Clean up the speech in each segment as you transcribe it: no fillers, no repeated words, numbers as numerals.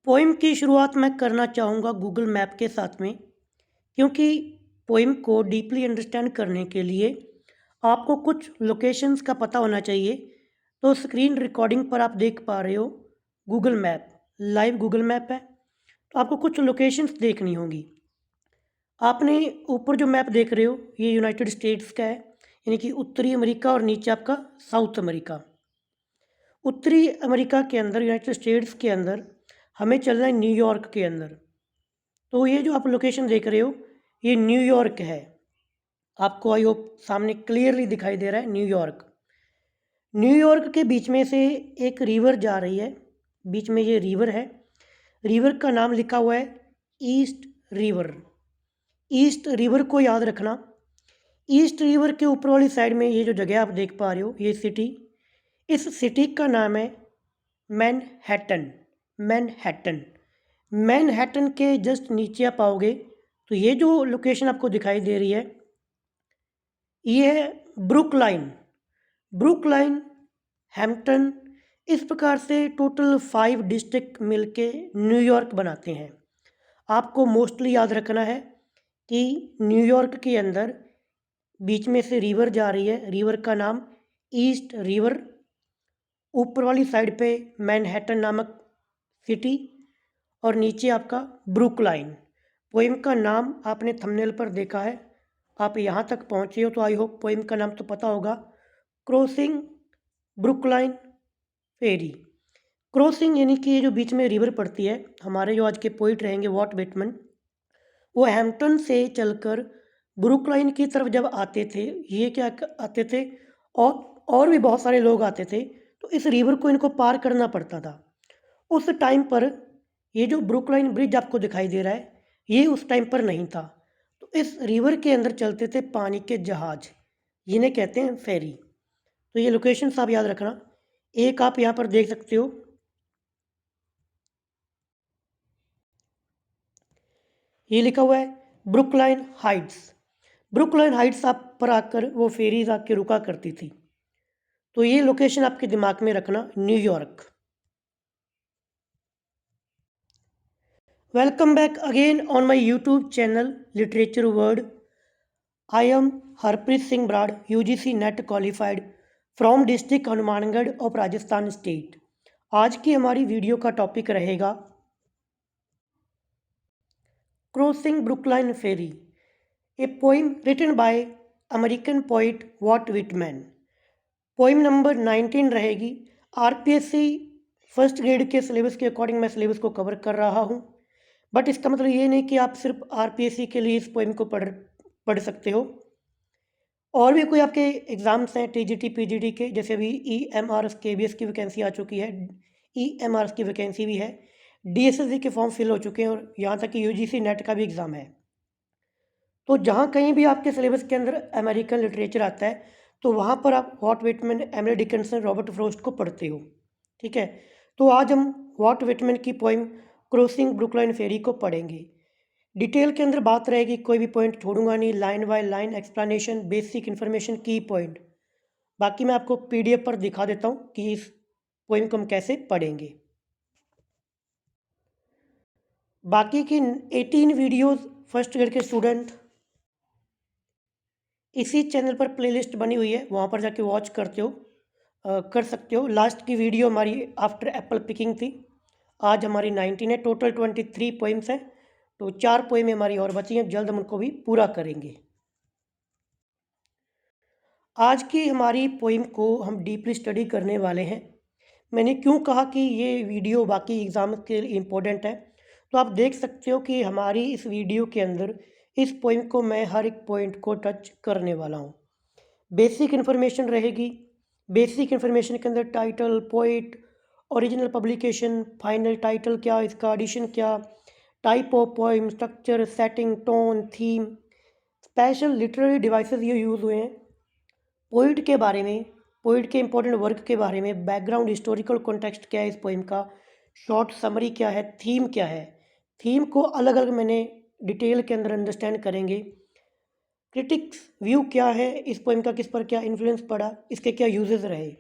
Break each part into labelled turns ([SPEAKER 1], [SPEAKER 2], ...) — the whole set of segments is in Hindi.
[SPEAKER 1] पोइम की शुरुआत मैं करना चाहूँगा गूगल मैप के साथ में, क्योंकि पोइम को डीपली अंडरस्टैंड करने के लिए आपको कुछ लोकेशंस का पता होना चाहिए। तो स्क्रीन रिकॉर्डिंग पर आप देख पा रहे हो Google map, live Google map है। तो आपको कुछ लोकेशंस देखनी होंगी। आपने ऊपर जो मैप देख रहे हो ये यूनाइटेड स्टेट्स का है, यानी कि उत्तरी अमेरिका, और नीचे आपका साउथ अमेरिका। उत्तरी अमेरिका के अंदर, यूनाइटेड स्टेट्स के अंदर हमें चलना है न्यूयॉर्क के अंदर। तो ये जो आप लोकेशन देख रहे हो ये न्यूयॉर्क है। आपको आई होप सामने क्लियरली दिखाई दे रहा है न्यूयॉर्क। न्यूयॉर्क के बीच में से एक रिवर जा रही है, बीच में ये रिवर है। रिवर का नाम लिखा हुआ है ईस्ट रिवर। ईस्ट रिवर को याद रखना। ईस्ट रिवर के ऊपर वाली साइड में ये जो जगह आप देख पा रहे हो ये सिटी, इस सिटी का नाम है मैनहट्टन। मैनहट्टन। मैनहट्टन के जस्ट नीचे आप आओगे तो ये जो लोकेशन आपको दिखाई दे रही है ये है ब्रुकलाइन। ब्रुकलाइन, हैम्पटन, इस प्रकार से टोटल 5 डिस्ट्रिक्ट मिलके न्यूयॉर्क बनाते हैं। आपको मोस्टली याद रखना है कि न्यूयॉर्क के अंदर बीच में से रिवर जा रही है, रिवर का नाम ईस्ट रिवर। ऊपर वाली साइड पे मैनहट्टन नामक सिटी और नीचे आपका ब्रुकलाइन। पोइम का नाम आपने थंबनेल पर देखा है। आप यहाँ तक पहुँचे हो तो आई होप पोइम का नाम तो पता होगा, क्रॉसिंग ब्रुकलाइन फेरी। क्रॉसिंग यानी कि ये जो बीच में रिवर पड़ती है। हमारे जो आज के पोइट रहेंगे वॉल्ट विटमन, वो हैम्पटन से चलकर ब्रुकलाइन की तरफ जब आते थे, ये क्या आते थे और भी बहुत सारे लोग आते थे, तो इस रिवर को इनको पार करना पड़ता था। उस टाइम पर ये जो ब्रुकलाइन ब्रिज आपको दिखाई दे रहा है ये उस टाइम पर नहीं था। तो इस रिवर के अंदर चलते थे पानी के जहाज, जिन्हें कहते हैं फेरी। तो ये लोकेशन आप याद रखना। एक आप यहाँ पर देख सकते हो, ये लिखा हुआ है ब्रुकलाइन हाइट्स। ब्रुकलाइन हाइट्स आप पर आकर वो फेरीज आके रुका करती थी। तो ये लोकेशन आपके दिमाग में रखना, New York. Welcome back again on my YouTube channel literature word. I am Harpreet Singh Brar, UGC NET qualified from district Hanumangarh of Rajasthan state. आज की हमारी वीडियो का टॉपिक रहेगा crossing Brooklyn ferry, a poem written by American poet Walt Whitman. Poem number 19 रहेगी। आरपीएससी फर्स्ट ग्रेड के सिलेबस के अकॉर्डिंग मैं सिलेबस को कवर कर रहा हूँ, बट इसका मतलब ये नहीं कि आप सिर्फ आरपीएससी के लिए इस पोइम को पढ़ सकते हो। और भी कोई आपके एग्ज़ाम्स हैं टीजीटी पीजीडी के, जैसे अभी ईएमआरएस केबीएस की वैकेंसी आ चुकी है, ईएमआरएस की वैकेंसी भी है, डीएसएससी के फॉर्म फिल हो चुके हैं, और यहाँ तक कि यूजीसी नेट का भी एग्ज़ाम है। तो जहाँ कहीं भी आपके सिलेबस के अंदर अमेरिकन लिटरेचर आता है तो वहाँ पर आप Walt Whitman, Emily Dickinson, Robert Frost को पढ़ते हो। ठीक है, तो आज हम वॉल्ट विटमैन की पोइम क्रॉसिंग ब्रुकलाइन फेरी को पढ़ेंगे। डिटेल के अंदर बात रहेगी, कोई भी पॉइंट छोड़ूंगा नहीं, line by line explanation, basic information, की पॉइंट। बाकी मैं आपको पीडीएफ पर दिखा देता हूँ कि इस पोइम को हम कैसे पढ़ेंगे। बाकी की 18 वीडियोस फर्स्ट ईयर के स्टूडेंट इसी चैनल पर प्लेलिस्ट बनी हुई है, वहाँ पर जाके वॉच कर सकते हो। लास्ट की वीडियो हमारी आफ्टर एप्पल पिकिंग थी। आज हमारी 19 है, टोटल 23 पोइम्स हैं, तो 4 पोइमें हमारी और बची हैं, जल्द हम उनको भी पूरा करेंगे। आज की हमारी पोइम को हम डीपली स्टडी करने वाले हैं। मैंने क्यों कहा कि ये वीडियो बाकी एग्ज़ाम के लिए इम्पोर्टेंट है, तो आप देख सकते हो कि हमारी इस वीडियो के अंदर इस पोइम को मैं हर एक पॉइंट को टच करने वाला हूँ। बेसिक इन्फॉर्मेशन रहेगी। बेसिक इन्फॉर्मेशन के अंदर title, poet, original publication, final title क्या, इसका एडिशन क्या, type of poem, structure, setting, tone, theme, special literary devices ये यूज़ हुए हैं, पोइट के बारे में, पोइट के इंपॉर्टेंट वर्क के बारे में, बैकग्राउंड, हिस्टोरिकल कॉन्टेक्स्ट क्या है इस पोइम का, शॉर्ट समरी क्या है, थीम क्या है। थीम को अलग अलग मैंने डिटेल के अंदर अंडरस्टैंड करेंगे। क्रिटिक्स व्यू क्या है इस पोइम का, किस पर क्या इन्फ्लुएंस पड़ा, इसके क्या यूजेस रहे।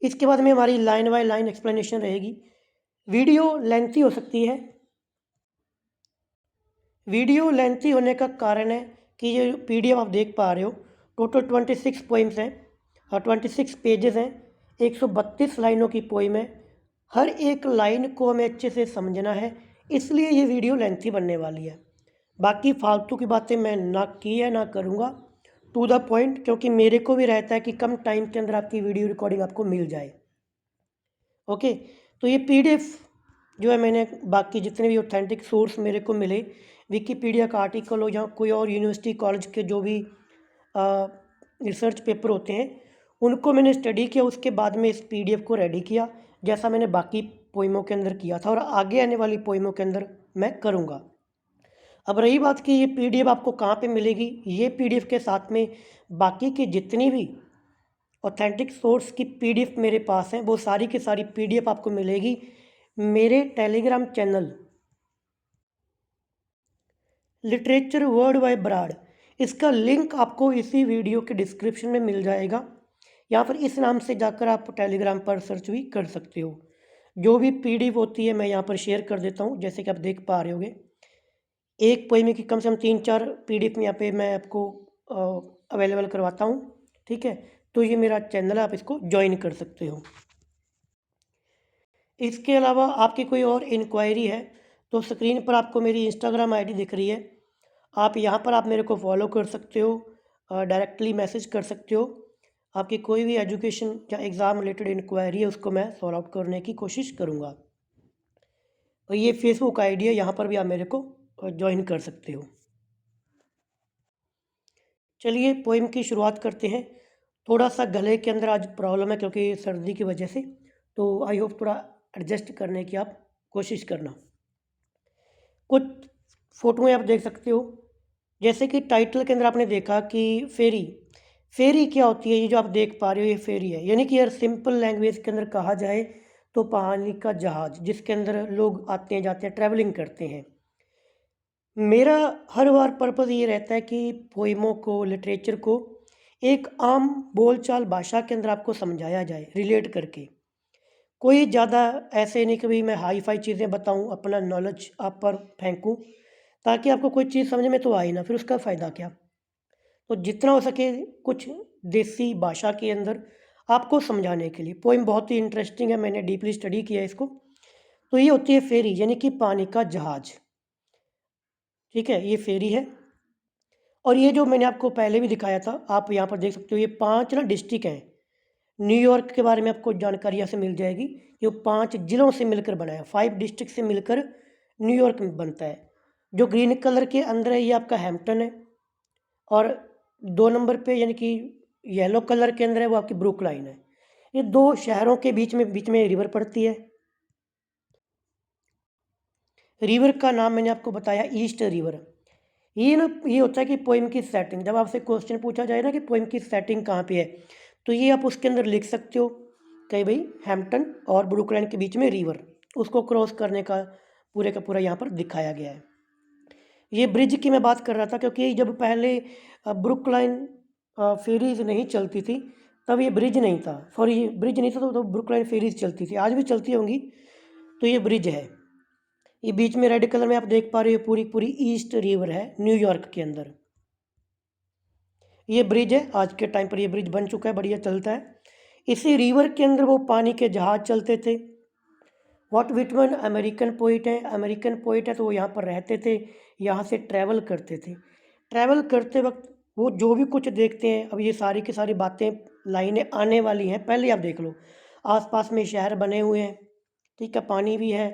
[SPEAKER 1] इसके बाद में हमारी लाइन बाय लाइन एक्सप्लेनेशन रहेगी। वीडियो लेंथी हो सकती है। वीडियो लेंथी होने का कारण है कि ये पीडीएफ आप देख पा रहे हो, टोटल 26 पोइम्स हैं और 26 पेजेस हैं, 132 लाइनों की पोइम है। हर एक लाइन को हमें अच्छे से समझना है, इसलिए ये वीडियो लेंथी बनने वाली है। बाकी फालतू की बातें मैं ना की है ना करूँगा, टू द पॉइंट, क्योंकि मेरे को भी रहता है कि कम टाइम के अंदर आपकी वीडियो रिकॉर्डिंग आपको मिल जाए। ओके, तो ये पीडीएफ जो है, मैंने बाकी जितने भी ऑथेंटिक सोर्स मेरे को मिले, विकीपीडिया का आर्टिकल हो या कोई और यूनिवर्सिटी कॉलेज के जो भी रिसर्च पेपर होते हैं, उनको मैंने स्टडी किया, उसके बाद में इस पीडीएफ को रेडी किया, जैसा मैंने बाकी पोइमों के अंदर किया था और आगे आने वाली पोइमों के अंदर मैं करूँगा। अब रही बात कि ये पीडीएफ आपको कहाँ पे मिलेगी, ये पीडीएफ के साथ में बाकी की जितनी भी ऑथेंटिक सोर्स की पीडीएफ मेरे पास हैं, वो सारी की सारी पीडीएफ आपको मिलेगी मेरे Telegram channel literature word by Brad. इसका लिंक आपको इसी वीडियो के डिस्क्रिप्शन में मिल जाएगा, या फिर इस नाम से जाकर आप टेलीग्राम पर सर्च भी कर सकते हो। जो भी पीडीएफ होती है मैं यहाँ पर शेयर कर देता हूँ, जैसे कि आप देख पा रहे होगे। एक पोइम की कम से कम 3-4 पीडीएफ यहाँ पे मैं आपको अवेलेबल करवाता हूँ, ठीक है। तो ये मेरा चैनल है, आप इसको ज्वाइन कर सकते हो। इसके अलावा आपकी कोई और इंक्वायरी है तो स्क्रीन पर आपको मेरी इंस्टाग्राम आईडी दिख रही है, आप यहाँ पर आप मेरे को फॉलो कर सकते हो, डायरेक्टली मैसेज कर सकते हो। आपकी कोई भी एजुकेशन या एग्ज़ाम रिलेटेड इंक्वायरी है, उसको मैं सॉल्व आउट करने की कोशिश करूँगा। और ये फेसबुक आईडी है, यहाँ पर भी आप मेरे को ज्वाइन कर सकते हो। चलिए पोइम की शुरुआत करते हैं। थोड़ा सा गले के अंदर आज प्रॉब्लम है क्योंकि सर्दी की वजह से, तो आई होप थोड़ा एडजस्ट करने की आप कोशिश करना। कुछ फोटोएं आप देख सकते हो, जैसे कि टाइटल के अंदर आपने देखा कि फेरी। फेरी क्या होती है, ये जो आप देख पा रहे हो ये फेरी है, यानी कि यार सिंपल लैंग्वेज के अंदर कहा जाए तो पानी का जहाज, जिसके अंदर लोग आते हैं जाते हैं, ट्रैवलिंग करते हैं। मेरा हर बार पर्पज़ ये रहता है कि पोइमों को, लिटरेचर को एक आम बोलचाल भाषा के अंदर आपको समझाया जाए, रिलेट करके। कोई ज़्यादा ऐसे नहीं कि भाई मैं हाई फाई चीज़ें बताऊं, अपना नॉलेज आप पर फेंकूं, ताकि आपको कोई चीज़ समझ में तो आए ना, फिर उसका फ़ायदा क्या। तो जितना हो सके कुछ देसी भाषा के अंदर आपको समझाने के लिए। पोइम बहुत ही इंटरेस्टिंग है, मैंने डीपली स्टडी किया है इसको। तो ये होती है फेरी, यानी कि पानी का जहाज, ठीक है, ये फेरी है। और ये जो मैंने आपको पहले भी दिखाया था, आप यहाँ पर देख सकते हो, ये 5 ना डिस्ट्रिक्ट हैं। न्यूयॉर्क के बारे में आपको जानकारी यहाँ से मिल जाएगी। ये 5 ज़िलों से मिलकर बना है, 5 डिस्ट्रिक्ट से मिलकर न्यूयॉर्क में बनता है। जो ग्रीन कलर के अंदर है ये आपका हैम्पटन है, और 2 नंबर पे यानी कि येलो कलर के अंदर है वो आपकी ब्रुकलाइन है। ये 2 शहरों के बीच में रिवर पड़ती है। रिवर का नाम मैंने आपको बताया, ईस्ट रिवर। ये ना, ये होता है कि पोइम की सेटिंग, जब आपसे क्वेश्चन पूछा जाए ना कि पोइम की सेटिंग कहाँ पे है, तो ये आप उसके अंदर लिख सकते हो कि भाई हैम्पटन और ब्रुकलाइन के बीच में रिवर, उसको क्रॉस करने का पूरे का पूरा यहाँ पर दिखाया गया है। ये ब्रिज की मैं बात कर रहा था, क्योंकि जब पहले ब्रुकलाइन फेरीज नहीं चलती थी, तब ये ब्रिज नहीं था, सॉरी ये ब्रिज नहीं था, तो ब्रुकलाइन फेरीज चलती थी, आज भी चलती होंगी। तो ये ब्रिज है। ये बीच में रेड कलर में आप देख पा रहे हो, पूरी पूरी ईस्ट रिवर है न्यूयॉर्क के अंदर। ये ब्रिज है, आज के टाइम पर ये ब्रिज बन चुका है, बढ़िया चलता है। इसी रिवर के अंदर वो पानी के जहाज चलते थे। वॉल्ट विटमन अमेरिकन पोइट है, अमेरिकन पोइट है, तो वो यहाँ पर रहते थे, यहाँ से ट्रैवल करते थे। ट्रैवल करते वक्त वो जो भी कुछ देखते हैं, अब ये सारी की सारी बातें, लाइनें आने वाली हैं, पहले आप देख लो। आसपास में शहर बने हुए हैं, ठीक है, पानी भी है,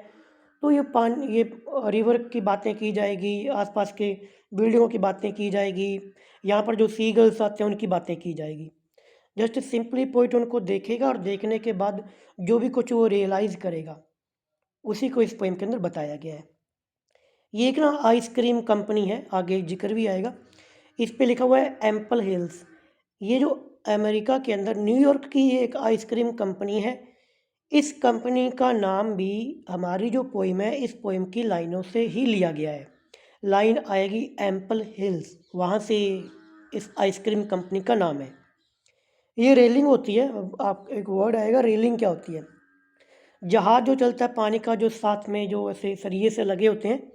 [SPEAKER 1] तो ये रिवर की बातें की जाएगी, आसपास के बिल्डिंगों की बातें की जाएगी, यहाँ पर जो सीगल्स आते हैं उनकी बातें की जाएगी। जस्ट सिंपली पोइट उनको देखेगा और देखने के बाद जो भी कुछ वो रियलाइज़ करेगा, उसी को इस पोइम के अंदर बताया गया है। ये एक ना आइसक्रीम कंपनी है, आगे जिक्र भी आएगा। इस पे लिखा हुआ है एम्पल हिल्स। ये जो अमेरिका के अंदर न्यूयॉर्क की ये एक आइसक्रीम कंपनी है। इस कंपनी का नाम भी हमारी जो पोइम है, इस पोइम की लाइनों से ही लिया गया है। लाइन आएगी एम्पल हिल्स, वहाँ से इस आइसक्रीम कंपनी का नाम है। ये रेलिंग होती है, अब आप एक वर्ड आएगा रेलिंग क्या होती है। जहाज जो चलता है पानी का, जो साथ में जो ऐसे सरिये से लगे होते हैं,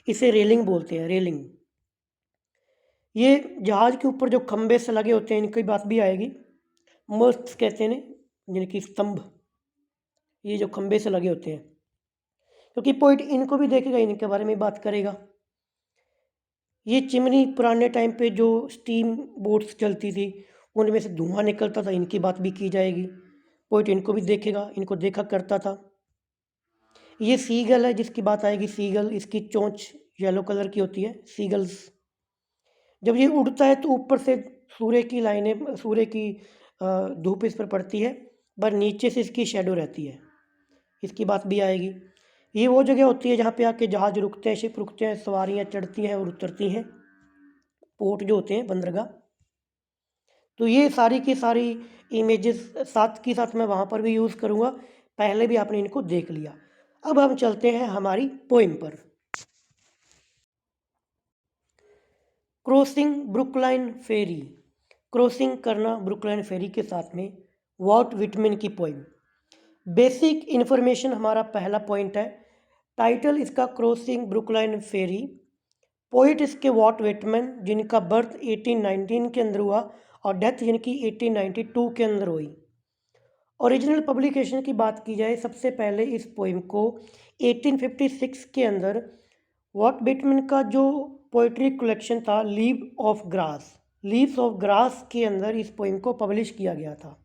[SPEAKER 1] इसे रेलिंग बोलते हैं, रेलिंग। ये जहाज के ऊपर जो खंबे से लगे होते हैं, इनकी बात भी आएगी। मस्ट्स कहते हैं जिनकी स्तंभ, ये जो खंबे से लगे होते हैं, क्योंकि पोइट इनको भी देखेगा, इनके बारे में बात करेगा। ये चिमनी, पुराने टाइम पे जो स्टीम बोट्स चलती थी उनमें से धुआं निकलता था, इनकी बात भी की जाएगी। पोइट इनको भी देखेगा, इनको देखा करता था। ये सीगल है जिसकी बात आएगी, सीगल। इसकी चोंच येलो कलर की होती है, सीगल्स। जब ये उड़ता है तो ऊपर से सूर्य की लाइनें, सूर्य की धूप इस पर पड़ती है, पर नीचे से इसकी शेडो रहती है, इसकी बात भी आएगी। ये वो जगह होती है जहाँ पे आके जहाज रुकते हैं, शिप रुकते हैं, सवारियाँ चढ़ती हैं और उतरती हैं, पोर्ट जो होते हैं, बंदरगाह। तो ये सारी की सारी इमेजेस साथ की साथ मैं वहाँ पर भी यूज़ करूँगा, पहले भी आपने इनको देख लिया। अब हम चलते हैं हमारी पोइम पर। क्रॉसिंग ब्रुकलाइन फेरी, क्रॉसिंग करना ब्रुकलाइन फेरी के साथ में वॉल्ट विटमैन की पोइम। बेसिक इन्फॉर्मेशन हमारा पहला पॉइंट है। टाइटल इसका क्रॉसिंग ब्रुकलाइन फेरी। पोइट इसके वॉल्ट विटमैन, जिनका बर्थ 1819 के अंदर हुआ और डेथ जिनकी 1892 के अंदर हुई। ओरिजिनल पब्लिकेशन की बात की जाए, सबसे पहले इस पोइम को 1856 के अंदर वॉल्ट विटमैन का जो पोइट्री कलेक्शन था लीव्स ऑफ ग्रास के अंदर इस पोइम को पब्लिश किया गया था।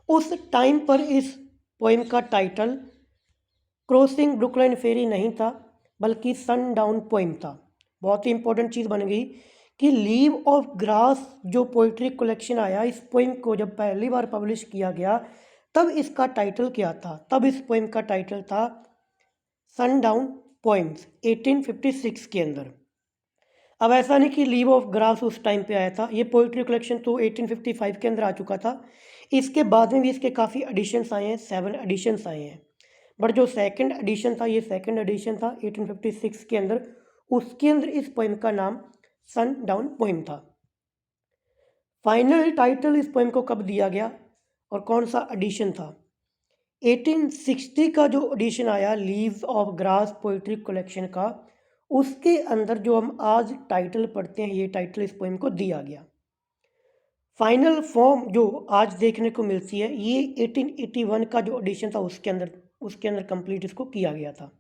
[SPEAKER 1] उस टाइम पर इस पोइम का टाइटल क्रॉसिंग ब्रुकलाइन फेरी नहीं था, बल्कि सनडाउन पोइम था। बहुत ही इंपॉर्टेंट चीज़ बन गई कि लीव ऑफ ग्रास जो पोइट्री कलेक्शन आया, इस पोइम को जब पहली बार पब्लिश किया गया तब इसका टाइटल क्या था? तब इस पोइम का टाइटल था सनडाउन पोइम्स, 1856 के अंदर। अब ऐसा नहीं कि लीव ऑफ ग्रास उस टाइम पे आया था, ये पोइट्री कलेक्शन तो 1855 के अंदर आ चुका था। इसके बाद में भी इसके काफ़ी एडिशंस आए हैं, 7 एडिशंस आए हैं। बट जो सेकंड एडिशन था, ये सेकंड एडिशन था 1856 के अंदर, उसके अंदर इस पोइम का नाम सन डाउन पोइम था। फाइनल टाइटल इस पोइम को कब दिया गया और कौन सा एडिशन था? 1860 का जो एडिशन आया leaves of grass poetry collection का, उसके अंदर जो हम आज टाइटल पढ़ते हैं, ये टाइटल इस पोइम को दिया गया। फाइनल फॉर्म जो आज देखने को मिलती है, ये 1881 का जो एडिशन था उसके अंदर कंप्लीट इसको किया गया था।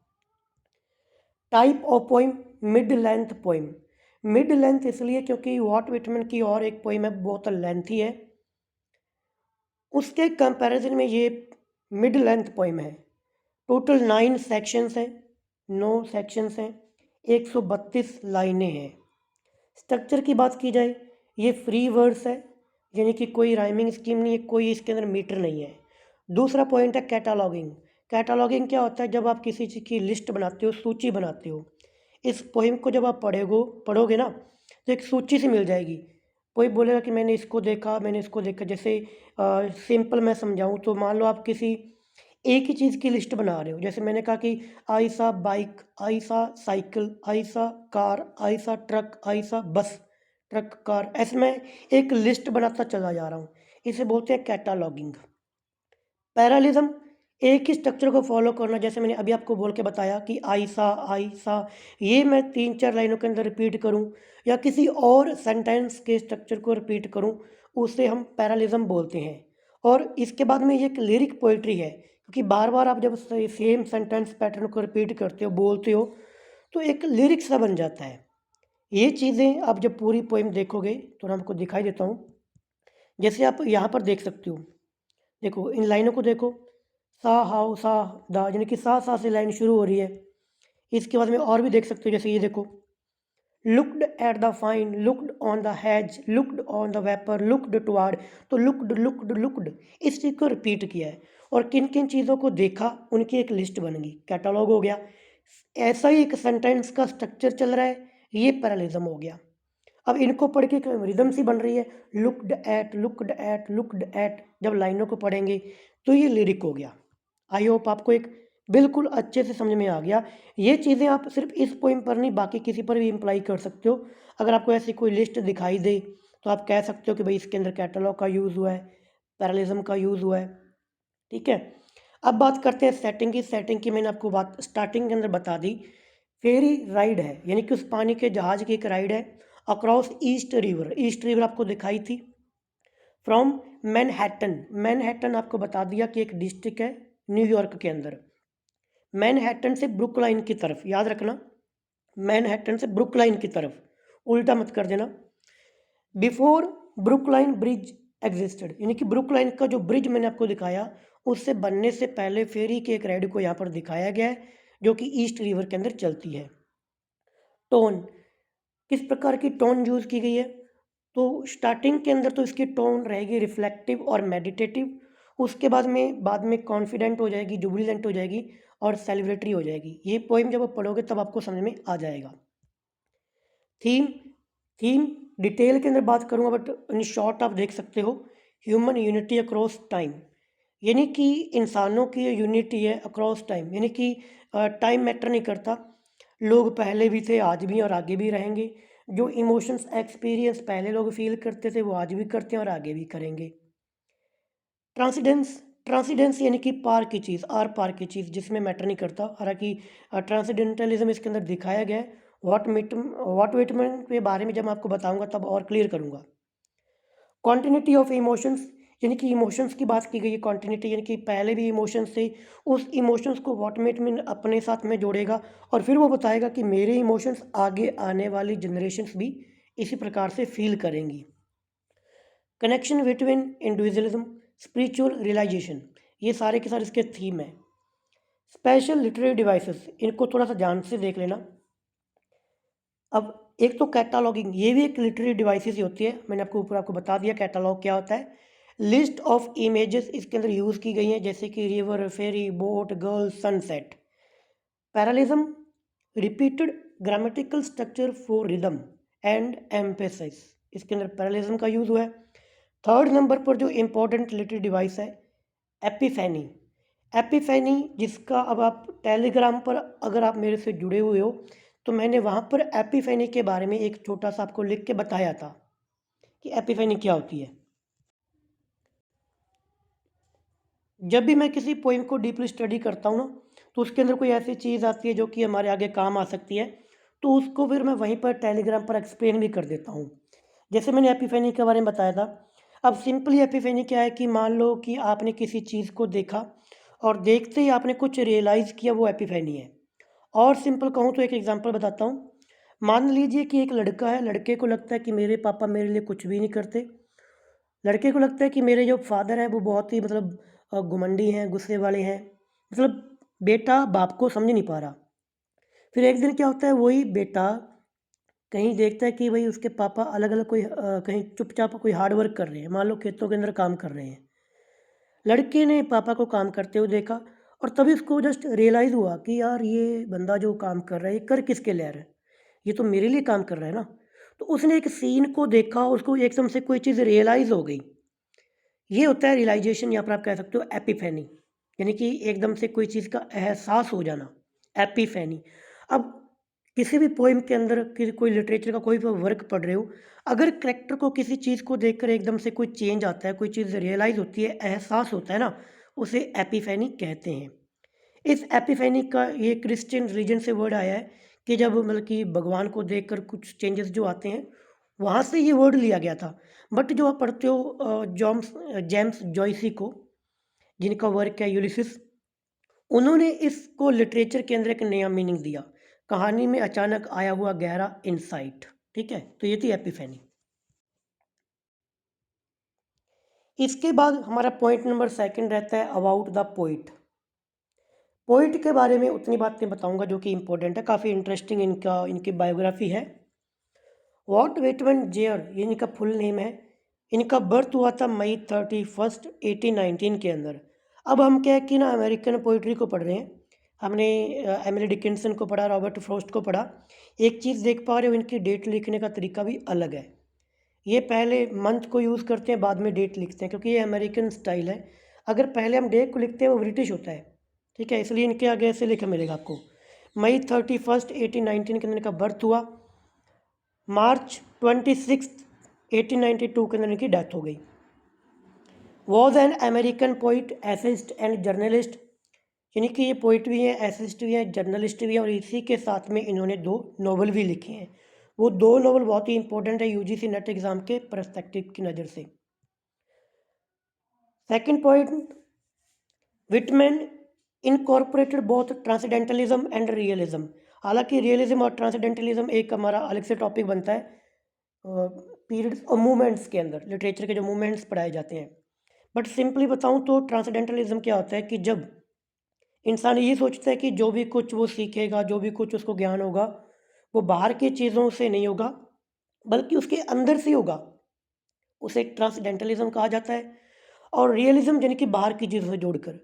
[SPEAKER 1] Type of poem mid length poem. Mid length इसलिए क्योंकि वॉल्ट विटमैन की और एक पोइम है, बहुत लेंथी है, उसके कंपैरिजन में ये मिड लेंथ पोइम है। टोटल 9 सेक्शंस हैं, 9 सेक्शंस हैं, 132 लाइनें हैं। स्ट्रक्चर की बात की जाए, ये फ्री वर्स है, यानी कि कोई राइमिंग स्कीम नहीं है, कोई इसके अंदर मीटर नहीं है। दूसरा पॉइंट है कैटालॉगिंग। कैटालॉगिंग क्या होता है? जब आप किसी चीज़ की लिस्ट बनाते हो, सूची बनाते हो, इस पोइम को जब आप पढ़ोगे ना, तो एक सूची से मिल जाएगी। कोई बोलेगा कि मैंने इसको देखा। जैसे सिंपल मैं समझाऊँ तो मान लो आप किसी एक ही चीज़ की लिस्ट बना रहे हो। जैसे मैंने कहा कि आइसा बाइक, आइसा साइकिल, आइसा कार, आइसा ट्रक, आइसा बस, ट्रक कार, ऐसे मैं एक लिस्ट बनाता चला जा रहा हूँ, इसे बोलते हैं कैटालॉगिंग। पैरालिज्म, एक ही स्ट्रक्चर को फॉलो करना। जैसे मैंने अभी आपको बोल के बताया कि आइसा आइसा, ये मैं 3-4 लाइनों के अंदर रिपीट करूं या किसी और सेंटेंस के स्ट्रक्चर को रिपीट करूं, उसे हम पैरालिज्म बोलते हैं। और इसके बाद में ये एक लिरिक पोइट्री है, क्योंकि बार बार आप जब सेम सेंटेंस पैटर्न को रिपीट करते हो, बोलते हो, तो एक लिरिक्स सा बन जाता है। ये चीज़ें आप जब पूरी पोइम देखोगे तो मैं आपको दिखाई देता हूँ। जैसे आप यहाँ पर देख सकते हो, देखो इन लाइनों को देखो, सा हाउ सा दा, यानी कि सा से लाइन शुरू हो रही है। इसके बाद में और भी देख सकते हो, जैसे ये देखो, looked at the fine, looked on the has, looked on the vapour, looked toward, तो लुकड इस चीज़ को रिपीट किया है। और किन किन चीज़ों को देखा, उनकी एक लिस्ट बन गई, कैटालॉग हो गया। ऐसा ही एक सेंटेंस का स्ट्रक्चर चल रहा है, ये पैरालिज्म हो गया। अब इनको पढ़ के रिदम सी बन रही है, looked at looked at looked at, जब लाइनों को पढ़ेंगे तो ये लिरिक हो गया। आई होप आपको एक बिल्कुल अच्छे से समझ में आ गया। ये चीज़ें आप सिर्फ इस पोइम पर नहीं, बाकी किसी पर भी इम्प्लाई कर सकते हो। अगर आपको ऐसी कोई लिस्ट दिखाई दे तो आप कह सकते हो कि भाई इसके अंदर कैटलॉग का यूज़ हुआ है, पैरालिज्म का यूज़ हुआ है, ठीक है। अब बात करते हैं सेटिंग की। सेटिंग की मैंने आपको बात स्टार्टिंग के अंदर बता दी। फेरी राइड है, यानी कि उस पानी के जहाज की एक राइड है across east river. East river आपको दिखाई थी। फ्रॉम मैनहट्टन, मैनहट्टन आपको बता दिया कि एक डिस्ट्रिक्ट है न्यूयॉर्क के अंदर। मैनहट्टन से ब्रुकलाइन की तरफ, याद रखना, मैनहट्टन से ब्रुकलाइन की तरफ, उल्टा मत कर देना। बिफोर ब्रुकलाइन ब्रिज एग्जिस्टेड, यानी कि ब्रुकलाइन का जो ब्रिज मैंने आपको दिखाया उससे बनने से पहले फेरी के एक राइड को यहाँ पर दिखाया गया है जो कि ईस्ट रिवर के अंदर चलती है। टोन, किस प्रकार की टोन यूज़ की गई है? तो स्टार्टिंग के अंदर तो इसकी टोन रहेगी रिफ्लेक्टिव और मेडिटेटिव। उसके बाद में कॉन्फिडेंट हो जाएगी, जुबिलेंट हो जाएगी और सेलिब्रेटरी हो जाएगी। ये पोइम जब आप पढ़ोगे तब आपको समझ में आ जाएगा। थीम, थीम डिटेल के अंदर बात करूँगा बट इन शॉर्ट आप देख सकते हो। ह्यूमन यूनिटी अक्रॉस टाइम, यानी कि इंसानों की यूनिटी है अक्रॉस टाइम, यानी कि टाइम मैटर नहीं करता। लोग पहले भी थे, आज भी और आगे भी रहेंगे। जो इमोशंस एक्सपीरियंस पहले लोग फील करते थे वो आज भी करते हैं और आगे भी करेंगे। ट्रांसीडेंस, ट्रांसीडेंस यानी कि पार की चीज़, आर पार की चीज़ जिसमें मैटर नहीं करता। हालांकि ट्रांसीडेंटलिज्म इसके अंदर दिखाया गया है। वॉट विटमैन के बारे में जब मैं आपको बताऊंगा तब और क्लियर करूंगा। कॉन्टिन्यूटी ऑफ इमोशंस, यानी कि इमोशंस की बात की गई है। कॉन्टिन्यूटी यानी कि पहले भी इमोशंस थे, उस इमोशंस को वॉट विटमैन अपने साथ में जोड़ेगा और फिर वो बताएगा कि मेरे इमोशंस आगे आने वाली जनरेशन्स भी इसी प्रकार से फील करेंगी। Connection between individualism spiritual realisation, ये सारे के सारे इसके थीम है। स्पेशल लिटरेरी डिवाइसेस, इनको थोड़ा सा ध्यान से देख लेना। अब एक तो कैटालॉगिंग, ये भी एक लिटरेरी डिवाइसेस ही होती है। मैंने आपको बता दिया कैटालॉग क्या होता है। लिस्ट ऑफ इमेजेस इसके अंदर यूज़ की गई हैं जैसे कि river, ferry, boat, girl, sunset. Parallelism, repeated grammatical structure for rhythm and emphasis, इसके अंदर पैरालिज्म का यूज़ हुआ है। थर्ड नंबर पर जो इम्पोर्टेंट लिटरेरी डिवाइस है एपिफैनी। एपिफैनी जिसका अब आप टेलीग्राम पर अगर आप मेरे से जुड़े हुए हो तो मैंने वहाँ पर एपिफैनी के बारे में एक छोटा सा आपको लिख के बताया था कि एपिफैनी क्या होती है। जब भी मैं किसी पोइम को डीपली स्टडी करता हूँ ना तो उसके अंदर कोई ऐसी चीज़ आती है जो कि हमारे आगे काम आ सकती है तो उसको फिर मैं वहीं पर टेलीग्राम पर एक्सप्लेन भी कर देता हूँ। जैसे मैंने एपिफैनी के बारे में बताया था। अब सिंपली एपिफैनी क्या है कि मान लो कि आपने किसी चीज़ को देखा और देखते ही आपने कुछ रियलाइज़ किया, वो एपिफैनी है। और सिंपल कहूँ तो एक एग्जांपल बताता हूँ। मान लीजिए कि एक लड़का है, लड़के को लगता है कि मेरे पापा मेरे लिए कुछ भी नहीं करते। लड़के को लगता है कि मेरे जो फादर हैं वो बहुत ही मतलब घुमंडी हैं, गुस्से वाले हैं। मतलब बेटा बाप को समझ नहीं पा रहा। फिर एक दिन क्या होता है, वही बेटा कहीं देखता है कि भाई उसके पापा अलग अलग कहीं चुपचाप कोई हार्ड वर्क कर रहे हैं, मान लो खेतों के अंदर काम कर रहे हैं। लड़के ने पापा को काम करते हुए देखा और तभी उसको जस्ट रियलाइज़ हुआ कि यार ये बंदा जो काम कर रहा है ये कर किसके लिए रहा है, ये तो मेरे लिए काम कर रहा है ना। तो उसने एक सीन को देखा, उसको एकदम से कोई चीज़ रियलाइज़ हो गई। ये होता है रियलाइजेशन, या फिर आप कह सकते हो एपिफैनी, यानी कि एकदम से कोई चीज़ का एहसास हो जाना, एपिफैनी। अब किसी भी पोइम के अंदर किसी कोई लिटरेचर का कोई भी वर्क पढ़ रहे हो, अगर करेक्टर को किसी चीज़ को देखकर एकदम से कोई चेंज आता है, कोई चीज़ रियलाइज़ होती है, एहसास होता है ना, उसे एपिफैनी कहते हैं। इस एपिफैनी का ये क्रिश्चियन रिलीजन से वर्ड आया है कि जब मतलब कि भगवान को देखकर कुछ चेंजेस जो आते हैं, वहाँ से ये वर्ड लिया गया था। बट जो आप पढ़ते हो जेम्स जॉयसी को, जिनका वर्क है यूलिसिस, उन्होंने इसको लिटरेचर के अंदर एक नया मीनिंग दिया, कहानी में अचानक आया हुआ गहरा इंसाइट। ठीक है, तो ये थी एपिफैनी। इसके बाद हमारा पॉइंट नंबर सेकंड रहता है अबाउट द पोइट। पोइट के बारे में उतनी बातें बताऊंगा जो कि इंपॉर्टेंट है, काफ़ी इंटरेस्टिंग इनकी बायोग्राफी है। वॉल्ट विटमैन जेयर, ये इनका फुल नेम है। इनका बर्थ हुआ था मई 31 1819 के अंदर। अब हम क्या है कि ना अमेरिकन पोइट्री को पढ़ रहे हैं, हमने एमिली डिकिंसन को पढ़ा, रॉबर्ट फ्रॉस्ट को पढ़ा। एक चीज़ देख पा रहे हो, इनकी डेट लिखने का तरीका भी अलग है। ये पहले मंथ को यूज़ करते हैं, बाद में डेट लिखते हैं, क्योंकि ये अमेरिकन स्टाइल है। अगर पहले हम डेट को लिखते हैं वो ब्रिटिश होता है। ठीक है, इसलिए इनके आगे ऐसे लिखा मिलेगा आपको। मई 31 1819 के अंदर इनका बर्थ हुआ। मार्च 26 1892 के अंदर इनकी डेथ हो गई। Was an American poet, essayist and journalist. यानी कि ये पोइट भी हैं, एसेइस्ट भी हैं, जर्नलिस्ट भी हैं, और इसी के साथ में इन्होंने 2 नॉवल भी लिखे हैं। वो 2 नॉवल बहुत ही इंपॉर्टेंट है यूजीसी नेट एग्ज़ाम के पर्सपेक्टिव की नज़र से। Second point, Whitman incorporated both transcendentalism and realism. हालांकि रियलिज्म और ट्रांसेंडेंटलिज्म एक हमारा अलग से टॉपिक बनता है पीरियड्स और मूवमेंट्स के अंदर, लिटरेचर के जो मूवमेंट्स पढ़ाए जाते हैं। बट सिंपली बताऊं तो ट्रांसेंडेंटलिज्म क्या होता है कि जब इंसान ये सोचता है कि जो भी कुछ वो सीखेगा, जो भी कुछ उसको ज्ञान होगा, वो बाहर की चीज़ों से नहीं होगा, बल्कि उसके अंदर से होगा, उसे ट्रांसेंडेंटलिज्म कहा जाता है। और रियलिज्म यानी कि बाहर की चीज़ों से जोड़कर।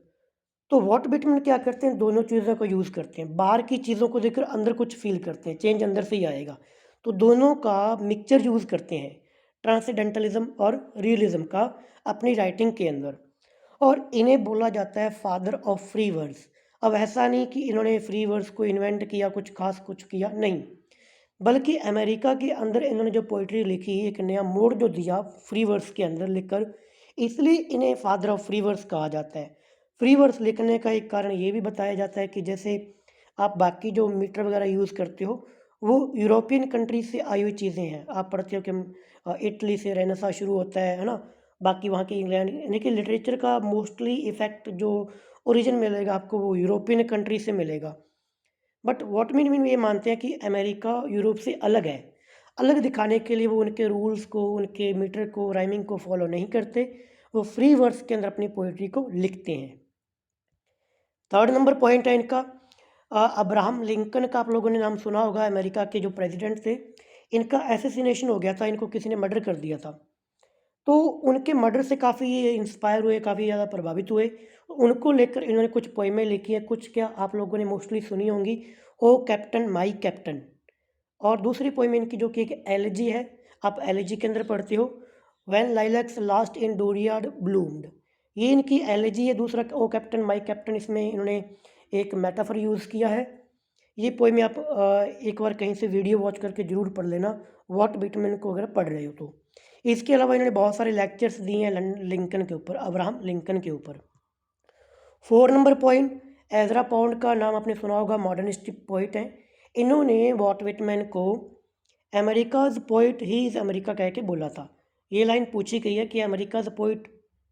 [SPEAKER 1] तो वॉट विटमैन क्या करते हैं, दोनों चीज़ों को यूज़ करते हैं। बाहर की चीज़ों को देखकर अंदर कुछ फील करते हैं, चेंज अंदर से ही आएगा। तो दोनों का मिक्सचर यूज़ करते हैं, ट्रांसेंडेंटलिज्म और रियलिज्म का, अपनी राइटिंग के अंदर। और इन्हें बोला जाता है फादर ऑफ फ्री वर्ड्स। अब ऐसा नहीं कि इन्होंने फ्री वर्ड्स को इन्वेंट किया, कुछ खास कुछ किया, नहीं, बल्कि अमेरिका के अंदर इन्होंने जो पोइट्री लिखी, एक नया मोड़ जो दिया फ्री वर्ड्स के अंदर लिखकर, इसलिए इन्हें फादर ऑफ फ्री वर्ड्स कहा जाता है। फ्री वर्ड्स लिखने का एक कारण ये भी बताया जाता है कि जैसे आप बाकी जो मीटर वगैरह यूज़ करते हो, वो यूरोपियन कंट्री से आई हुई चीज़ें हैं। आप पढ़ते हो कि इटली से रेनेसा शुरू होता है ना, बाकी वहाँ की इंग्लैंड, यानी कि लिटरेचर का मोस्टली इफ़ेक्ट जो ओरिजिन मिलेगा आपको वो यूरोपियन कंट्री से मिलेगा। बट वॉट मीन ये मानते हैं कि अमेरिका यूरोप से अलग है। अलग दिखाने के लिए वो उनके रूल्स को, उनके मीटर को, राइमिंग को फॉलो नहीं करते, वो फ्री वर्ड्स के अंदर अपनी पोइट्री को लिखते हैं। थर्ड नंबर पॉइंट है इनका, अब्राहम लिंकन का आप लोगों ने नाम सुना होगा, अमेरिका के जो प्रेसिडेंट थे। इनका एसेसिनेशन हो गया था, इनको किसी ने मर्डर कर दिया था। तो उनके मर्डर से काफ़ी इंस्पायर हुए, काफ़ी ज़्यादा प्रभावित हुए। उनको लेकर इन्होंने कुछ पोएमें लिखी हैं, कुछ क्या आप लोगों ने मोस्टली सुनी होंगी, ओ कैप्टन माई कैप्टन। और दूसरी पोएम इनकी जो कि एक एलिजी है, आप एलिजी के अंदर पढ़ते हो, व्हेन लाइलैक्स लास्ट इन डोरियाड ब्लूम्ड, ये इनकी एलिजी है। दूसरा ओ कैप्टन माई कैप्टन, इसमें इन्होंने एक मेटाफर यूज़ किया है। ये पोएम आप एक बार कहीं से वीडियो वॉच करके ज़रूर पढ़ लेना, वॉट विटमैन को अगर पढ़ रहे हो तो। इसके अलावा इन्होंने बहुत सारे लेक्चर्स दिए हैं लिंकन के ऊपर, अब्राहम लिंकन के ऊपर। 4 नंबर पॉइंट, एजरा पॉन्ड का नाम आपने सुना होगा, मॉडर्निस्टिक पोइट हैं। इन्होंने वॉट विटमैन को America's poet he is America कह के बोला था। ये लाइन पूछी गई है कि America's poet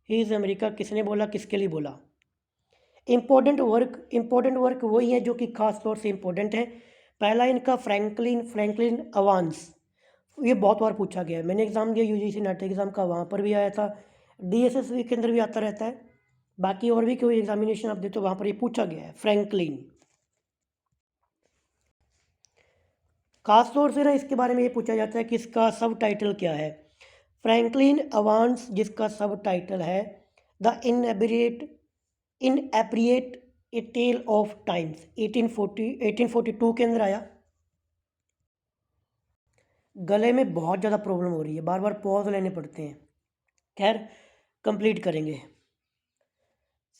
[SPEAKER 1] he is America किसने बोला, किसके लिए बोला। इंपॉर्टेंट वर्क वही है जो कि खास तौर से इंपॉर्टेंट है। पहला इनका फ्रैंकलिन अवांस, ये बहुत बार पूछा गया है। मैंने एग्ज़ाम दिया यूजीसी नेट एग्ज़ाम का, वहाँ पर भी आया था, डीएसएसबी के अंदर भी आता रहता है, बाकी और भी कोई एग्जामिनेशन आप देते हो वहाँ पर ये पूछा गया है, फ्रैंकलिन। खास तौर से ना इसके बारे में ये पूछा जाता है कि इसका सब टाइटल क्या है। फ्रैंकलिन अवांस, जिसका सब टाइटल है the inappropriate a tale of times, 1842 के अंदर आया। गले में बहुत ज़्यादा प्रॉब्लम हो रही है, बार बार पॉज लेने पड़ते हैं, खैर कंप्लीट करेंगे।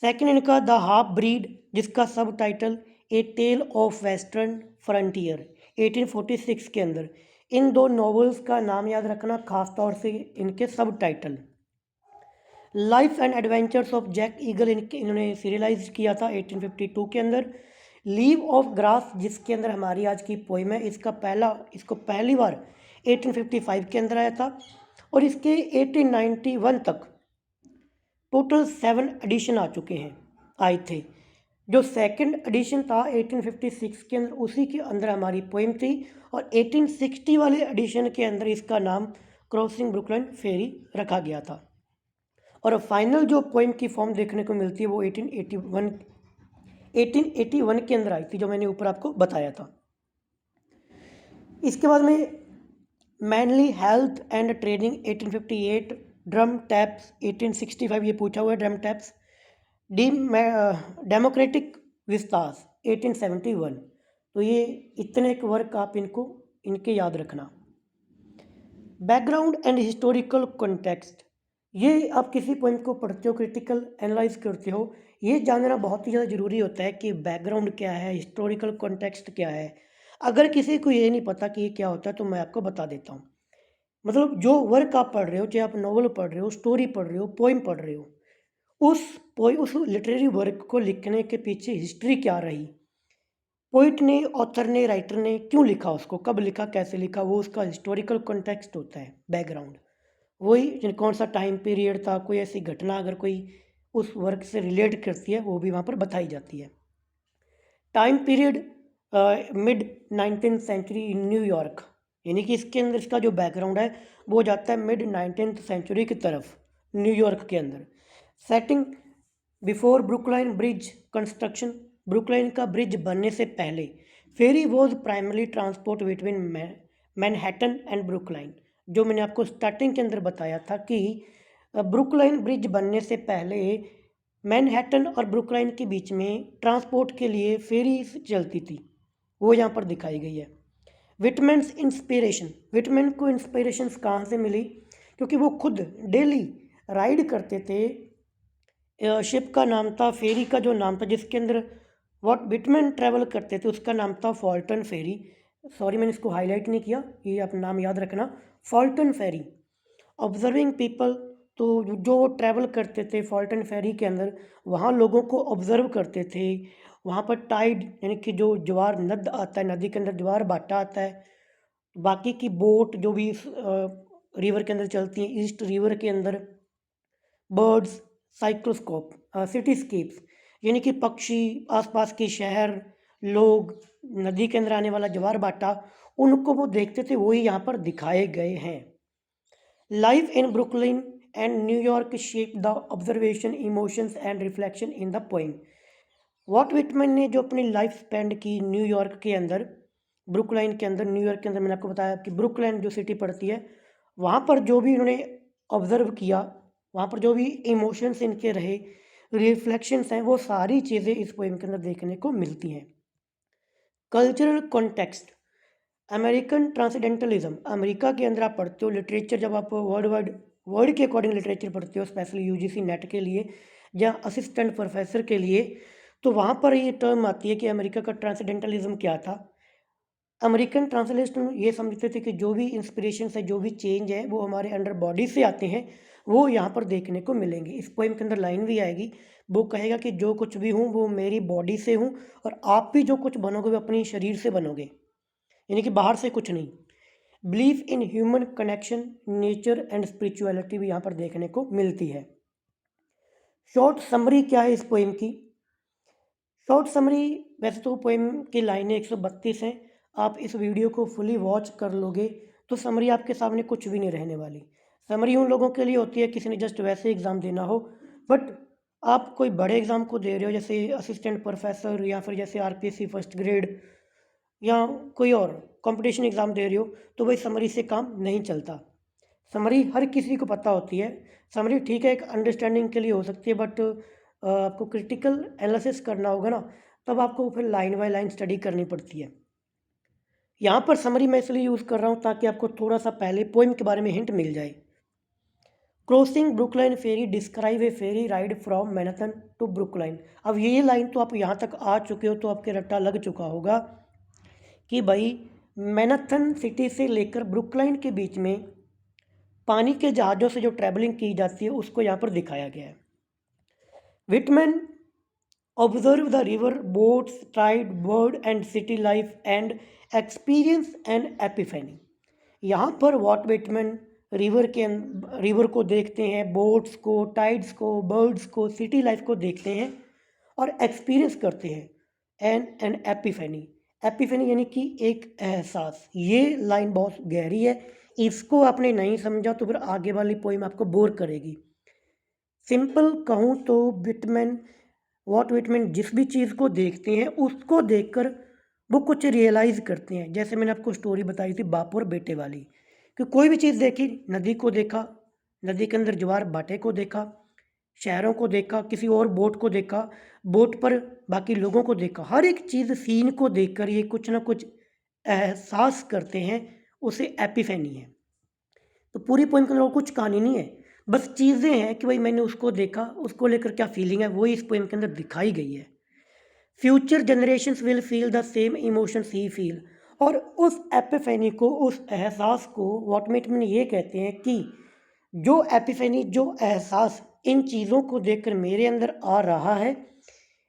[SPEAKER 1] सेकंड इनका द हाफ ब्रीड, जिसका subtitle a tale of western frontier, 1846 के अंदर। इन 2 नॉवेल्स का नाम याद रखना, खास तौर से इनके subtitle. Life and adventures of Jack Eagle इन्होंने सीरियलाइज किया था 1852 के अंदर। लीव ऑफ ग्रास, जिसके अंदर हमारी आज की पोइम है, इसको पहली बार 1855 के अंदर आया था, और इसके 1891 तक टोटल 7 एडिशन आ चुके हैं, आए थे। जो सेकंड एडिशन था 1856 के अंदर, उसी के अंदर हमारी पोइम थी, और 1860 वाले एडिशन के अंदर इसका नाम क्रॉसिंग ब्रुकलिन फेरी रखा गया था। और फाइनल जो पोइम की फॉर्म देखने को मिलती है वो 1881 के अंदर आई थी, जो मैंने ऊपर आपको बताया था। इसके बाद में manly health and training 1858, drum taps 1865, ये पूछा हुआ है ड्रम टैप्स। Democratic Vistas 1871। तो ये इतने एक वर्क आप इनके याद रखना। बैकग्राउंड एंड हिस्टोरिकल कॉन्टेक्स्ट, ये आप किसी पॉइंट को पढ़ते हो, क्रिटिकल एनालाइज करते हो, ये जानना बहुत ही ज़्यादा ज़रूरी होता है कि बैकग्राउंड क्या है, हिस्टोरिकल कॉन्टेक्स्ट क्या है। अगर किसी को ये नहीं पता कि ये क्या होता है तो मैं आपको बता देता हूँ। मतलब जो वर्क आप पढ़ रहे हो, चाहे आप नॉवल पढ़ रहे हो, स्टोरी पढ़ रहे हो, पोइम पढ़ रहे हो, उस लिटरेरी वर्क को लिखने के पीछे हिस्ट्री क्या रही, पोइट ने, ऑथर ने, राइटर ने क्यों लिखा, उसको कब लिखा, कैसे लिखा, वो उसका हिस्टोरिकल कॉन्टेक्स्ट होता है, बैकग्राउंड। वही कौन सा टाइम पीरियड था, कोई ऐसी घटना अगर कोई उस वर्क से रिलेट करती है वो भी वहाँ पर बताई जाती है। Time period mid 19th century in New York, यानी कि इसके अंदर इसका जो बैकग्राउंड है वो जाता है मिड 19th सेंचुरी की तरफ, न्यूयॉर्क के अंदर। Setting before Brooklyn bridge construction, Brooklyn का ब्रिज बनने से पहले ferry was primarily transport between Manhattan and Brooklyn. जो मैंने आपको स्टार्टिंग के अंदर बताया था कि ब्रुकलाइन ब्रिज बनने से पहले मैनहट्टन और ब्रुकलाइन के बीच में ट्रांसपोर्ट के लिए फेरी चलती थी, वो यहाँ पर दिखाई गई है। विटमैन्स इंस्पिरेशन, विटमैन को इंस्पिरेशन कहाँ से मिली, क्योंकि वो खुद डेली राइड करते थे। शिप का नाम था, फेरी का जो नाम था जिसके अंदर वॉट विटमैन ट्रैवल करते थे उसका नाम था फॉल्टन फेरी। सॉरी मैंने इसको हाईलाइट नहीं किया, ये आप नाम याद रखना, फॉल्टन फेरी। ऑब्जर्विंग पीपल, तो जो ट्रैवल करते थे फॉल्टन फेरी के अंदर, वहाँ लोगों को ऑब्जर्व करते थे। वहाँ पर टाइड यानी कि जो ज्वार नद आता है, नदी के अंदर ज्वार भाटा आता है, बाकी की बोट जो भी रिवर के अंदर चलती हैं, ईस्ट रिवर के अंदर बर्ड्स, साइक्लोस्कोप, सिटीस्केप्स, यानी कि पक्षी, आसपास के शहर, लोग, नदी के अंदर आने वाला ज्वार भाटा, उनको वो देखते थे, वही यहाँ पर दिखाए गए हैं। Life in Brooklyn and New York shape the observation, emotions and reflection in the poem. What Whitman ने जो अपनी लाइफ स्पेंड की न्यूयॉर्क के अंदर, ब्रुकलाइन के अंदर, न्यूयॉर्क के अंदर, मैंने आपको बताया कि ब्रुकलाइन जो सिटी पड़ती है, वहाँ पर जो भी उन्होंने ऑब्जर्व किया, वहाँ पर जो भी इमोशंस इनके रहे, रिफ्लेक्शंस हैं, वो सारी चीज़ें इस पोइम के अंदर देखने को मिलती हैं। Cultural context, American transcendentalism, America के अंदर आप पढ़ते हो लिटरेचर, जब आप वर्ड के अकॉर्डिंग लिटरेचर पढ़ते हो, स्पेशली यूजीसी नेट के लिए या असिस्टेंट प्रोफेसर के लिए, तो वहाँ पर ये टर्म आती है कि अमेरिका का ट्रांसेंडेंटलिज्म क्या था। अमेरिकन ट्रांसलेशन ये समझते थे कि जो भी इंस्पिरेशन है, जो भी चेंज है, वो हमारे अंडर बॉडी से आते हैं, वो यहाँ पर देखने को मिलेंगे। इस पोइम के अंदर लाइन भी आएगी, वो कहेगा कि जो कुछ भी हूँ वो मेरी बॉडी से हूँ, और आप भी जो कुछ बनोगे वो अपनी शरीर से बनोगे, यानी कि बाहर से कुछ नहीं। Belief in human connection, nature and spirituality भी यहाँ पर देखने को मिलती है। शॉर्ट समरी क्या है इस पोइम की? शॉर्ट समरी, वैसे तो पोइम की लाइनें 132 हैं, आप इस वीडियो को फुली वॉच कर लोगे तो समरी आपके सामने कुछ भी नहीं रहने वाली। समरी उन लोगों के लिए होती है किसी ने जस्ट वैसे एग्ज़ाम देना हो, बट आप कोई बड़े एग्ज़ाम को दे रहे हो, जैसे असिस्टेंट प्रोफेसर या फिर जैसे आरपीएससी फर्स्ट ग्रेड या कोई और कंपटीशन एग्ज़ाम दे रहे हो, तो वही समरी से काम नहीं चलता। समरी हर किसी को पता होती है। समरी ठीक है, एक अंडरस्टैंडिंग के लिए हो सकती है, बट आपको क्रिटिकल एनालिसिस करना होगा ना, तब आपको फिर लाइन बाय लाइन स्टडी करनी पड़ती है। यहाँ पर समरी मैं इसलिए यूज़ कर रहा हूँ ताकि आपको थोड़ा सा पहले पोइम के बारे में हिंट मिल जाए। Crossing Brooklyn ferry, describe a ferry ride from Manhattan to Brooklyn. अब ये लाइन तो आप यहाँ तक आ चुके हो तो आपके रट्टा लग चुका होगा कि भाई मैनहट्टन सिटी से लेकर ब्रुकलाइन के बीच में पानी के जहाज़ों से जो ट्रैवलिंग की जाती है उसको यहाँ पर दिखाया गया है। Whitman observe the river, boats, tide, bird and city life and experience and epiphany. यहाँ पर वॉट विटमैन रिवर को देखते हैं, बोट्स को, टाइड्स को, बर्ड्स को, सिटी लाइफ को देखते हैं और एक्सपीरियंस करते हैं। एंड एपिफेनी, एपिफेनी यानी कि एक एहसास। ये लाइन बहुत गहरी है, इसको आपने नहीं समझा तो फिर आगे वाली पोइम आपको बोर करेगी। सिंपल कहूँ तो वॉट विटमैन जिस भी चीज़ को देखते हैं उसको देखकर वो कुछ रियलाइज़ करते हैं। जैसे मैंने आपको स्टोरी बताई थी बाप और बेटे वाली, कि कोई भी चीज़ देखी, नदी को देखा, नदी के अंदर ज्वार भाटे को देखा, शहरों को देखा, किसी और बोट को देखा, बोट पर बाकी लोगों को देखा, हर एक चीज़ सीन को देखकर ये कुछ ना कुछ एहसास करते हैं, उसे एपिफेनी है। तो पूरी पोइम के अंदर और कुछ कहानी नहीं है, बस चीज़ें हैं कि भाई मैंने उसको देखा, उसको लेकर क्या फीलिंग है, वही इस पोइम के अंदर दिखाई गई है। Future generations will feel the same emotions he feel. और उस एपिफेनी को, उस एहसास को वॉट विटमैन ये कहते हैं कि जो एपिफेनी, जो एहसास इन चीज़ों को देखकर मेरे अंदर आ रहा है,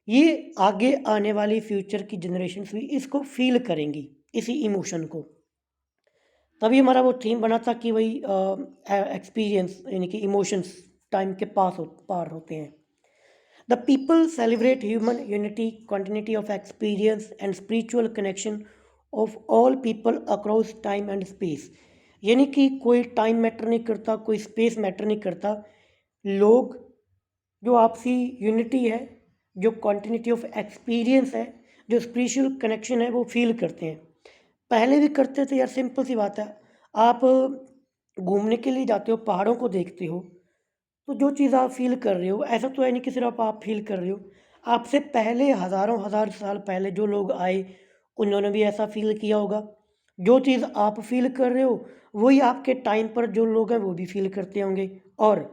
[SPEAKER 1] ये आगे आने वाली फ्यूचर की जनरेशन्स भी इसको फील करेंगी, इसी इमोशन को। तभी हमारा वो थीम बना था कि वही एक्सपीरियंस यानी कि इमोशंस टाइम के पार होते हैं। The people celebrate human unity, continuity of experience, and spiritual connection of all people across time and space. यानी कि कोई टाइम मैटर नहीं करता, कोई स्पेस मैटर नहीं करता, लोग जो आपसी यूनिटी है, जो कॉन्टिन्यूटी ऑफ एक्सपीरियंस है, जो स्पिरिचुअल कनेक्शन है, वो फील करते हैं। पहले भी करते थे यार, सिंपल सी बात है। आप घूमने के लिए जाते हो, पहाड़ों को देखते हो, तो जो चीज़ आप फील कर रहे हो, ऐसा तो है नहीं कि सिर्फ आप फील कर रहे हो। आपसे पहले हज़ारों हज़ार साल पहले जो लोग आए, उन्होंने भी ऐसा फील किया होगा। जो चीज़ आप फील कर रहे हो, वही आपके टाइम पर जो लोग हैं वो भी फील करते होंगे। और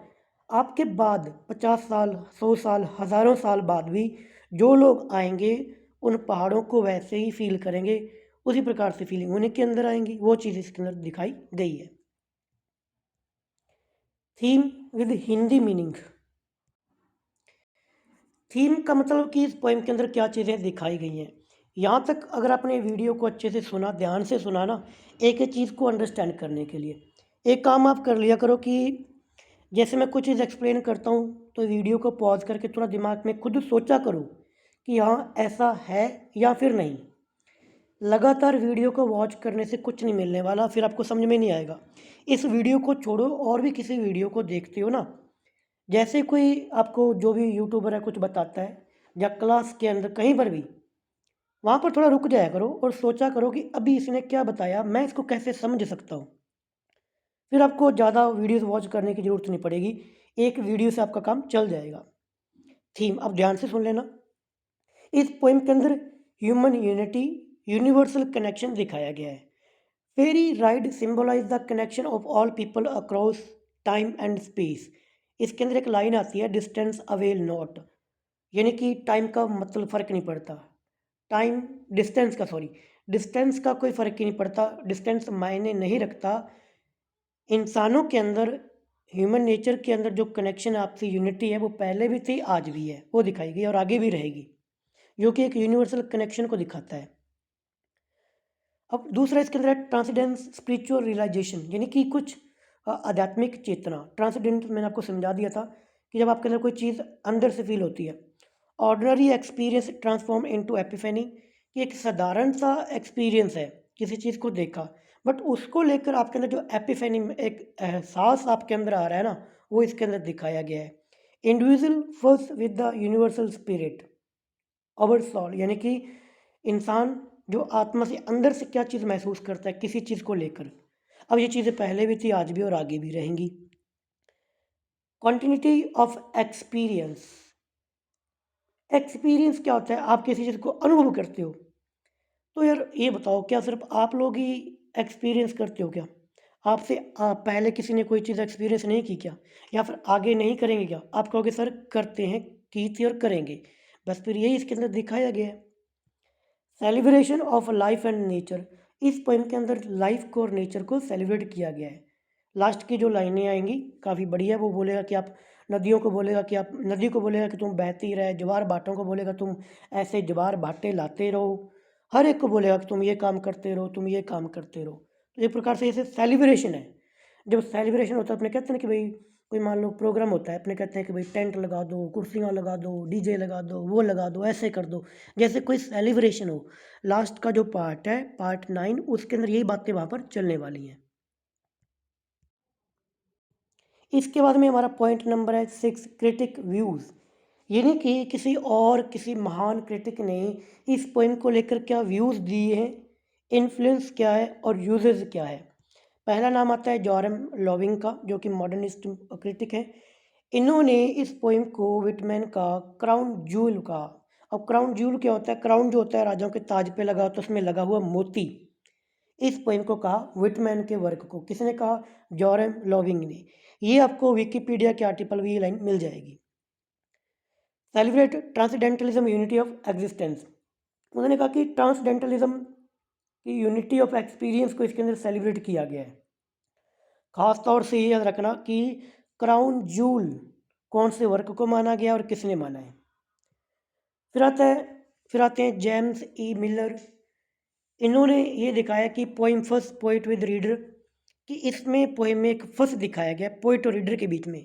[SPEAKER 1] आपके बाद 50 साल, 100 साल, हज़ारों साल बाद भी जो लोग आएंगे, उन पहाड़ों को वैसे ही फील करेंगे, उसी प्रकार से फीलिंग उन्हीं के अंदर आएंगी। वो चीज़ इसके अंदर दिखाई गई है। Theme with Hindi meaning. Theme का मतलब कि इस पोएम के अंदर क्या चीज़ें दिखाई गई हैं। यहाँ तक अगर आपने वीडियो को अच्छे से सुना, ध्यान से सुना ना, एक एक चीज़ को अंडरस्टैंड करने के लिए एक काम आप कर लिया करो कि जैसे मैं कुछ चीज़ एक्सप्लेन करता हूँ, तो वीडियो को पॉज करके थोड़ा दिमाग में खुद सोचा करो कि हाँ ऐसा है या फिर नहीं। लगातार वीडियो को वॉच करने से कुछ नहीं मिलने वाला, फिर आपको समझ में नहीं आएगा। इस वीडियो को छोड़ो और भी किसी वीडियो को देखते हो ना, जैसे कोई आपको जो भी यूट्यूबर है कुछ बताता है, या क्लास के अंदर कहीं पर भी, वहाँ पर थोड़ा रुक जाया करो और सोचा करो कि अभी इसने क्या बताया, मैं इसको कैसे समझ सकता हूँ। फिर आपको ज़्यादा वीडियोस वॉच करने की ज़रूरत नहीं पड़ेगी, एक वीडियो से आपका काम चल जाएगा। थीम अब ध्यान से सुन लेना। इस पोएम के अंदर ह्यूमन यूनिटी, यूनिवर्सल कनेक्शन दिखाया गया है। Ferry ride symbolize the connection of all people across time and space. इसके अंदर एक लाइन आती है, डिस्टेंस अवेल नॉट, यानी कि टाइम का मतलब फ़र्क नहीं पड़ता। टाइम डिस्टेंस का सॉरी डिस्टेंस का कोई फ़र्क ही नहीं पड़ता, डिस्टेंस मायने नहीं रखता। इंसानों के अंदर, ह्यूमन नेचर के अंदर जो कनेक्शन आपसी यूनिटी है, वो पहले भी थी, आज भी है, वो दिखाई गई और आगे भी रहेगी, जो कि एक यूनिवर्सल कनेक्शन को दिखाता है। अब दूसरा इसके अंदर है ट्रांसेंडेंस स्पिरिचुअल रियलाइजेशन, यानी कि कुछ आध्यात्मिक चेतना। ट्रांसेंडेंट मैंने आपको समझा दिया था कि जब आपके अंदर कोई चीज़ अंदर से फील होती है। Ordinary experience transform into epiphany, कि एक साधारण सा एक्सपीरियंस है, किसी चीज़ को देखा, बट उसको लेकर आपके अंदर जो एपिफेनी एक एहसास आपके अंदर आ रहा है ना, वो इसके अंदर दिखाया गया है। Individual first with the universal spirit our soul, यानी कि इंसान जो आत्मा से अंदर से क्या चीज़ महसूस करता है किसी चीज़ को लेकर। अब ये चीज़ें पहले भी थी, आज भी और आगे भी रहेंगी। Continuity of experience. एक्सपीरियंस क्या होता है? आप किसी चीज़ को अनुभव करते हो। तो यार ये बताओ, क्या सिर्फ आप लोग ही एक्सपीरियंस करते हो क्या? आपसे पहले किसी ने कोई चीज़ एक्सपीरियंस नहीं की क्या? या फिर आगे नहीं करेंगे क्या? आप कहोगे सर करते हैं, की थी और करेंगे। बस फिर यही इसके अंदर दिखाया गया है। Celebration of life and nature. इस पोएम के अंदर लाइफ को और नेचर को सेलिब्रेट किया गया है। लास्ट की जो लाइनें आएंगी काफ़ी बढ़िया। वो बोलेगा कि आप नदियों को बोलेगा कि आप नदी को बोलेगा कि तुम बहती रहे, जवार भाटों को बोलेगा तुम ऐसे जवार भाटे लाते रहो, हर एक को बोलेगा कि तुम ये काम करते रहो, तुम ये काम करते रहो। तो एक प्रकार से ऐसे सेलिब्रेशन है। जब सेलिब्रेशन होता है, अपने कहते हैं ना कि भाई कोई मान लो प्रोग्राम होता है, अपने कहते हैं कि भाई टेंट लगा दो, कुर्सियाँ लगा दो, डीजे लगा दो, वो लगा दो, ऐसे कर दो, जैसे कोई सेलिब्रेशन हो। लास्ट का जो पार्ट है, पार्ट 9, उसके अंदर यही बातें वहाँ पर चलने वाली हैं। इसके बाद में हमारा पॉइंट नंबर है 6, क्रिटिक व्यूज़, यानी कि किसी महान क्रिटिक ने इस पोएम को लेकर क्या व्यूज़ दिए हैं, इन्फ्लुएंस क्या है और यूजेस क्या है। पहला नाम आता है जॉरम लॉविंग का, जो कि मॉडर्निस्ट क्रिटिक है। इन्होंने इस पोएम को विटमैन का क्राउन जूल कहा। अब क्राउन जूल क्या होता है? क्राउन जो होता है राजाओं के ताज पे लगा होता है, उसमें लगा हुआ मोती। इस पोएम को कहा विटमैन के वर्क को। किसने कहा? जॉरम लॉविंग ने। ये आपको विकिपीडिया के आर्टिकल भी ये लाइन मिल जाएगी। Celebrate transcendentalism unity of existence. उन्होंने कहा कि ट्रांसडेंटलिज्म की यूनिटी ऑफ एक्सपीरियंस को इसके अंदर सेलिब्रेट किया गया है। खास तौर से ये याद रखना कि क्राउन जूल कौन से वर्क को माना गया और किसने माना है। फिर आते हैं जेम्स ई मिलर। इन्होंने ये दिखाया कि poem first poet with reader, कि इसमें पोइम में एक फर्स्ट दिखाया गया पोइट और रीडर के बीच में।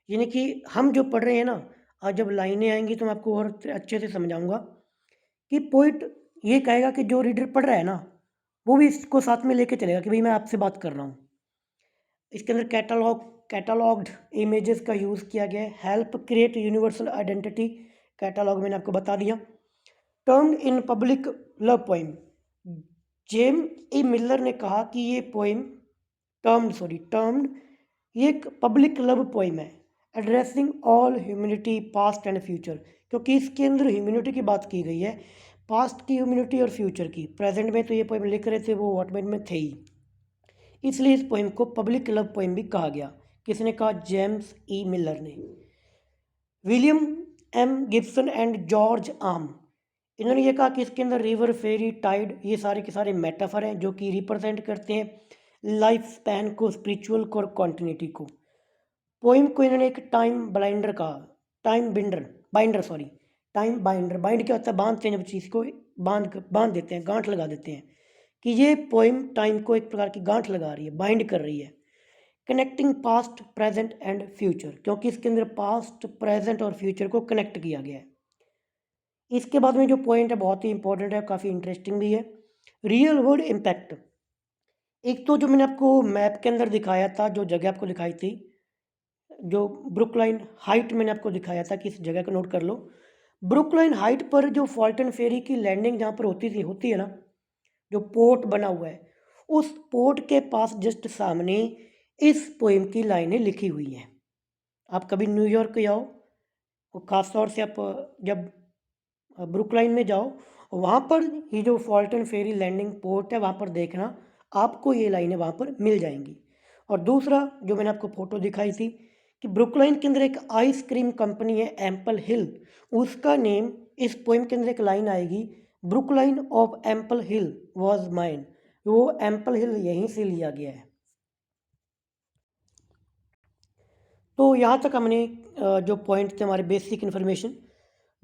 [SPEAKER 1] यानी कि हम जो पढ़ रहे हैं ना, आज जब लाइनें आएंगी तो मैं आपको और अच्छे से समझाऊंगा कि पोइट ये कहेगा कि जो रीडर पढ़ रहा है ना, वो भी इसको साथ में लेके चलेगा कि भाई मैं आपसे बात कर रहा हूँ। इसके अंदर कैटलॉग्ड इमेजेस का यूज़ किया गया है। Help create universal identity, catalogue मैंने आपको बता दिया। Term in public love poem, James E Miller ने कहा कि ये पोइम टर्म्ड ये एक पब्लिक लव पोइम है, addressing all humanity past and future, क्योंकि इसके अंदर ह्यूमैनिटी की बात की गई है, पास्ट की ह्यूमैनिटी और फ्यूचर की। प्रेजेंट में तो ये पोइम लिख रहे थे वो वॉट व्हिटमैन में थे ही, इसलिए इस पोइम को पब्लिक लव पोइम भी कहा गया। किसने कहा? जेम्स ई मिलर ने। William M Gibson and George Arm, इन्होंने ये कहा कि इसके अंदर रिवर, फेरी, टाइड ये सारे के सारे मेटाफर हैं जो कि रिप्रेजेंट करते हैं लाइफ स्पैन को, स्पिरिचुअल को और कॉन्टिन्यूटी को। पोइम को इन्होंने एक टाइम ब्लाइंडर कहा, टाइम बाइंड क्या होता है? बांधते हैं, जब चीज़ को बांध देते हैं, गांठ लगा देते हैं, कि ये पोइम टाइम को एक प्रकार की गांठ लगा रही है, बाइंड कर रही है। Connecting past, present and future, क्योंकि इसके अंदर पास्ट, प्रेजेंट और फ्यूचर को कनेक्ट किया गया है। इसके बाद में जो पॉइंट है बहुत ही इंपॉर्टेंट है, काफ़ी इंटरेस्टिंग भी है, रियल वर्ल्ड इम्पैक्ट। एक तो जो मैंने आपको मैप के अंदर दिखाया था, जो जगह आपको दिखाई थी, जो ब्रुकलाइन हाइट मैंने आपको दिखाया था कि इस जगह को नोट कर लो। ब्रुकलाइन हाइट पर जो फॉल्टन फेरी की लैंडिंग जहाँ पर होती है ना, जो पोर्ट बना हुआ है, उस पोर्ट के पास जस्ट सामने इस पोइम की लाइनें लिखी हुई हैं। आप कभी न्यूयॉर्क जाओ, और ख़ासतौर से आप जब ब्रुकलाइन में जाओ, वहाँ पर ये जो फॉल्टन फेरी लैंडिंग पोर्ट है, वहाँ पर देखना, आपको ये लाइनें वहाँ पर मिल जाएंगी। और दूसरा जो मैंने आपको फ़ोटो दिखाई थी कि ब्रुकलाइन के अंदर एक आइसक्रीम कंपनी है एम्पल हिल, उसका नेम इस पोइम के अंदर एक लाइन आएगी, Brookline of ample hill was mine, वो एम्पल हिल यहीं से लिया गया है। तो यहाँ तक हमने जो पॉइंट थे हमारे बेसिक इन्फॉर्मेशन,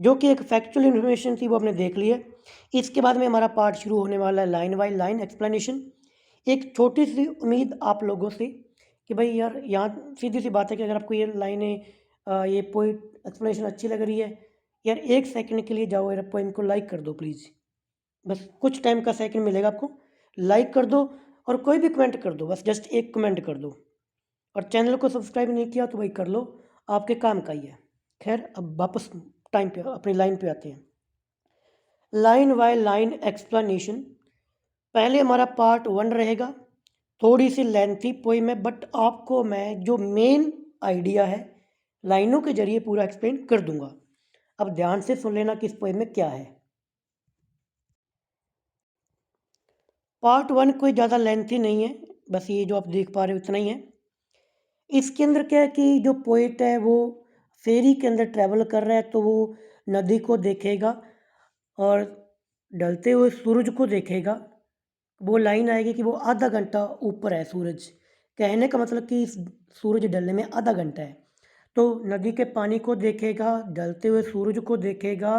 [SPEAKER 1] जो कि एक फैक्चुअल इन्फॉर्मेशन थी, वो हमने देख ली है। इसके बाद में हमारा पार्ट शुरू होने वाला है लाइन बाय लाइन एक्सप्लेनेशन। एक छोटी सी उम्मीद आप लोगों से कि भाई यार, यहाँ सीधी सी बात है कि अगर आपको ये लाइनें, ये पोइट एक्सप्लेनेशन अच्छी लग रही है, यार एक सेकंड के लिए जाओ, यार पोइम को लाइक कर दो प्लीज़। बस कुछ टाइम का सेकंड मिलेगा आपको, लाइक कर दो और कोई भी कमेंट कर दो, बस जस्ट एक कमेंट कर दो। और चैनल को सब्सक्राइब नहीं किया तो भाई कर लो, आपके काम का ही है। खैर, अब वापस टाइम पे अपनी लाइन पे आते हैं। लाइन बाय लाइन एक्सप्लेनेशन, पहले हमारा पार्ट 1 रहेगा, थोड़ी सी लेंथी पोइम है, बट आपको मैं जो मेन आइडिया है लाइनों के जरिए पूरा एक्सप्लेन कर दूंगा। अब ध्यान से सुन लेना कि इस पोइम में क्या है। पार्ट 1 कोई ज़्यादा लेंथी नहीं है, बस ये जो आप देख पा रहे हो इतना ही है। इसके अंदर क्या है कि जो पोइट है वो फेरी के अंदर ट्रैवल कर रहा है, तो वो नदी को देखेगा और ढलते हुए सूरज को देखेगा। वो लाइन आएगी कि वो आधा घंटा ऊपर है सूरज, कहने का मतलब कि सूरज ढलने में आधा घंटा है। तो नदी के पानी को देखेगा, ढलते हुए सूरज को देखेगा,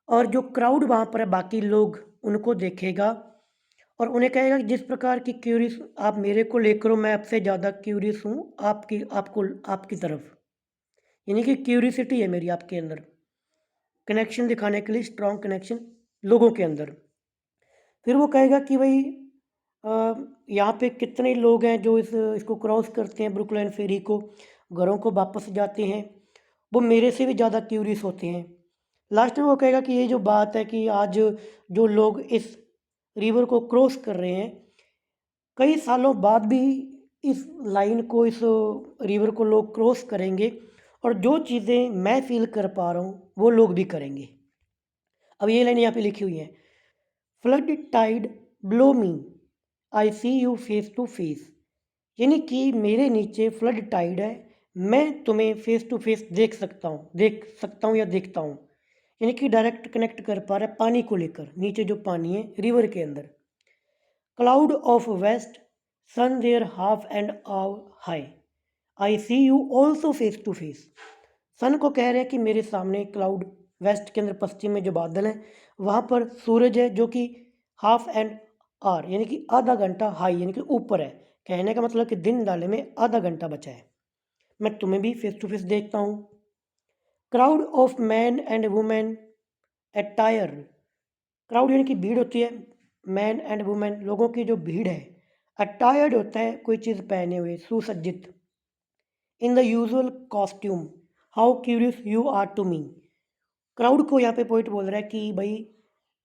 [SPEAKER 1] और जो क्राउड वहाँ पर है, बाकी लोग, उनको देखेगा और उन्हें कहेगा कि जिस प्रकार की क्यूरियस आप मेरे को लेकर हो, मैं आपसे ज़्यादा क्यूरियस हूँ आपकी तरफ। यानी कि क्यूरियसिटी है मेरी आपके अंदर, कनेक्शन दिखाने के लिए, स्ट्रॉन्ग कनेक्शन लोगों के अंदर। फिर वो कहेगा कि भाई यहाँ पे कितने लोग हैं जो इसको क्रॉस करते हैं, ब्रुकलाइन फेरी को, घरों को वापस जाते हैं, वो मेरे से भी ज़्यादा क्यूरियस होते हैं। लास्ट में वो कहेगा कि ये जो बात है कि आज जो लोग इस रिवर को क्रॉस कर रहे हैं, कई सालों बाद भी इस लाइन को, इस रिवर को लोग क्रॉस करेंगे, और जो चीज़ें मैं फील कर पा रहा हूँ वो लोग भी करेंगे। अब ये लाइन यहाँ पे लिखी हुई है, flood tide blow me, I see you face to face, यानी कि मेरे नीचे फ्लड टाइड है, मैं तुम्हें फेस टू फेस देख सकता हूँ या देखता हूँ। यानी कि डायरेक्ट कनेक्ट कर पा रहा है पानी को लेकर, नीचे जो पानी है रिवर के अंदर। Cloud of west, sun there half and hour high, I see you also face to face. Sun को कह रहे हैं कि मेरे सामने क्लाउड, वेस्ट के अंदर पश्चिम में जो बादल हैं वहाँ पर सूरज है जो कि हाफ एंड आवर यानी कि आधा घंटा हाई यानी कि ऊपर है। कहने का मतलब कि दिन डाले में आधा घंटा बचा है। मैं तुम्हें भी फेस टू फेस देखता हूँ। Crowd of man and women attire. Crowd यानी कि भीड़ होती है, मैन एंड वुमेन लोगों की जो भीड़ है। अटायर्ड होता है कोई चीज़ पहने हुए, सुसज्जित। In the usual costume how curious you are to me. Crowd को यहाँ पे पोइट बोल रहा है कि भाई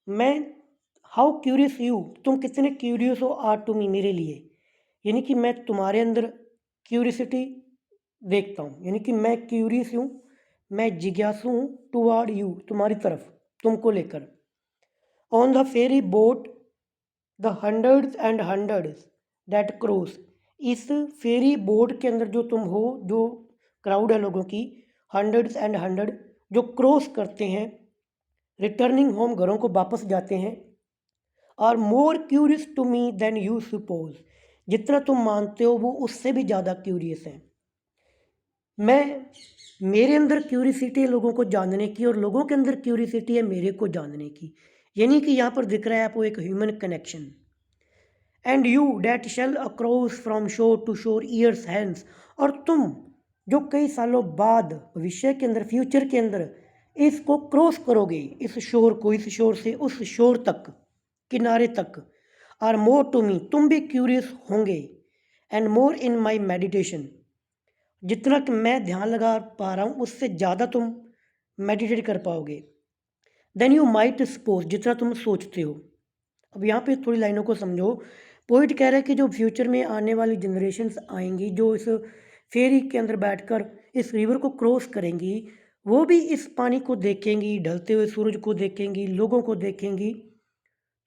[SPEAKER 1] मैं, हाउ क्यूरियस यू, तुम कितने क्यूरियस हो, आर टू मी, मेरे लिए। यानी कि मैं तुम्हारे अंदर क्यूरियसिटी देखता हूँ, यानी कि मैं क्यूरियस हूँ, मैं जिज्ञासु हूँ टुवार्ड यू, तुम्हारी तरफ, तुमको लेकर। On the ferry boat the hundreds and hundreds that cross. इस फेरी बोट के अंदर जो तुम हो, जो क्राउड है लोगों की, हंड्रेड्स एंड हंड्रेड जो क्रॉस करते हैं, रिटर्निंग होम, घरों को वापस जाते हैं, are more curious to me than you suppose. जितना तुम मानते हो वो उससे भी ज़्यादा क्यूरियस है। मैं, मेरे अंदर क्यूरियसिटी है लोगों को जानने की और लोगों के अंदर क्यूरियसिटी है मेरे को जानने की। यानी कि यहाँ पर दिख रहा है आपको एक human connection. And you that shall across from shore to shore years hence. और तुम जो कई सालों बाद भविष्य के अंदर, फ्यूचर के अंदर इसको क्रॉस करोगे, इस शोर को, इस शोर से उस शोर तक, किनारे तक। आर मोर टू मी, तुम भी क्यूरियस होंगे। And more in my meditation, जितना कि मैं ध्यान लगा पा रहा हूँ उससे ज़्यादा तुम मेडिटेट कर पाओगे। देन यू माइट सपोज, जितना तुम सोचते हो। अब यहाँ पे थोड़ी लाइनों को समझो। पोइट कह रहा है कि जो फ्यूचर में आने वाली जनरेशन्स आएंगी, जो इस फेरी के अंदर बैठकर इस रिवर को क्रॉस करेंगी, वो भी इस पानी को देखेंगी, ढलते हुए सूरज को देखेंगी, लोगों को देखेंगी,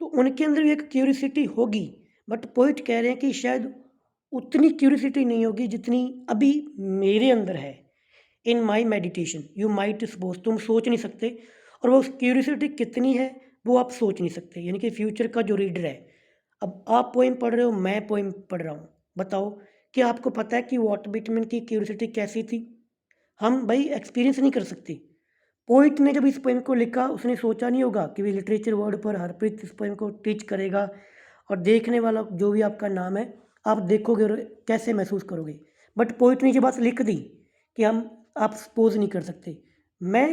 [SPEAKER 1] तो उनके अंदर भी एक क्यूरियसिटी होगी। बट पोइट कह रहे हैं कि शायद उतनी क्यूरियसिटी नहीं होगी जितनी अभी मेरे अंदर है। In my meditation you might suppose, तुम सोच नहीं सकते। और वो क्यूरियसिटी कितनी है वो आप सोच नहीं सकते। यानी कि फ्यूचर का जो रीडर है, अब आप पोइम पढ़ रहे हो, मैं पोइम पढ़ रहा हूँ, बताओ कि आपको पता है कि वॉल्ट विटमैन की क्यूरियसिटी कैसी थी? हम भाई एक्सपीरियंस नहीं कर सकते। पोइट ने जब इस पोइम को लिखा उसने सोचा नहीं होगा कि वे लिटरेचर वर्ड पर हरप्रीत इस पोइम को टीच करेगा और देखने वाला जो भी आपका नाम है आप देखोगे और कैसे महसूस करोगे। बट पोइट ने ये बात लिख दी कि आप सपोज नहीं कर सकते। मैं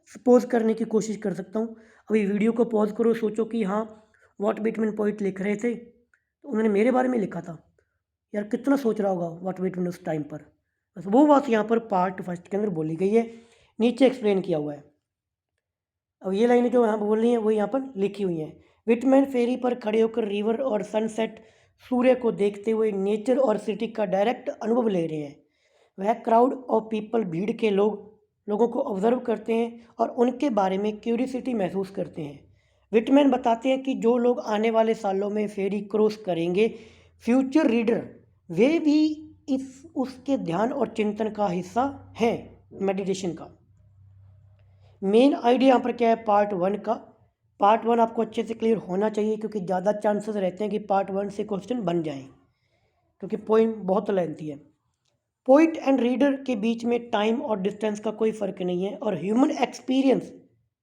[SPEAKER 1] सपोज करने की कोशिश कर सकता हूँ। अभी वीडियो को पॉज करो, सोचो कि हाँ वॉल्ट विटमैन पोइट लिख रहे थे तो उन्होंने मेरे बारे में लिखा था। यार कितना सोच रहा होगा वॉल्ट विटमैन उस टाइम पर। बस वो बात यहाँ पर पार्ट फर्स्ट के अंदर बोली गई है, नीचे एक्सप्लेन किया हुआ है। अब ये लाइनें जो यहाँ पर बोल रही हैं वो यहाँ पर लिखी हुई हैं। विटमैन फेरी पर खड़े होकर रिवर और सनसेट, सूर्य को देखते हुए नेचर और सिटी का डायरेक्ट अनुभव ले रहे हैं। वह क्राउड ऑफ पीपल, भीड़ के लोगों को ऑब्जर्व करते हैं और उनके बारे में क्यूरियसिटी महसूस करते हैं। विटमैन बताते हैं कि जो लोग आने वाले सालों में फेरी क्रॉस करेंगे, फ्यूचर रीडर, वे भी इस उसके ध्यान और चिंतन का हिस्सा हैं, मेडिटेशन का। मेन आइडिया यहाँ पर क्या है पार्ट वन का? पार्ट वन आपको अच्छे से क्लियर होना चाहिए क्योंकि ज़्यादा चांसेस रहते हैं कि पार्ट वन से क्वेश्चन बन जाएं, क्योंकि पोइम बहुत लेंथी है। पोइट एंड रीडर के बीच में टाइम और डिस्टेंस का कोई फ़र्क नहीं है और ह्यूमन एक्सपीरियंस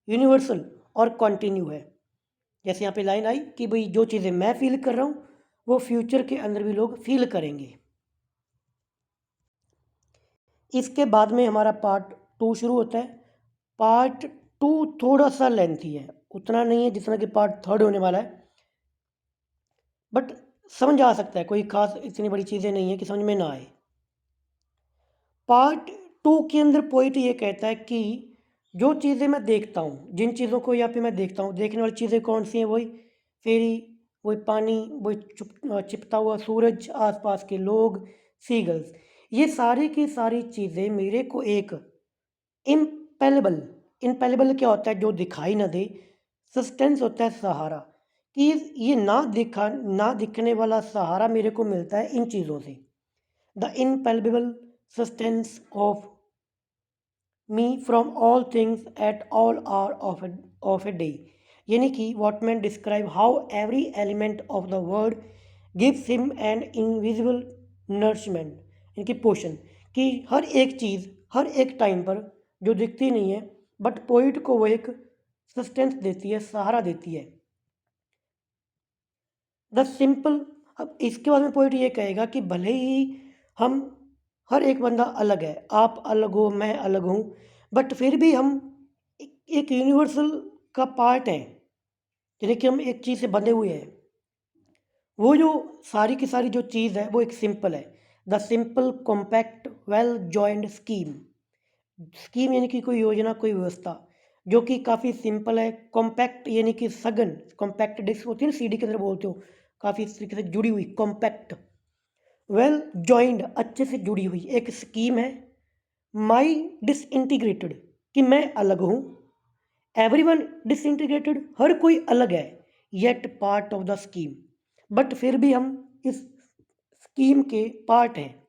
[SPEAKER 1] यूनिवर्सल और कॉन्टिन्यू है। जैसे यहाँ पे लाइन आई कि भाई जो चीज़ें मैं फील कर रहा हूँ वो फ्यूचर के अंदर भी लोग फील करेंगे। इसके बाद में हमारा पार्ट टू शुरू होता है। पार्ट टू थोड़ा सा लेंथी है, उतना नहीं है जितना कि पार्ट थर्ड होने वाला है, बट समझ आ सकता है, कोई खास इतनी बड़ी चीज़ें नहीं है कि समझ में ना आए। पार्ट टू के अंदर पोइट ये कहता है कि जो चीज़ें मैं देखता हूँ, जिन चीज़ों को यहाँ पे मैं देखता हूँ, देखने वाली चीज़ें कौन सी हैं? वही फेरी, वही पानी, वही छिपता हुआ सूरज, आसपास के लोग, सीगल्स, ये सारी की सारी चीज़ें मेरे को एक इनपेलेबल, इनपेलेबल क्या होता है? जो दिखाई ना दे। सस्टेंस होता है सहारा, कि ये ना दिखने वाला सहारा मेरे को मिलता है इन चीज़ों से। The impalpable sustenance of me from all things at all hour of a day. यानी कि Whitman describe how every element of the world gives him an invisible nourishment, इनकी पोषण, कि हर एक चीज़ हर एक टाइम पर जो दिखती नहीं है, बट पोइट को वो एक सस्टेंस देती है, सहारा देती है। The simple. अब इसके बाद में पोइट ये कहेगा कि भले ही हम हर एक बंदा अलग है, आप अलग हो, मैं अलग हूँ, बट फिर भी हम एक यूनिवर्सल का पार्ट हैं, यानी कि हम एक चीज़ से बंधे हुए हैं। वो जो सारी की सारी जो चीज़ है वो एक सिंपल है। The simple compact well joined scheme. Scheme यानी कि कोई योजना, कोई व्यवस्था जो कि काफ़ी सिंपल है। कॉम्पैक्ट यानी कि सघन, कॉम्पैक्ट डिस्क होती है ना सीडी के अंदर बोलते हो, काफ़ी इस तरीके से जुड़ी हुई, कॉम्पैक्ट। वेल जॉइंड, अच्छे से जुड़ी हुई एक स्कीम है। माई डिसइंटीग्रेटेड, कि मैं अलग हूँ। एवरीवन डिसइंटीग्रेटेड, हर कोई अलग है। Yet part of the scheme, but फिर भी हम इस स्कीम के पार्ट हैं।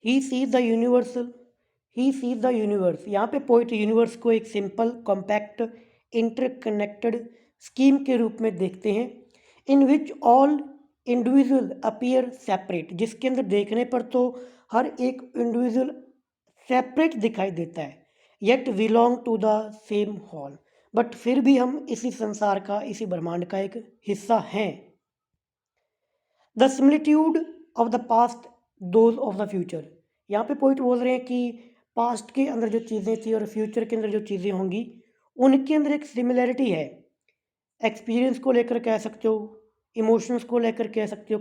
[SPEAKER 1] He sees the universal, he sees the universe. यहाँ पे पोइट यूनिवर्स को एक सिंपल कॉम्पैक्ट इंटरकनेक्टेड स्कीम के रूप में देखते हैं, in which all individual appear separate, जिसके अंदर देखने पर तो हर एक इंडिविजुअल सेपरेट दिखाई देता है, yet belong to the same hall, but फिर भी हम इसी संसार का, इसी ब्रह्मांड का एक हिस्सा हैं। The similitude of the past those of the future. यहाँ पे पॉइंट बोल रहे हैं कि पास्ट के अंदर जो चीज़ें थी और फ्यूचर के अंदर जो चीज़ें होंगी उनके अंदर एक सिमिलैरिटी है। एक्सपीरियंस को लेकर कह सकते हो, इमोशंस को लेकर कह सकते हो,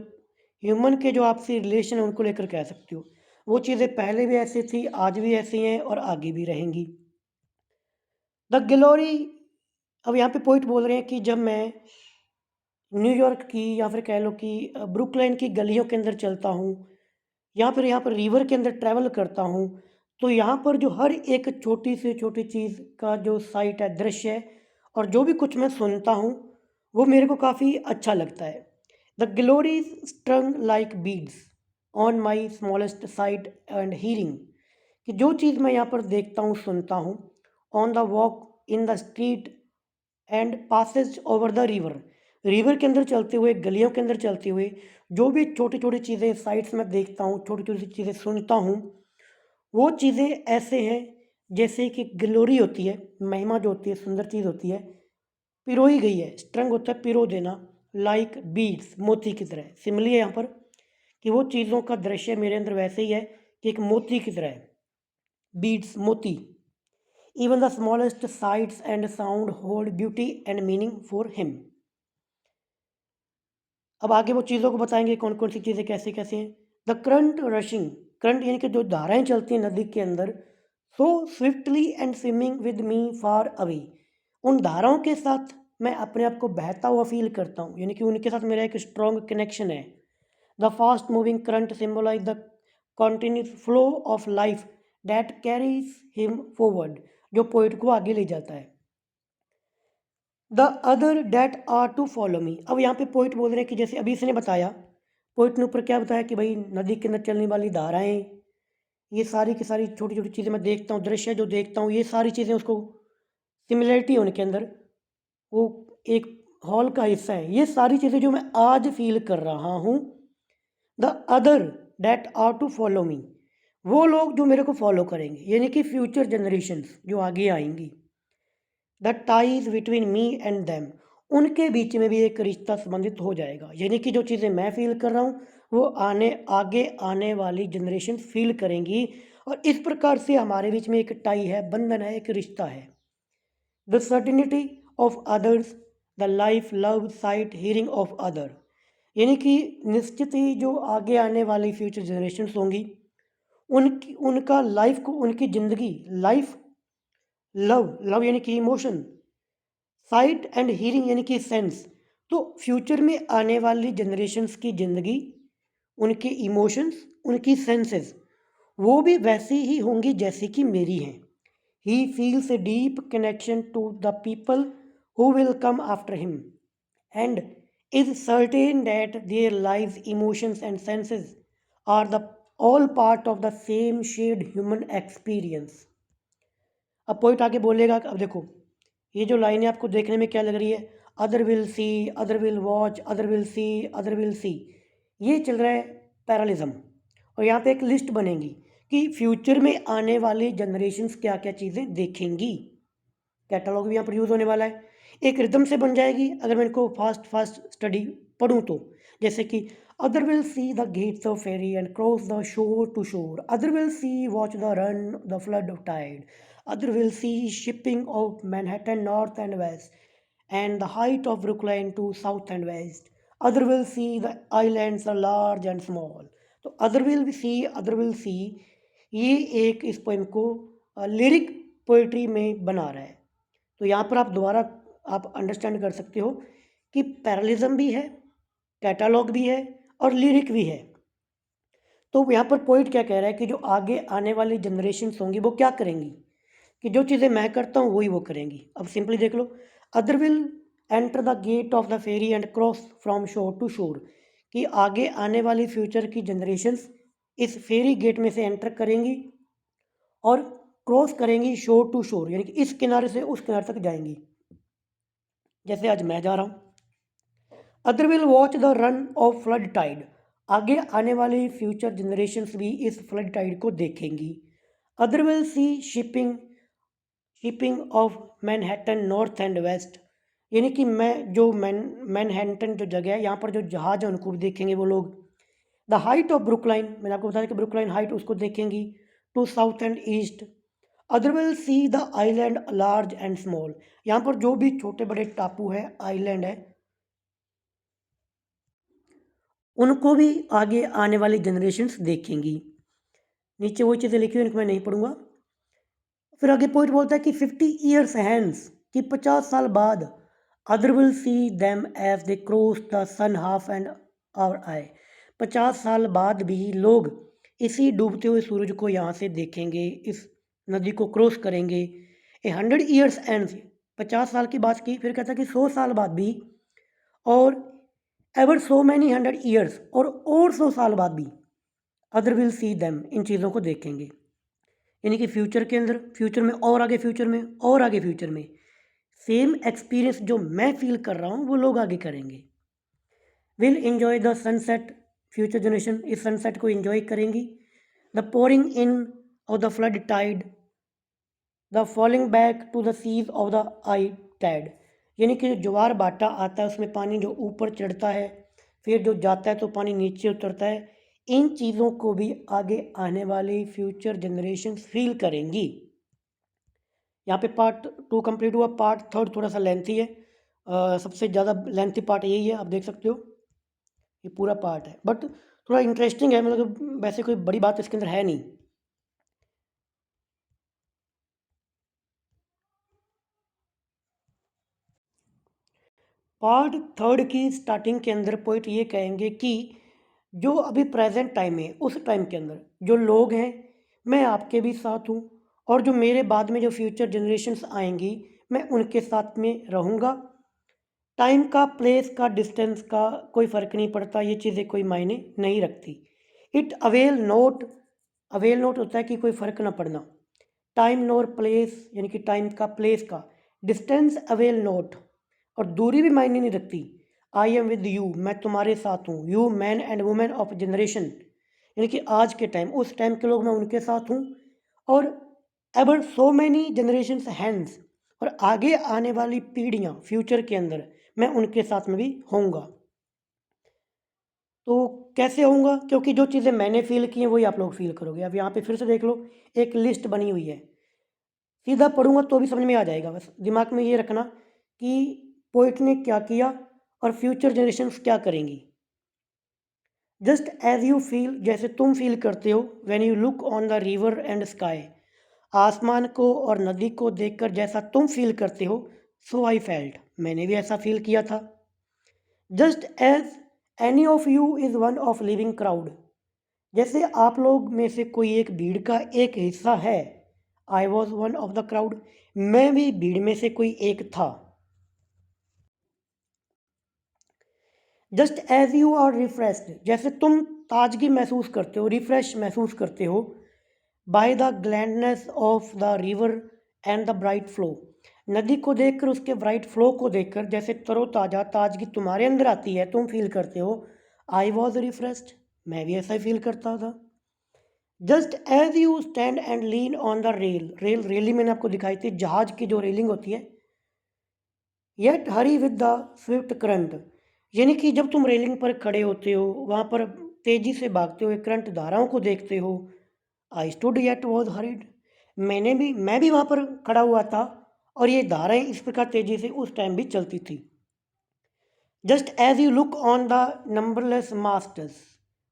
[SPEAKER 1] ह्यूमन के जो आपसी रिलेशन है उनको लेकर कह सकते हो। वो चीज़ें पहले भी ऐसी थी, आज भी ऐसी हैं और आगे भी रहेंगी। The glory. अब यहाँ पे पॉइंट बोल रहे हैं कि जब मैं न्यूयॉर्क की या फिर कह लो कि ब्रुकलिन की गलियों के अंदर चलता हूँ, यहाँ पर रिवर के अंदर ट्रैवल करता हूँ, तो यहाँ पर जो हर एक छोटी से छोटी चीज़ का जो साइट है, दृश्य है, और जो भी कुछ मैं सुनता हूँ वो मेरे को काफ़ी अच्छा लगता है। The glories strung like beads on my smallest sight and hearing, कि जो चीज़ मैं यहाँ पर देखता हूँ, सुनता हूँ, on the walk in the street and passage over the river, river के अंदर चलते हुए, गलियों के अंदर चलते हुए जो भी छोटी छोटी चीज़ें साइट्स में देखता हूँ, छोटी छोटी चीज़ें सुनता हूँ, वो चीज़ें ऐसे हैं जैसे कि ग्लोरी होती है, महिमा जो होती है, सुंदर चीज़ होती है, पिरोई गई है। स्ट्रंग होता है पिरो देना, लाइक बीड्स, मोती की तरह। सिमिली है यहाँ पर कि वो चीज़ों का दृश्य मेरे अंदर वैसे ही है कि एक मोती की तरह है, बीड्स, मोती। Even the smallest sites and sound hold beauty and meaning for him. अब आगे वो चीज़ों को बताएंगे कौन कौन सी चीज़ें कैसे कैसे हैं। द करंट रशिंग, करंट यानी कि जो धाराएं चलती हैं नदी के अंदर, so swiftly and swimming with me far away, उन धाराओं के साथ मैं अपने आप को बहता हुआ फील करता हूँ, यानी कि उनके साथ मेरा एक स्ट्रॉन्ग कनेक्शन है। The fast moving current symbolise the continuous flow of life that carries him forward, जो पोइट को आगे ले जाता है। The other that are to follow me. अब यहाँ पे पोइट बोल रहे हैं कि जैसे अभी इसने बताया, पोइट ने ऊपर क्या बताया कि भाई नदी के अंदर चलने वाली धाराएं, ये सारी की सारी छोटी छोटी चीज़ें मैं देखता हूँ, दृश्य जो देखता हूँ, ये सारी चीज़ें उसको सिमिलरिटी है उनके अंदर, वो एक हॉल का हिस्सा है। ये सारी चीज़ें जो मैं आज फील कर रहा हूँ, the other that are to follow me, वो लोग जो मेरे को फॉलो करेंगे, यानी कि फ्यूचर जनरेशन्स जो आगे आएंगी। The ties between me and them, उनके बीच में भी एक रिश्ता संबंधित हो जाएगा, यानी कि जो चीज़ें मैं फील कर रहा हूँ वो आगे आने वाली जनरेशन फील करेंगी, और इस प्रकार से हमारे बीच में एक टाई है, बंधन है, एक रिश्ता है। The certainty of others, the life love site hearing of other, यानी कि निश्चित ही जो आगे आने वाली फ्यूचर जनरेशन होंगी उनका लाइफ को, उनकी ज़िंदगी, लाइफ, लव यानी कि इमोशन, साइट एंड हीरिंग यानी कि सेंस, तो फ्यूचर में आने वाली जनरेशन्स की ज़िंदगी, उनके इमोशंस, उनकी सेंसेस, वो भी वैसी ही होंगी जैसी कि मेरी हैं। He feels a deep connection to the people who will come after him and is certain that their lives, emotions and senses are the all part of the same shared human experience. अब पॉइंट आगे बोलेगा, अब देखो ये जो लाइनें आपको देखने में क्या लग रही है, other will C, other will watch, other will C, other will सी, ये चल रहा है पैरालिज्म। और यहाँ पे एक लिस्ट बनेगी कि फ्यूचर में आने वाली जनरेशन्स क्या क्या चीज़ें देखेंगी। कैटलॉग भी यहाँ पर यूज़ होने वाला है। एक रिदम से बन जाएगी अगर मैं इनको फास्ट फास्ट स्टडी पढ़ूँ तो, जैसे कि other will see the gates of ferry and cross the shore to shore, other will see watch the run the flood of tide, other will see shipping of Manhattan north and west and the height of Brookline to south and west. Other will see the islands are large and small. तो other will see, other will see, ये एक इस पोइम को लिरिक पोइट्री में बना रहा है। तो यहाँ पर आप दोबारा आप अंडरस्टैंड कर सकते हो कि पैरलिज्म भी है, कैटालॉग भी है और लिरिक भी है। तो यहाँ पर पोइट क्या कह रहा है कि जो आगे आने वाली जनरेशन्स होंगी वो क्या करेंगी, कि जो चीज़ें मैं करता हूँ वही वो करेंगी। अब सिंपली देख लो, other will enter the gate of the ferry and cross from shore to shore, कि आगे आने वाली फ्यूचर की जनरेशन्स इस फेरी गेट में से एंटर करेंगी और क्रॉस करेंगी शोर टू शोर, यानी कि इस किनारे से उस किनारे तक जाएंगी, जैसे आज मैं जा रहा हूँ। Other will watch the run of flood tide, आगे आने वाली फ्यूचर जनरेशन्स भी इस फ्लड टाइड को देखेंगी। Other will see shipping of Manhattan north and west, यानी कि मैनहट्टन जो जगह है यहाँ पर जो जहाज है उनको भी देखेंगे वो लोग। द हाइट ऑफ ब्रुकलाइन, मैंने आपको बताया कि ब्रुकलाइन हाइट उसको देखेंगी, to south and east. Other will see the island large and small, यहाँ पर जो भी छोटे बड़े टापू है, आइलैंड है, उनको भी आगे आने वाली जनरेशन्स देखेंगी। नीचे वो चीज़ें लिखी हुई उनको मैं नहीं पढ़ूंगा। फिर आगे पोइट बोलता है कि 50 ईयर्स हैंस, कि 50 साल बाद, other will see them as they cross the sun half and hour I, 50 साल बाद भी लोग इसी डूबते हुए सूरज को यहाँ से देखेंगे, इस नदी को क्रॉस करेंगे। 100 ईयर्स एंड्स, 50 साल की बात की, फिर कहता है कि 100 साल बाद भी, और एवर सो मैनी 100 ईयर्स, और 100 साल बाद भी अदर विल सी देम, इन चीज़ों को देखेंगे। यानी कि फ्यूचर के अंदर, फ्यूचर में और आगे, फ्यूचर में और आगे, फ्यूचर में सेम एक्सपीरियंस जो मैं फील कर रहा हूँ वो लोग आगे करेंगे। Will enjoy the sunset, future generation इस सनसेट को एंजॉय करेंगी। The pouring in of the flood tide, the falling back to the seas of the high tide, यानी कि जो ज्वार भाटा आता है उसमें पानी जो ऊपर चढ़ता है फिर जो जाता है तो पानी नीचे उतरता है, इन चीज़ों को भी आगे आने वाली फ्यूचर जनरेशन फील करेंगी। यहाँ पे पार्ट 2 कंप्लीट हुआ। पार्ट 3 थोड़ा सा लेंथी है, सबसे ज़्यादा लेंथी पार्ट यही है, आप देख सकते हो ये पूरा पार्ट है, बट थोड़ा इंटरेस्टिंग है, मतलब वैसे कोई बड़ी बात इसके अंदर है नहीं। पार्ट 3 की स्टार्टिंग के अंदर पोइट ये कहेंगे कि जो अभी प्रेजेंट टाइम है उस टाइम के अंदर जो लोग हैं, मैं आपके भी साथ हूँ, और जो मेरे बाद में जो फ्यूचर जनरेशन्स आएंगी मैं उनके साथ में रहूँगा। टाइम का, प्लेस का, डिस्टेंस का कोई फ़र्क नहीं पड़ता, ये चीज़ें कोई मायने नहीं रखती। इट अवेल नोट होता है कि कोई फ़र्क ना पड़ना। टाइम नोर प्लेस, यानी कि टाइम का, प्लेस का। डिस्टेंस अवेल नोट, और दूरी भी मायने नहीं रखती। आई एम विद यू, मैं तुम्हारे साथ हूँ। You man and women of generation, यानी कि आज के टाइम, उस टाइम के लोग, मैं उनके साथ हूँ। और ever so many generations hands, और आगे आने वाली पीढ़ियाँ फ्यूचर के अंदर मैं उनके साथ में भी होऊंगा। तो कैसे होऊंगा, क्योंकि जो चीज़ें मैंने फील की हैं वही आप लोग फील करोगे। अब यहाँ पे फिर से देख लो, एक लिस्ट बनी हुई है, सीधा पढ़ूंगा तो भी समझ में आ जाएगा। बस दिमाग में ये रखना कि पोइट ने क्या किया और फ्यूचर जनरेशन्स क्या करेंगी। जस्ट एज यू फील, जैसे तुम फील करते हो, when you look on the river and sky, आसमान को और नदी को देखकर जैसा तुम फील करते हो, सो आई फेल्ट, मैंने भी ऐसा फील किया था। Just as any of you is one of living crowd, जैसे आप लोग में से कोई एक भीड़ का एक हिस्सा है। I was one of the crowd, मैं भी भीड़ में से कोई एक था। Just as you are refreshed, जैसे तुम ताजगी महसूस करते हो, रिफ्रेश महसूस करते हो, by the gladness of the river and the bright flow, नदी को देखकर, उसके ब्राइट फ्लो को देखकर जैसे तरोताज़ा ताजगी तुम्हारे अंदर आती है, तुम फील करते हो। आई वॉज रिफ्रेश्ड, मैं भी ऐसा ही फील करता था। Just as you stand and lean on the rail मैंने आपको दिखाई थी, जहाज की जो रेलिंग होती है। Yet Hari with the Swift current, यानी कि जब तुम रेलिंग पर खड़े होते हो, वहाँ पर तेजी से भागते हुए करंट धाराओं को देखते हो। I stood yet was hurried, मैं भी वहाँ पर खड़ा हुआ था और ये धाराएं इस प्रकार तेजी से उस टाइम भी चलती थी। Just as you look on the numberless masters,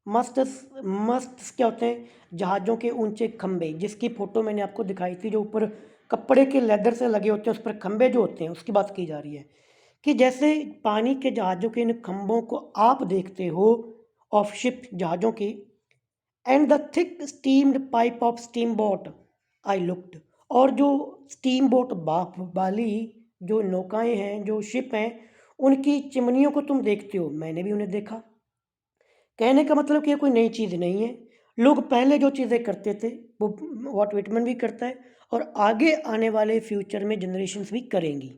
[SPEAKER 1] masts क्या होते हैं? जहाज़ों के ऊंचे खंबे, जिसकी फ़ोटो मैंने आपको दिखाई थी, जो ऊपर कपड़े के लेदर से लगे होते हैं, उस पर खंबे जो होते हैं, उसकी बात की जा रही है। कि जैसे पानी के जहाज़ों के इन खंभों को आप देखते हो, ऑफ शिप जहाज़ों की, and the thick steamed pipe of steam boat I looked, और जो स्टीम बोट बाफ वाली जो नौकाएं हैं, जो शिप हैं, उनकी चिमनियों को तुम देखते हो, मैंने भी उन्हें देखा। कहने का मतलब कि ये कोई नई चीज़ नहीं है। लोग पहले जो चीज़ें करते थे वो वॉट विटमैन भी करता है, और आगे आने वाले फ्यूचर में जनरेशन्स भी करेंगी।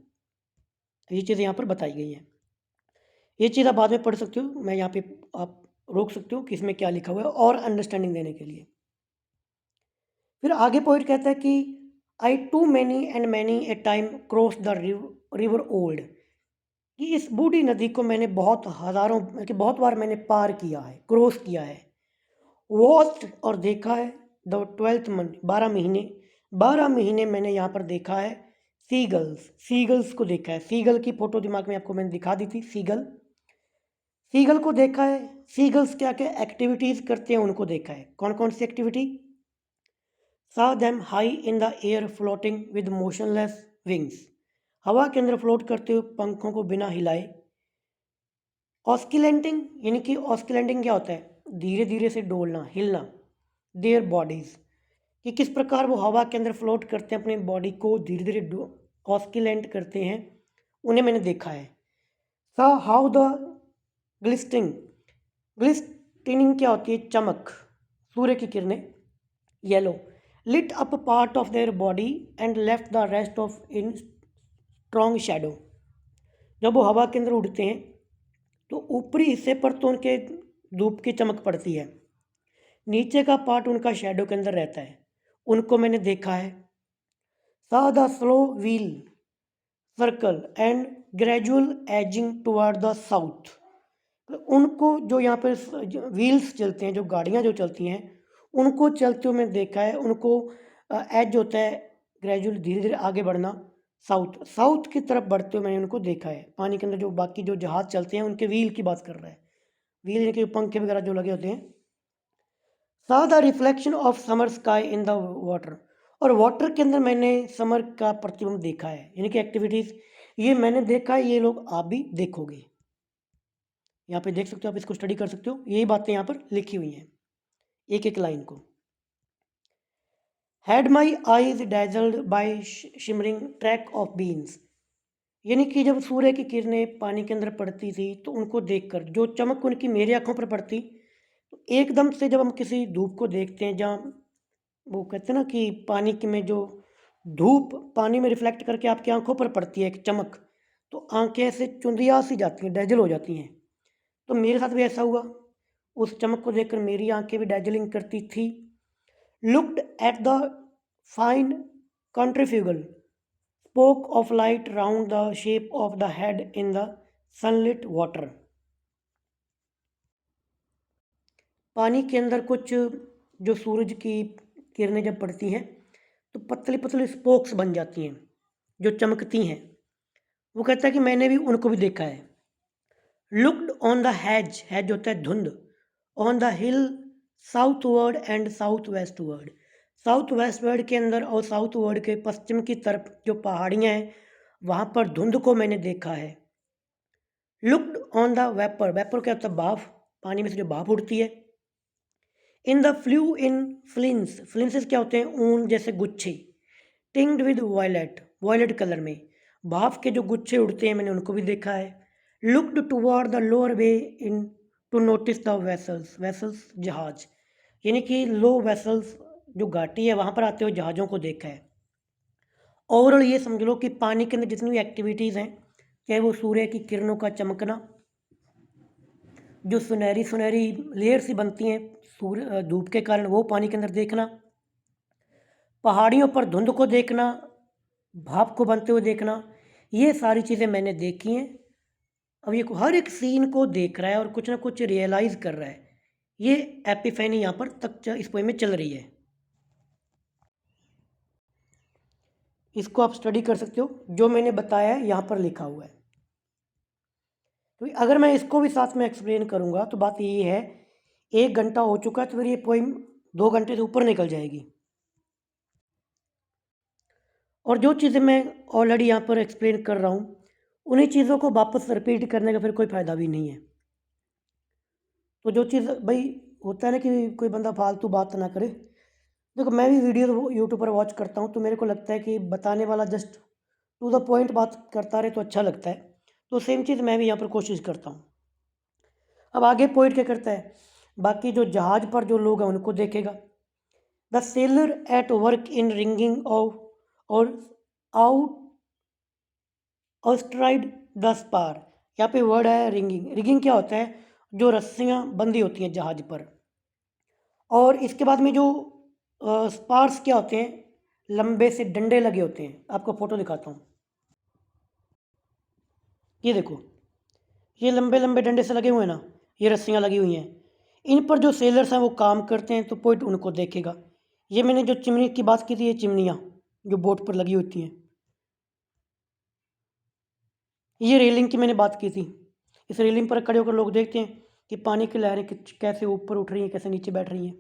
[SPEAKER 1] ये चीज़ यहाँ पर बताई गई है। ये चीज़ आप बाद में पढ़ सकते हो, मैं यहाँ पे आप रोक सकते हो कि इसमें क्या लिखा हुआ है, और अंडरस्टैंडिंग देने के लिए। फिर आगे पॉइंट कहता है कि I too many and many a time cross the river old, कि इस बूढ़ी नदी को मैंने बहुत बार मैंने पार किया है, क्रॉस किया है। वॉच्ड, और देखा है, द 12th मंथ, 12 महीने, 12 महीने मैंने यहाँ पर देखा है। सीगल्स को देखा है। सीगल की फोटो दिमाग में आपको मैंने दिखा दी थी। सीगल को देखा है। सीगल्स क्या क्या एक्टिविटीज़ करते हैं उनको देखा है। कौन कौन सी activity? saw them high in the air floating with motionless wings, हवा के अंदर फ्लोट करते हुए पंखों को बिना हिलाए। ऑस्किलेंटिंग, यानी कि ऑस्किलेंटिंग क्या होता है? धीरे धीरे से डोलना, हिलना। देयर बॉडीज, कि किस प्रकार वो हवा के अंदर फ्लोट करते हैं, अपनी बॉडी को धीरे धीरे ऑस्किलेंट करते हैं, उन्हें मैंने देखा है। सा हाउ द ग्लिस्टिंग, ग्लिस्टिनिंग क्या होती है? चमक, सूर्य की किरणें, yellow, lit up part of their body and left the rest of in strong shadow, जब वो हवा के अंदर उड़ते हैं तो ऊपरी हिस्से पर तो उनके धूप की चमक पड़ती है, नीचे का पार्ट उनका शैडो के अंदर रहता है, उनको मैंने देखा है। सा the slow wheel circle and gradual ageing toward the south, उनको जो यहाँ पर व्हील्स चलते हैं, जो गाड़ियाँ जो चलती हैं, उनको चलते हुए मैंने देखा है। उनको एज होता है ग्रेजुअल, धीरे धीरे आगे बढ़ना, साउथ की तरफ बढ़ते हुए मैंने उनको देखा है। पानी के अंदर जो बाकी जो जहाज चलते हैं उनके व्हील की बात कर रहा है। व्हील यानी कि पंखे वगैरह जो लगे होते हैं। सा the reflection of summer sky in the water, और वाटर के अंदर मैंने समर का प्रतिबिंब देखा है, यानी कि एक्टिविटीज़ ये मैंने देखा है, ये लोग आप भी देखोगे। यहाँ पे देख सकते हो, आप इसको स्टडी कर सकते हो, यही बातें यहाँ पर लिखी हुई हैं एक एक लाइन को। Had my eyes dazzled by shimmering track of beams, यानी कि जब सूर्य की किरणें पानी के अंदर पड़ती थी तो उनको देखकर जो चमक उनकी मेरी आंखों पर पड़ती, तो एकदम से जब हम किसी धूप को देखते हैं, जहाँ वो कहते हैं ना कि पानी की में जो धूप पानी में रिफ्लेक्ट करके आपकी आंखों पर पड़ती है एक चमक, तो आंखें ऐसे चुंदिया सी जाती हैं, डैजल हो जाती हैं। तो मेरे साथ भी ऐसा हुआ, उस चमक को देखकर मेरी आंखें भी डैजलिंग करती थी। Looked at the fine centrifugal spoke of light round the shape of the head in the sunlit water, पानी के अंदर कुछ जो सूरज की किरणें जब पड़ती हैं तो पतली पतली स्पोक्स बन जाती हैं जो चमकती हैं। वो कहता है कि मैंने भी उनको भी देखा है। लुक्ड ऑन द हैज होता है धुंध, on the hill south word and south west word, south west word के अंदर और साउथ वर्ड के पश्चिम की तरफ जो पहाड़ियाँ हैं वहाँ पर धुंध को मैंने देखा है। लुक्ड ऑन द वेपर क्या होता है? भाप, पानी में से जो भाप उड़ती है। इन द फ्लू इन फ्लिंसेस क्या होते हैं? ऊन जैसे गुच्छे। टिंग्ड विद वायलेट कलर में भाप के जो गुच्छे उड़ते हैं, मैंने उनको भी देखा है। Looked toward the lower way in to notice the vessels जहाज, यानी कि लो वेसल्स जो घाटी है वहाँ पर आते हुए जहाज़ों को देखा है। ओवरऑल ये समझ लो कि पानी के अंदर जितनी भी एक्टिविटीज़ हैं, चाहे वो सूर्य की किरणों का चमकना, जो सुनहरी सुनहरी लेयर सी बनती हैं सूर्य धूप के कारण, वो पानी के अंदर देखना, पहाड़ियों पर धुंध को देखना, भाप को बनते हुए देखना, ये सारी चीज़ें मैंने देखी हैं। अब ये हर एक सीन को देख रहा है और कुछ ना कुछ रियलाइज़ कर रहा है। ये एपिफैनी यहाँ पर तक इस पोएम में चल रही है। इसको आप स्टडी कर सकते हो, जो मैंने बताया है यहाँ पर लिखा हुआ है। तो अगर मैं इसको भी साथ में एक्सप्लेन करूँगा तो बात ये है, 1 घंटा हो चुका है तो फिर ये पोएम 2 घंटे से ऊपर निकल जाएगी। और जो चीज़ें मैं ऑलरेडी यहाँ पर एक्सप्लेन कर रहा हूँ, उन्हीं चीज़ों को वापस रिपीट करने का फिर कोई फ़ायदा भी नहीं है। तो जो चीज़ भाई होता है ना कि कोई बंदा फालतू बात ना करे। देखो, मैं भी वीडियो यूट्यूब पर वॉच करता हूँ, तो मेरे को लगता है कि बताने वाला जस्ट टू द पॉइंट बात करता रहे तो अच्छा लगता है। तो सेम चीज़ मैं भी यहाँ पर कोशिश करता हूँ। अब आगे पॉइंट क्या करता है, बाकी जो जहाज़ पर जो लोग हैं उनको देखेगा। The seller at work in ringing of और आउट ऑस्ट्राइड द स्पार। यहाँ पे वर्ड है रिंगिंग। रिंगिंग क्या होता है, जो रस्सियाँ बंधी होती हैं जहाज पर। और इसके बाद में जो स्पार्स क्या होते हैं, लंबे से डंडे लगे होते हैं। आपको फोटो दिखाता हूँ, ये देखो, ये लंबे लंबे डंडे से लगे हुए हैं ना, ये रस्सियाँ लगी हुई हैं। इन पर जो सेलर्स हैं वो काम करते हैं, तो पॉइंट उनको देखेगा। ये मैंने जो चिमनी की बात की थी, ये चिमनियाँ जो बोट पर लगी होती हैं। ये रेलिंग की मैंने बात की थी। इस रेलिंग पर खड़े होकर लोग देखते हैं कि पानी की लहरें कैसे ऊपर उठ रही हैं, कैसे नीचे बैठ रही हैं।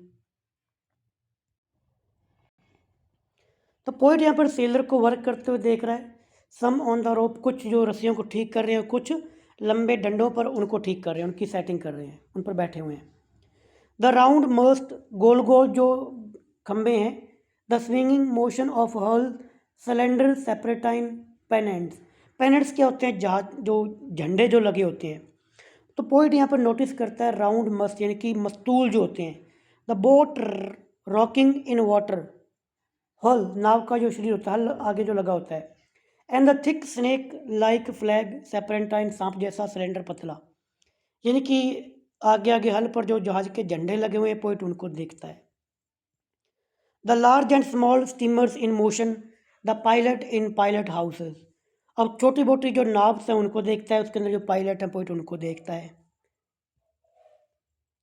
[SPEAKER 1] तो पॉइंट यहाँ पर सेलर को वर्क करते हुए देख रहा है। सम ऑन द रोप, कुछ जो रस्सियों को ठीक कर रहे हैं, कुछ लंबे डंडों पर उनको ठीक कर रहे हैं, उनकी सेटिंग कर रहे हैं, उन पर बैठे हुए हैं। द राउंड मस्ट, गोल गोल जो खंबे हैं। द स्विंगिंग मोशन ऑफ हल सिलेंडर सेपरेटाइन पेनेंट्स। पेनेंट्स क्या होते हैं, जहाज जो झंडे जो लगे होते हैं। तो पॉइंट यहाँ पर नोटिस करता है राउंड मस्त यानी कि मस्तूल जो होते हैं। The boat rocking in water, हल नाव का जो शरीर होता है, हल आगे जो लगा होता है। And the thick snake like flag serpentine, सांप जैसा सिलेंडर पतला, यानी कि आगे आगे हल पर जो जहाज के झंडे लगे हुए हैं, पॉइंट उनको देखता है। The large and small steamers in motion, the pilot in pilot houses. अब छोटी मोटी जो नाव्स हैं उनको देखता है, उसके अंदर जो पायलट हैं पॉइंट उनको देखता है।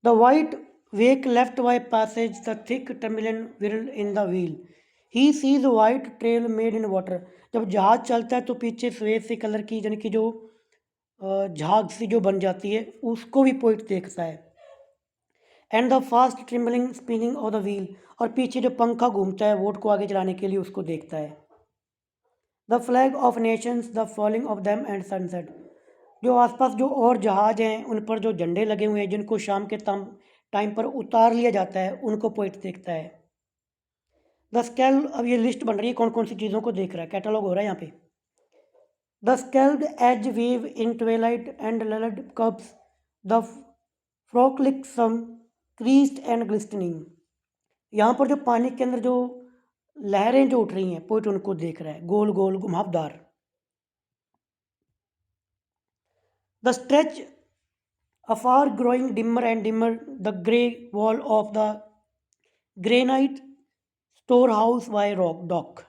[SPEAKER 1] The white wake left by passage, the thick tremulous whirl in the wheel, he sees white trail made in water. जब जहाज चलता है तो पीछे सफ़ेद सी कलर की यानी कि जो झाग सी जो बन जाती है, उसको भी पॉइंट देखता है। And the fast trembling spinning of the wheel, और पीछे जो पंखा घूमता है वोट को आगे चलाने के लिए, उसको देखता है। The flag of Nations, the falling of them and sunset, जो आसपास जो और जहाज हैं उन पर जो झंडे लगे हुए हैं, जिनको शाम के टाइम पर उतार लिया जाता है, उनको पॉइंट देखता है। द स्केल, अब ये लिस्ट बन रही है कौन कौन सी चीज़ों को देख रहा है, कैटलॉग हो रहा है यहाँ पे। The scaled edge wave in twilight and ladled cups, the frolicsome crests and glistening, यहाँ पर जो पानी के अंदर जो लहरें जो उठ रही हैं, पॉइंट उनको देख रहा है, गोल गोल घुमावदार। The stretch afar growing dimmer and dimmer, the grey wall of the granite storehouse by rock dock।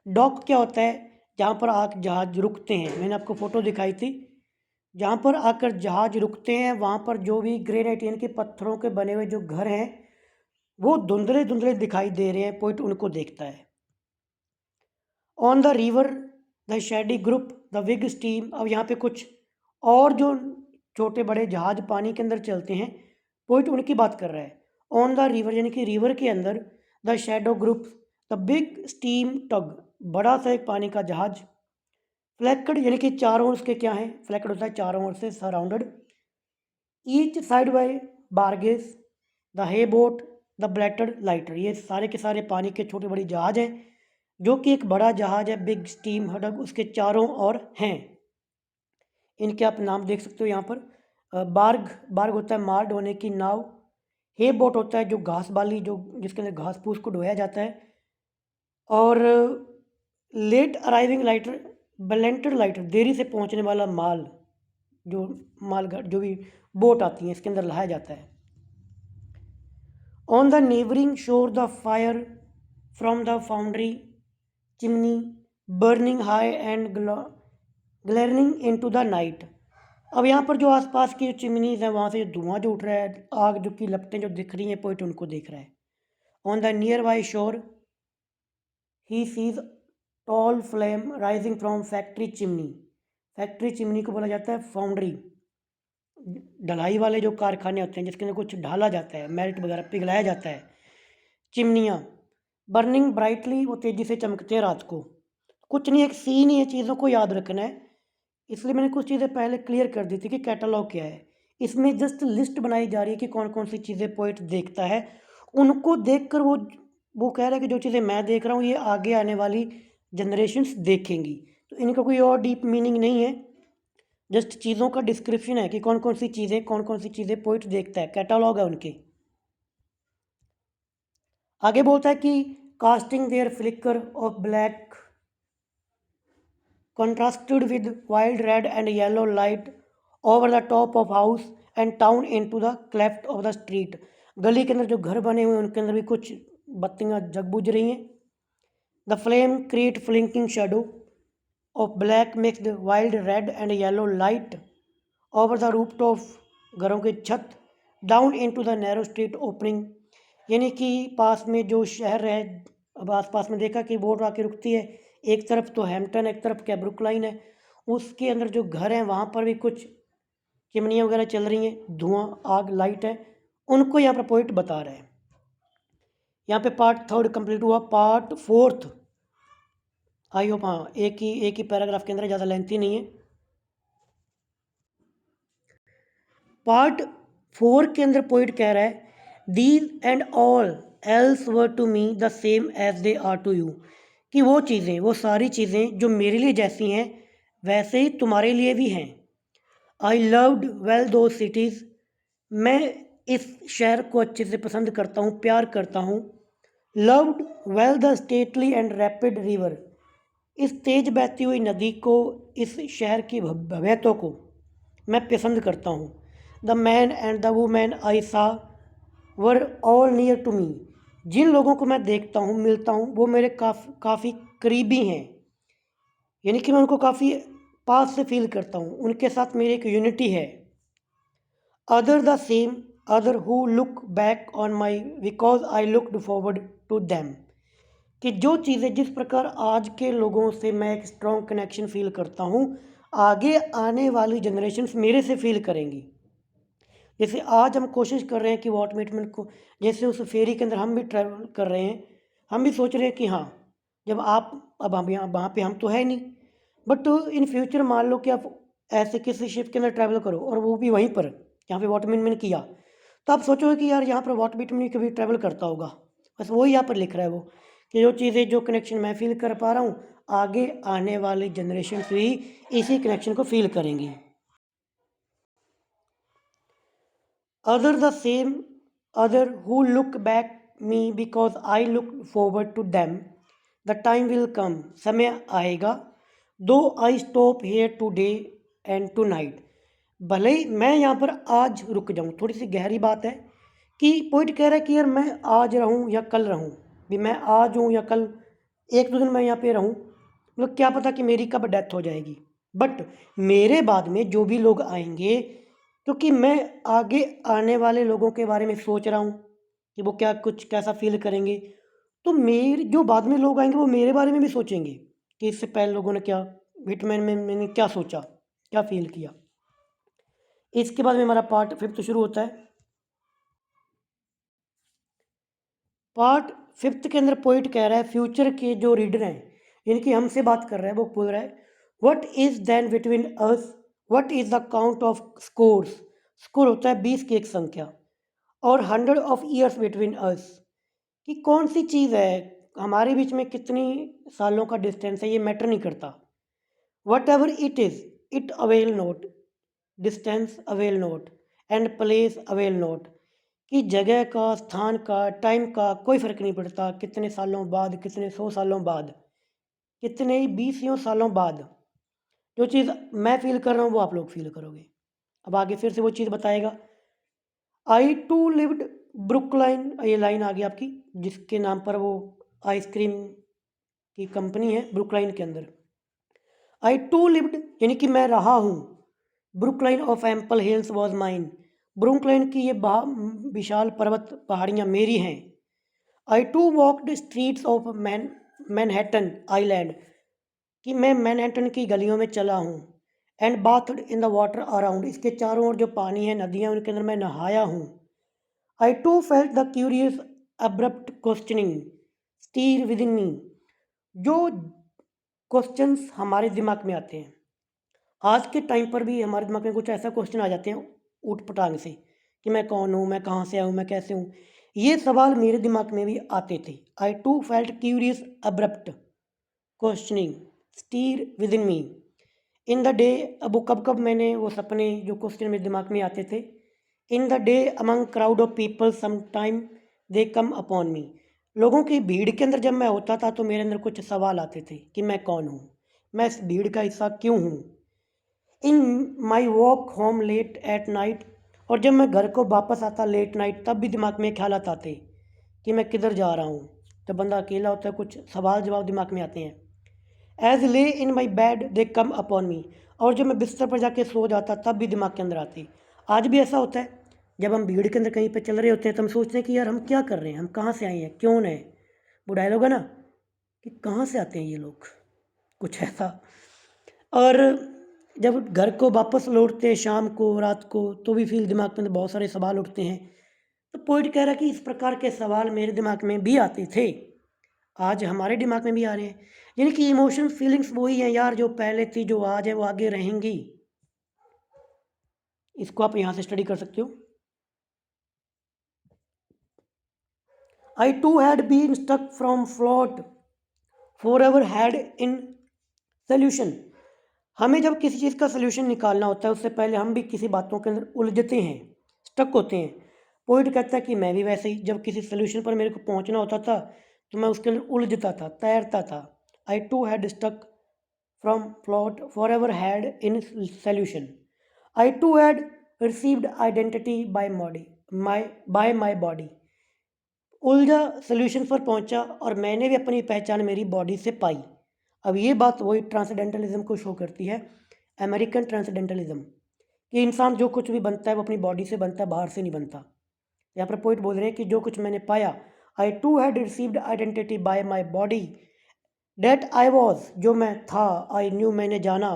[SPEAKER 1] Dock क्या होता है, जहाँ पर आकर जहाज रुकते हैं। मैंने आपको फ़ोटो दिखाई थी, जहाँ पर आकर जहाज रुकते हैं वहाँ पर जो भी ग्रेनाइट यानी कि पत्थरों के बने हुए जो घर हैं, वो धुंधले धुंधले दिखाई दे रहे हैं, पॉइंट उनको देखता है। On the river the shady group, the big steam, अब यहाँ पे कुछ और जो छोटे बड़े जहाज पानी के अंदर चलते हैं, पॉइंट उनकी बात कर रहा है। ऑन द रिवर यानी कि रिवर के अंदर, the shadow group, the big steam tug, बड़ा सा एक पानी का जहाज। फ्लैक्ड यानी कि चारों ओर उसके क्या है, फ्लैक्ड होता है चारों ओर से surrounded. Each side by barges, the hay boat, the belated lighter, ये सारे के सारे पानी के छोटे बड़े जहाज हैं, जो कि एक बड़ा जहाज है बिग स्टीम हडग, उसके चारों ओर हैं। इनके आप नाम देख सकते हो यहाँ पर। बार्ग, बार्ग होता है माल ढोने की नाव। हे बोट होता है जो घास बाली, जो जिसके अंदर घास फूस को ढोया जाता है। और लेट अराइविंग लाइटर, ब्लेंटेड लाइटर, देरी से पहुँचने वाला माल, जो मालगाड़ी जो भी बोट आती हैं इसके अंदर लाया जाता है। ऑन द नेबरिंग शोर the fire from the foundry chimney burning high and glaring into the night. अब यहाँ पर जो आसपास की चिमनीज हैं वहाँ से धुआं जो उठ रहा है, आग जो की लपटें जो दिख रही हैं, पोइट उनको देख रहा है। On the nearby shore he sees tall flame rising from factory chimney. Factory chimney को बोला जाता है फाउंड्री, ढलाई वाले जो कारखाने होते हैं जिसके अंदर कुछ ढाला जाता है, मेल्ट वगैरह पिघलाया जाता है। चिमनियाँ बर्निंग ब्राइटली, वो तेज़ी से चमकते हैं रात को। कुछ नहीं, एक सीन ही है, चीज़ों को याद रखना है, इसलिए मैंने कुछ चीज़ें पहले क्लियर कर दी थी कि कैटलॉग क्या है। इसमें जस्ट लिस्ट बनाई जा रही है कि कौन कौन सी चीज़ें पोइट देखता है, उनको देखकर वो कह रहा है कि जो चीज़ें मैं देख रहा हूँ ये आगे आने वाली जनरेशन्स देखेंगी। तो इनका कोई और डीप मीनिंग नहीं है, जस्ट चीज़ों का डिस्क्रिप्शन है कि कौन कौन सी चीज़ें पोइट देखता है, कैटलॉग है उनके। आगे बोलता है कि casting their flicker of black contrasted with wild red and yellow light over the top of house and down into the cleft of the street। गली के अंदर जो घर बने हुए हैं उनके अंदर भी कुछ बत्तियां जग बुझ रही हैं। The flame create flinking shadow of black mixed wild red and yellow light over the rooftop, घरों की छत, down into the narrow street opening, यानी कि पास में जो शहर है, अब आसपास में देखा कि बोट आके रुकती है, एक तरफ तो हैम्पटन, एक तरफ कैब्रुक लाइन है, उसके अंदर जो घर हैं वहाँ पर भी कुछ चिमनियाँ वगैरह चल रही हैं, धुआं आग लाइट है, उनको यहाँ पर पोइट बता रहा है। यहाँ पे पार्ट 3 कंप्लीट हुआ। पार्ट 4 आई होप, हाँ, एक ही पैराग्राफ के अंदर, ज़्यादा लेंथी नहीं है। पार्ट 4 के अंदर पोइट कह रहा है these and all else were to me the same as they are to you, कि वो चीज़ें, वो सारी चीज़ें जो मेरे लिए जैसी हैं वैसे ही तुम्हारे लिए भी हैं। आई लव्ड वेल दो सिटीज़, मैं इस शहर को अच्छे से पसंद करता हूँ, प्यार करता हूँ। Loved well the stately and rapid river, इस तेज बहती हुई नदी को, इस शहर की भव्यता को मैं पसंद करता हूँ। The man and the women I saw were all near to me, जिन लोगों को मैं देखता हूँ, मिलता हूँ, वो मेरे काफ़ी करीबी हैं, यानी कि मैं उनको काफ़ी पास से फील करता हूँ, उनके साथ मेरी एक यूनिटी है। Other the same other who look back on my because I looked forward to them, कि जो चीज़ें, जिस प्रकार आज के लोगों से मैं एक स्ट्रॉन्ग कनेक्शन फील करता हूँ, आगे आने वाली जनरेशन्स मेरे से फील करेंगी। जैसे आज हम कोशिश कर रहे हैं कि वॉल्ट व्हिटमैन को, जैसे उस फेरी के अंदर हम भी ट्रैवल कर रहे हैं, हम भी सोच रहे हैं कि हाँ, जब आप, अब हम यहाँ वहाँ पे हम तो है नहीं, बट इन फ्यूचर मान लो कि आप ऐसे किसी शिप के अंदर ट्रैवल करो और वो भी वहीं पर जहाँ पे वॉल्ट व्हिटमैन ने किया, तो आप सोचोगे कि यार यहाँ पर वॉल्ट व्हिटमैन कभी ट्रैवल करता होगा। बस वही यहाँ पर लिख रहा है वो, कि जो चीज़ें, जो कनेक्शन मैं फील कर पा रहा हूँ, आगे आने वाली जनरेशन भी इसी कनेक्शन को फील करेंगी। Other the same other who look back me because I look forward to them, the time will come, समय आएगा, though I stop here today and tonight, भले ही मैं यहाँ पर आज रुक जाऊँ। थोड़ी सी गहरी बात है कि पोइट कह रहा है कि यार मैं आज रहूँ या कल रहूँ, भी मैं आज हूँ या कल, एक दो दिन मैं यहाँ पे रहूँ, मतलब क्या पता कि मेरी कब डेथ हो जाएगी, बट मेरे बाद में जो भी लोग आएंगे, क्योंकि मैं आगे आने वाले लोगों के बारे में सोच रहा हूँ कि वो क्या कुछ कैसा फील करेंगे, तो मेरे जो बाद में लोग आएंगे वो मेरे बारे में भी सोचेंगे कि इससे पहले लोगों ने क्या, व्हिटमैन में मैंने क्या सोचा, क्या फील किया। इसके बाद में हमारा पार्ट 5 शुरू होता है। पार्ट 5 के अंदर पोइट कह रहा है, फ्यूचर के जो रीडर हैं, इनकी हमसे बात कर रहा है, वो बोल रहा है what is then between us, what is the count of scores, score होता है 20 की एक संख्या, और 100 ऑफ ईयर्स बिटवीन अस, कि कौन सी चीज़ है हमारे बीच में, कितनी सालों का डिस्टेंस है, ये मैटर नहीं करता। What ever it is it avail note, distance avail note and place avail note, कि जगह का, स्थान का, टाइम का कोई फ़र्क नहीं पड़ता, कितने सालों बाद, कितने 100 सालों बाद, कितने ही 20 सालों बाद, जो चीज़ मैं फील कर रहा हूँ वो आप लोग फील करोगे। अब आगे फिर से वो चीज़ बताएगा। आई टू लिव्ड ब्रुकलाइन, ये लाइन आ गई आपकी, जिसके नाम पर वो आइसक्रीम की कंपनी है ब्रुकलाइन के अंदर। आई टू लिव्ड यानी कि मैं रहा हूँ। Brooklyn of ample hills was mine, Brooklyn की ये विशाल पर्वत पहाड़ियाँ मेरी हैं। I too walked streets of Manhattan island, कि मैं मैनहट्टन की गलियों में चला हूँ। And bathed in the water around, इसके चारों ओर जो पानी है, नदियाँ, उनके अंदर मैं नहाया हूँ। I too felt the curious abrupt questioning stir within me, जो क्वेश्चंस हमारे दिमाग में आते हैं, आज के टाइम पर भी हमारे दिमाग में कुछ ऐसा क्वेश्चन आ जाते हैं ऊट पटांग से, कि मैं कौन हूँ, मैं कहाँ से आया हूँ, मैं कैसे हूँ। ये सवाल मेरे दिमाग में भी आते थे। I too felt curious abrupt questioning stir within me in the day. अब वो कब कब मैंने वो सपने जो क्वेश्चन मेरे दिमाग में आते थे। In the day among crowd of people some time they come upon me, लोगों की भीड़ के अंदर जब मैं होता था तो मेरे अंदर कुछ सवाल आते थे कि मैं कौन हूँ, मैं इस भीड़ का हिस्सा क्यों हूँ। In my walk home late at night, और जब मैं घर को वापस आता लेट नाइट, तब भी दिमाग में ख्याल आते कि मैं किधर जा रहा हूँ। जब बंदा अकेला होता है कुछ सवाल जवाब दिमाग में आते हैं। एज ले इन my bed they come upon मी, और जब मैं बिस्तर पर जाके सो जाता तब भी दिमाग के अंदर आती। आज भी ऐसा होता है, जब हम भीड़ के अंदर कहीं पे चल रहे होते हैं तो हम सोचते हैं कि यार हम क्या कर रहे हैं, हम कहाँ से आए हैं, क्यों नए। वो डायलॉग है ना कि कहाँ से आते हैं ये लोग, कुछ ऐसा। और जब घर को वापस लौटते हैं शाम को, रात को, तो भी फिर दिमाग में बहुत सारे सवाल उठते हैं। तो पोइट कह रहा है कि इस प्रकार के सवाल मेरे दिमाग में भी आते थे, आज हमारे दिमाग में भी आ रहे हैं। यानी कि इमोशंस फीलिंग्स वही हैं यार, जो पहले थी, जो आज है, वो आगे रहेंगी। इसको आप यहाँ से स्टडी कर सकते हो। I too had been stuck from float forever had in solution, हमें जब किसी चीज़ का सोल्यूशन निकालना होता है उससे पहले हम भी किसी बातों के अंदर उलझते हैं, स्टक होते हैं। पोइट कहता है कि मैं भी वैसे ही, जब किसी सोल्यूशन पर मेरे को पहुंचना होता था तो मैं उसके अंदर उलझता था, तैरता था। I too had stuck from plot forever had in solution. I too had received identity by my body, उलझा, सोल्यूशन पर पहुंचा, और मैंने भी अपनी पहचान मेरी बॉडी से पाई। अब ये बात वही ट्रांसेंडेंटलिज्म को शो करती है, अमेरिकन ट्रांसेंडेंटलिज्म, कि इंसान जो कुछ भी बनता है वो अपनी बॉडी से बनता है, बाहर से नहीं बनता। यहाँ पर पोइट बोल रहे हैं कि जो कुछ मैंने पाया, I too had received identity by my body that I was, जो मैं था, आई न्यू, मैंने जाना,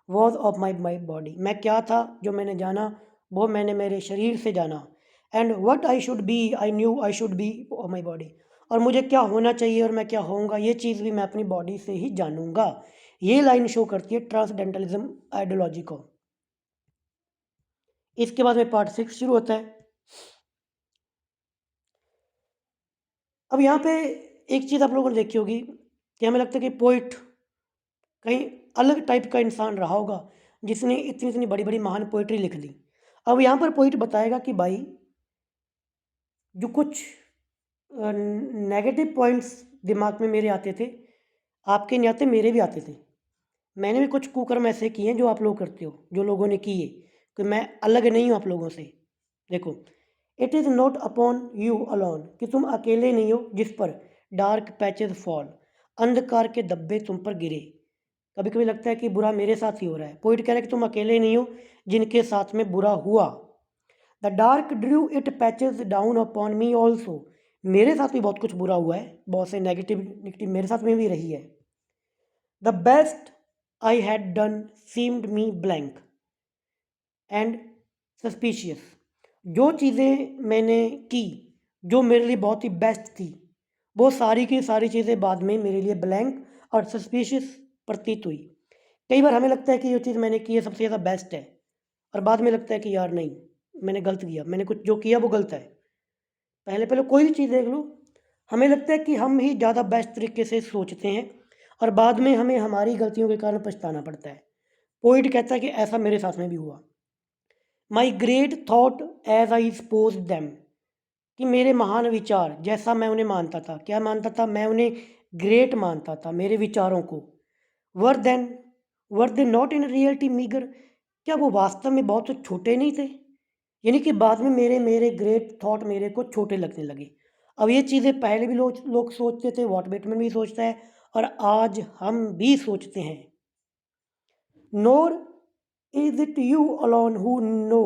[SPEAKER 1] वॉज ऑफ माई बॉडी, मैं क्या था जो मैंने जाना, वो मैंने मेरे शरीर से जाना। And what I should be, I knew I should be of my body, और मुझे क्या होना चाहिए और मैं क्या होऊंगा, ये चीज़ भी मैं अपनी बॉडी से ही जानूंगा। ये लाइन शो करती है ट्रांसडेंटलिज्म आइडियोलॉजी को। इसके बाद में पार्ट 6 शुरू होता है। अब यहाँ पे एक चीज़ आप लोगों ने देखी होगी कि हमें लगता है कि पोइट कहीं अलग टाइप का इंसान रहा होगा जिसने इतनी इतनी बड़ी बड़ी महान पोइट्री लिख ली। अब यहाँ पर पोइट बताएगा कि भाई जो कुछ नेगेटिव पॉइंट्स दिमाग में मेरे आते थे, आपके नहीं आते, मेरे भी आते थे। मैंने भी कुछ कुकर्म ऐसे किए हैं जो आप लोग करते हो, जो लोगों ने किए, कि मैं अलग नहीं हूँ आप लोगों से। देखो, it is not upon you alone, कि तुम अकेले नहीं हो जिस पर डार्क पैचेस फॉल, अंधकार के धब्बे तुम पर गिरे। कभी कभी लगता है कि बुरा मेरे साथ ही हो रहा है। पोइट कह रहा है कि तुम अकेले नहीं हो जिनके साथ में बुरा हुआ। The dark Drew it patches down upon me also, मेरे साथ भी बहुत कुछ बुरा हुआ है, बहुत से नेगेटिव मेरे साथ में भी रही है। The best I had done seemed me blank and suspicious, जो चीज़ें मैंने की जो मेरे लिए बहुत ही बेस्ट थी, वो सारी की सारी चीज़ें बाद में मेरे लिए ब्लैंक और सस्पिशियस प्रतीत हुई। कई बार हमें लगता है कि ये चीज़ मैंने की है सबसे ज़्यादा बेस्ट है, और बाद में लगता है कि यार नहीं, मैंने गलत किया, मैंने कुछ जो किया वो गलत है। पहले पहले कोई भी चीज़ देख लो, हमें लगता है कि हम ही ज़्यादा बेस्ट तरीके से सोचते हैं, और बाद में हमें हमारी गलतियों के कारण पछताना पड़ता है। पोइट कहता है कि ऐसा मेरे साथ में भी हुआ। My great thought as I suppose them, कि मेरे महान विचार जैसा मैं उन्हें मानता था, क्या मानता था, मैं उन्हें ग्रेट मानता था, मेरे विचारों को। Were then were they not in reality meagre, क्या वो वास्तव में बहुत छोटे नहीं थे? यानी कि बाद में मेरे मेरे ग्रेट थॉट मेरे को छोटे लगने लगे। अब ये चीज़ें पहले भी लोग सोचते थे, वॉल्ट व्हिटमैन भी सोचता है और आज हम भी सोचते हैं। Nor is it you alone who know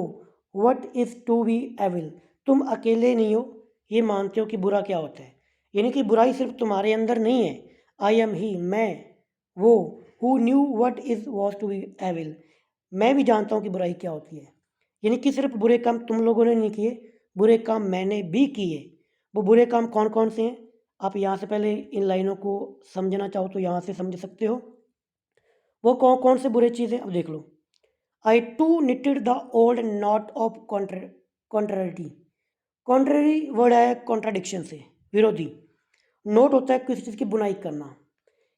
[SPEAKER 1] what is to be evil. तुम अकेले नहीं हो ये मानते हो कि बुरा क्या होता है। यानी कि बुराई सिर्फ तुम्हारे अंदर नहीं है। आई एम ही, मैं वो, who knew what is was to be evil. मैं भी जानता हूँ कि बुराई क्या होती है। यानी कि सिर्फ बुरे काम तुम लोगों ने नहीं किए, बुरे काम मैंने भी किए। वो बुरे काम कौन कौन से हैं, आप यहाँ से पहले इन लाइनों को समझना चाहो तो यहाँ से समझ सकते हो। वो कौन कौन से बुरे चीज़ें अब देख लो। I too knitted the old knot of contrariety. Contrary word है कॉन्ट्राडिक्शन से, विरोधी। नोट होता है किसी चीज़ की बुनाई करना,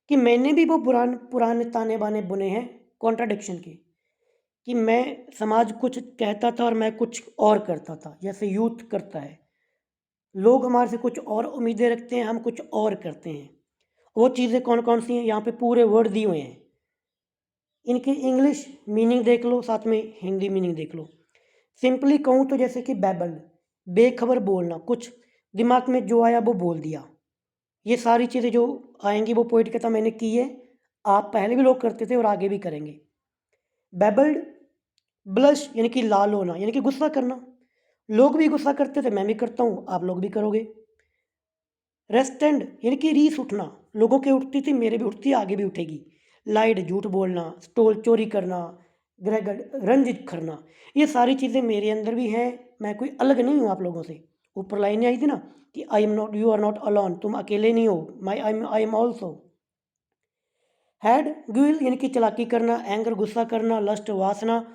[SPEAKER 1] कि मैंने भी वो पुराने ताने बाने बुने हैं कॉन्ट्राडिक्शन के, कि मैं समाज कुछ कहता था और मैं कुछ और करता था, जैसे यूथ करता है। लोग हमारे से कुछ और उम्मीदें रखते हैं, हम कुछ और करते हैं। वो चीज़ें कौन कौन सी हैं, यहाँ पे पूरे वर्ड दिए हुए हैं। इनकी इंग्लिश मीनिंग देख लो, साथ में हिंदी मीनिंग देख लो। सिंपली कहूँ तो जैसे कि बैबल, बेखबर बोलना, कुछ दिमाग में जो आया वो बोल दिया। ये सारी चीज़ें जो आएंगी वो पोइट कहता मैंने की है, आप पहले भी लोग करते थे और आगे भी करेंगे। बैबल्ड, ब्लश यानी कि लाल होना, यानी कि गुस्सा करना। लोग भी गुस्सा करते थे, मैं भी करता हूँ, आप लोग भी करोगे। रेस्टेंड यानी कि रीस उठना, लोगों के उठती थी मेरे भी उठती, आगे भी उठेगी। लाइड झूठ बोलना, स्टोल चोरी करना, ग्रेगड रंजित करना, ये सारी चीज़ें मेरे अंदर भी हैं। मैं कोई अलग नहीं हूँ आप लोगों से। ऊपर लाइनें आई थी ना कि I am not, you are not alone, तुम अकेले नहीं हो, I am also. Had guile यानी कि चालाकी करना, एंगर गुस्सा करना, लस्ट वासना,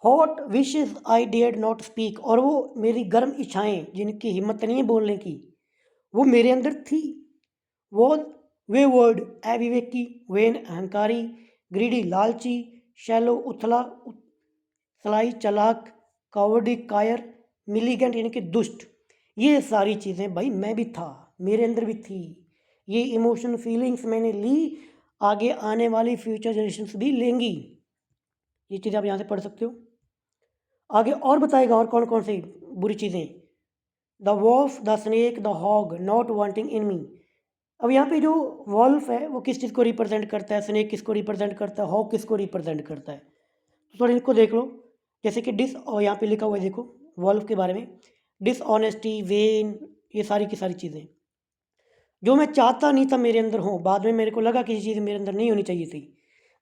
[SPEAKER 1] hot wishes I dare not speak, और वो मेरी गर्म इच्छाएं जिनकी हिम्मत नहीं है बोलने की, वो मेरे अंदर थी। वो वे वर्ड अविवेकी, वेन अहंकारी, ग्रीडी लालची, शैलो उथला, सलाई चालाक, कावर्डी कायर, मिलीगेंट यानी कि दुष्ट, ये सारी चीज़ें भाई मैं भी था, मेरे अंदर भी थी। ये इमोशन फीलिंग्स मैंने ली, आगे आने वाली फ्यूचर जनरेशन्स भी लेंगी। ये चीज़ें आप यहाँ से पढ़ सकते हो। आगे और बताएगा और कौन कौन सी बुरी चीज़ें। The wolf, the snake, the hog not wanting in me. अब यहाँ पे जो वॉल्फ है वो किस चीज़ को रिप्रेजेंट करता है, स्नेक किसको रिप्रेजेंट करता है, हॉग किसको रिप्रेजेंट करता है, तो थोड़ा इनको देख लो। जैसे कि डिस, और यहाँ पे लिखा हुआ है देखो वॉल्फ के बारे में, डिसऑनेस्टी, वेन, ये सारी की सारी चीज़ें जो मैं चाहता नहीं था मेरे अंदर हो, बाद में मेरे को लगा कि ये चीज़ मेरे अंदर नहीं होनी चाहिए थी।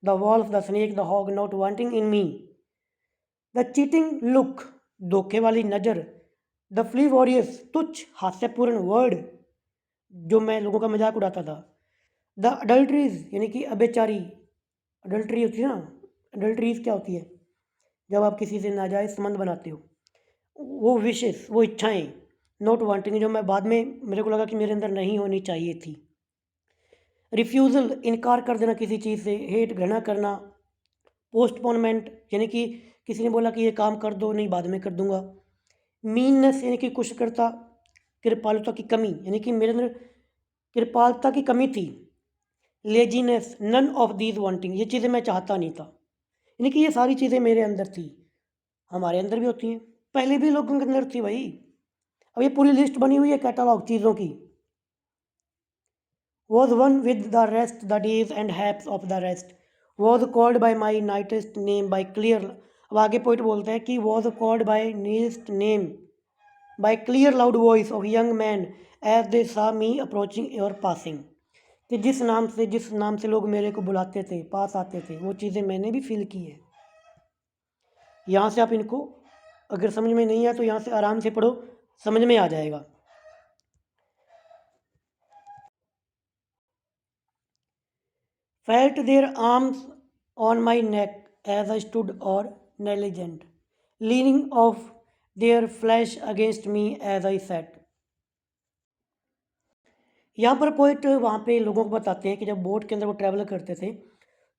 [SPEAKER 1] The wolf, the snake, the hog not wanting in me. The cheating look, धोखे वाली नज़र। द फ्ली वॉरियस, तुच्छ हास्यपूर्ण वर्ड, जो मैं लोगों का मजाक उड़ाता था। द अडल्ट्रीज यानी कि अबेचारी, अडल्ट्री होती है ना, अडल्ट्रीज क्या होती है, जब आप किसी से नाजायज़ संबंध बनाते हो। वो विशेष, वो इच्छाएं, नॉट वांटिंग, जो मैं बाद में मेरे को लगा कि मेरे अंदर नहीं होनी चाहिए थी। रिफ्यूज़ल, इनकार कर देना किसी चीज़ से। हेट, घृणा करना। पोस्टपोनमेंट यानी कि किसी ने बोला कि ये काम कर दो, नहीं बाद में कर दूंगा। मीननेस यानी कि कुछ करता। कृपालुता की कमी यानी कि मेरे अंदर कृपालता की कमी थी। Laziness, none of these wanting, ये चीज़ें मैं चाहता नहीं था। यानी कि ये सारी चीज़ें मेरे अंदर थी, हमारे अंदर भी होती हैं, पहले भी लोगों के अंदर थी भाई। अब ये पूरी लिस्ट बनी हुई है कैटलॉग चीज़ों की। was one with the rest, the days and haps of the rest, was called by my nicest name by clear। अब आगे पोइट बोलते हैं कि was called by nicest name by clear loud voice of young man as they saw me approaching or passing, कि जिस नाम से लोग मेरे को बुलाते थे, पास आते थे, वो चीज़ें मैंने भी फील की है। यहाँ से आप इनको अगर समझ में नहीं आया तो यहाँ से आराम से पढ़ो, समझ में आ जाएगा। Felt their arms on my neck as I stood or negligent, leaning off their flesh against me as I sat। यहाँ पर पोइट वहाँ पे लोगों को बताते हैं कि जब बोट के अंदर वो ट्रैवल करते थे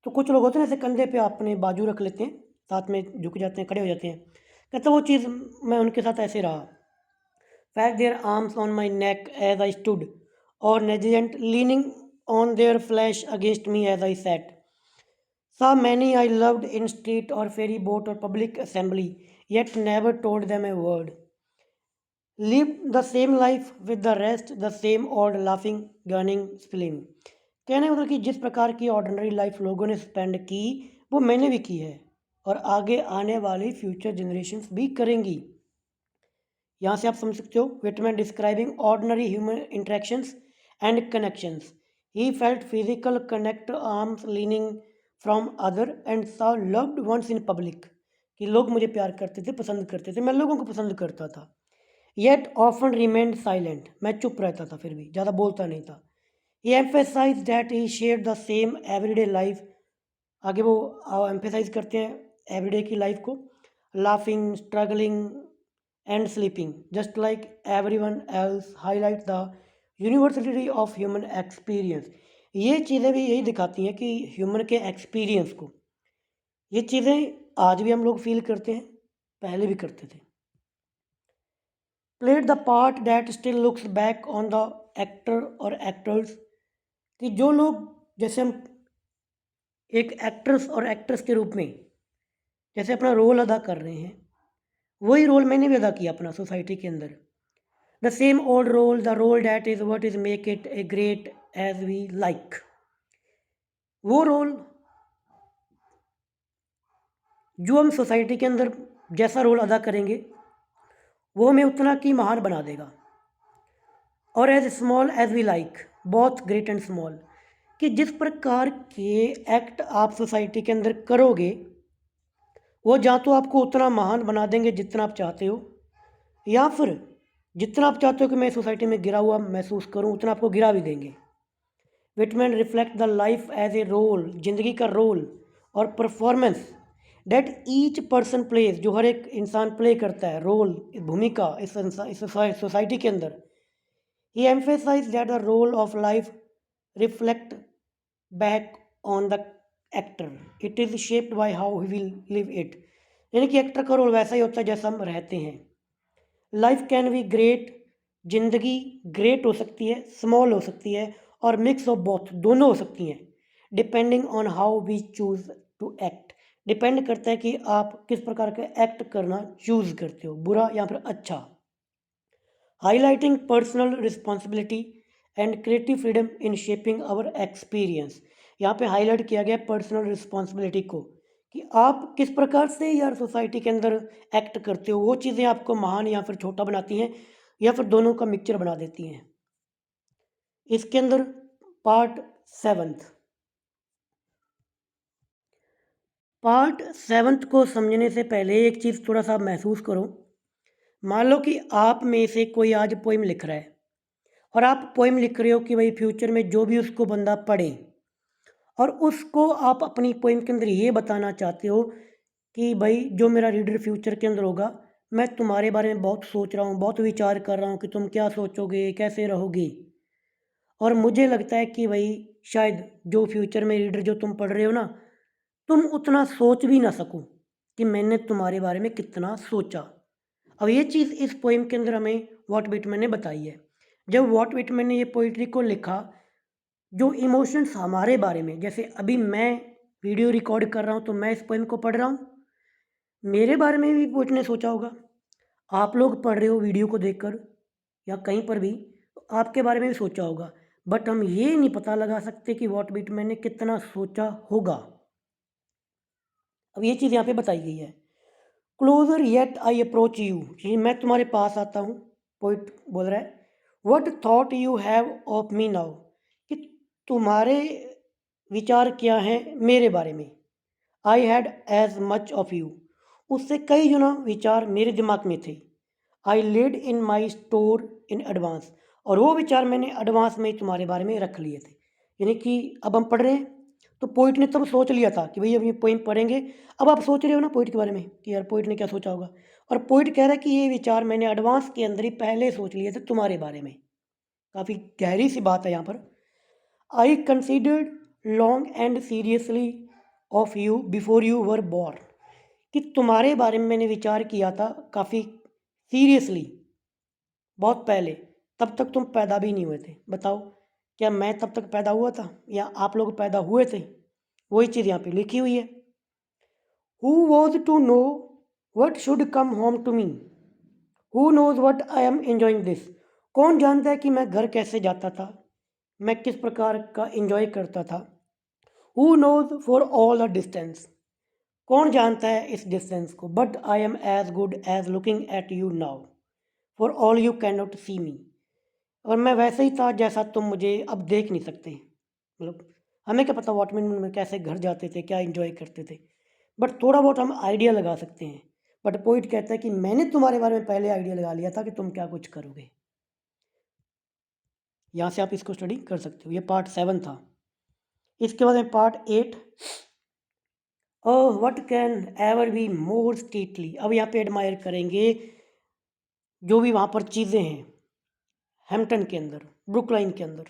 [SPEAKER 1] तो कुछ लोग होते हैं ऐसे कंधे पे अपने बाजू रख लेते हैं, साथ में झुक जाते हैं, खड़े हो जाते हैं। कहते वो चीज़ मैं उनके साथ ऐसे रहा। Felt their arms on my neck as I stood or negligent, leaning on their flesh against me as I sat। Saw many I loved in street or ferry boat or public assembly, yet never told them a word. Lived the same life with the rest, the same old laughing, gunning, spilling. कहने मतलब कि जिस प्रकार की ऑर्डिनरी लाइफ लोगों ने स्पेंड की वो मैंने भी की है और आगे आने वाली फ्यूचर जनरेशन्स भी करेंगी। यहाँ से आप समझ सकते हो Whitman describing ordinary human interactions and connections. He felt physical connect arms leaning from other and सा लव्ड वंस इन पब्लिक कि लोग मुझे प्यार करते थे, पसंद करते थे, मैं लोगों को पसंद करता था। येट ऑफन रिमेंड साइलेंट, मैं चुप रहता था, फिर भी ज़्यादा बोलता नहीं था। He emphasize that he share the same everyday life, आगे वो एम्फेसाइज करते हैं एवरीडे की लाइफ को, laughing, struggling and sleeping just like everyone else, highlight the university of human experience. ये चीज़ें भी यही दिखाती हैं कि ह्यूमन के एक्सपीरियंस को, ये चीज़ें आज भी हम लोग फील करते हैं, पहले भी करते थे। Played the part that still looks back on the actor और एक्टर्स, कि जो लोग जैसे हम एक एक्ट्रेस और एक्ट्रेस के रूप में जैसे अपना रोल अदा कर रहे हैं, वही रोल मैंने भी अदा किया अपना सोसाइटी के अंदर। The same old role, the role that is what is make it a great as we like. वो रोल जो हम सोसाइटी के अंदर जैसा रोल अदा करेंगे वो हमें उतना की महान बना देगा। और as small as we like, बहुत ग्रेट एंड स्मॉल, कि जिस प्रकार के एक्ट आप सोसाइटी के अंदर करोगे वो या तो आपको उतना महान बना देंगे जितना आप चाहते हो, या फिर जितना आप चाहते हो कि मैं सोसाइटी में गिरा हुआ महसूस करूं उतना आपको गिरा भी देंगे। Whitman reflect the life as a role, जिंदगी का रोल और performance that each person plays, जो हर एक इंसान प्ले करता है रोल, भूमिका इस सोसाइटी के अंदर। He emphasize that the role of life reflect back on the actor, it is shaped by how he will live it. यानी कि एक्टर का रोल वैसा ही होता है जैसा हम रहते हैं। लाइफ कैन बी ग्रेट, जिंदगी ग्रेट हो सकती है, स्मॉल हो सकती है और मिक्स ऑफ बोथ, दोनों हो सकती हैं। Depending on how we choose to act, depend करता है कि आप किस प्रकार का एक्ट करना चूज़ करते हो, बुरा या फिर अच्छा। Highlighting personal responsibility and creative freedom in shaping our experience. यहाँ पे हाईलाइट किया गया पर्सनल रिस्पॉन्सिबिलिटी को, कि आप किस प्रकार से यार सोसाइटी के अंदर एक्ट करते हो, वो चीज़ें आपको महान या फिर छोटा बनाती हैं या फिर दोनों का मिक्सचर बना देती हैं। इसके अंदर पार्ट सेवन्थ को समझने से पहले एक चीज़ थोड़ा सा महसूस करो। मान लो कि आप में से कोई आज पोइम लिख रहा है और आप पोइम लिख रहे हो कि भाई फ्यूचर में जो भी उसको बंदा पढ़े और उसको आप अपनी पोइम के अंदर ये बताना चाहते हो कि भाई जो मेरा रीडर फ्यूचर के अंदर होगा, मैं तुम्हारे बारे में बहुत सोच रहा हूँ, बहुत विचार कर रहा हूँ कि तुम क्या सोचोगे, कैसे रहोगे। और मुझे लगता है कि भाई शायद जो फ्यूचर में रीडर जो तुम पढ़ रहे हो ना, तुम उतना सोच भी ना सको कि मैंने तुम्हारे बारे में कितना सोचा। अब ये चीज़ इस पोइम के अंदर हमें वॉल्ट व्हिटमैन ने बताई है। जब वॉल्ट व्हिटमैन ने ये पोइट्री को लिखा, जो इमोशंस हमारे बारे में, जैसे अभी मैं वीडियो रिकॉर्ड कर रहा हूँ तो मैं इस पोइम को पढ़ रहा हूँ, मेरे बारे में भी पोइट ने सोचा होगा। आप लोग पढ़ रहे हो वीडियो को देखकर या कहीं पर भी, तो आपके बारे में भी सोचा होगा, बट हम ये नहीं पता लगा सकते कि वॉल्ट व्हिटमैन ने कितना सोचा होगा। अब ये चीज़ यहाँ पे बताई गई है। Closer yet I approach you, कि मैं तुम्हारे पास आता हूँ, पोइट बोल रहा है। What thought you have of me now, कि तुम्हारे विचार क्या हैं मेरे बारे में। I had as much of you, उससे कई गुना विचार मेरे दिमाग में थे। I laid in my store in advance, और वो विचार मैंने एडवांस में ही तुम्हारे बारे में रख लिए थे। यानी कि अब हम पढ़ रहे हैं तो पोइट ने तब सोच लिया था कि भाई अब ये पोइम पढ़ेंगे। अब आप सोच रहे हो ना पोइट के बारे में कि यार पोइट ने क्या सोचा होगा, और पोइट कह रहा है कि ये विचार मैंने एडवांस के अंदर ही पहले सोच लिए थे तुम्हारे बारे में। काफ़ी गहरी सी बात है यहाँ पर। I considered long and seriously of you before you were born, कि तुम्हारे बारे में मैंने विचार किया था काफ़ी सीरियसली, बहुत पहले, तब तक तुम पैदा भी नहीं हुए थे। बताओ क्या मैं तब तक पैदा हुआ था या आप लोग पैदा हुए थे? वही चीज़ यहाँ पे लिखी हुई है। Who was to know what should come home to me, who knows what I am enjoying this. कौन जानता है कि मैं घर कैसे जाता था, मैं किस प्रकार का एंजॉय करता था। Who knows for all the distance, कौन जानता है इस डिस्टेंस को। But I am as good as looking at you now, for all you can not see me. और मैं वैसे ही था जैसा तुम मुझे अब देख नहीं सकते। मतलब हमें क्या पता वॉटमैन में कैसे घर जाते थे, क्या एंजॉय करते थे, बट थोड़ा बहुत हम आइडिया लगा सकते हैं। बट पोइट कहता है कि मैंने तुम्हारे बारे में पहले आइडिया लगा लिया था कि तुम क्या कुछ करोगे। यहाँ से आप इसको स्टडी कर सकते हो। ये पार्ट 7 था। इसके बाद में part 8, oh what can ever be more stately. अब यहाँ पे एडमायर करेंगे जो भी वहाँ पर चीज़ें हैं हैम्पटन के अंदर, ब्रुकलाइन के अंदर।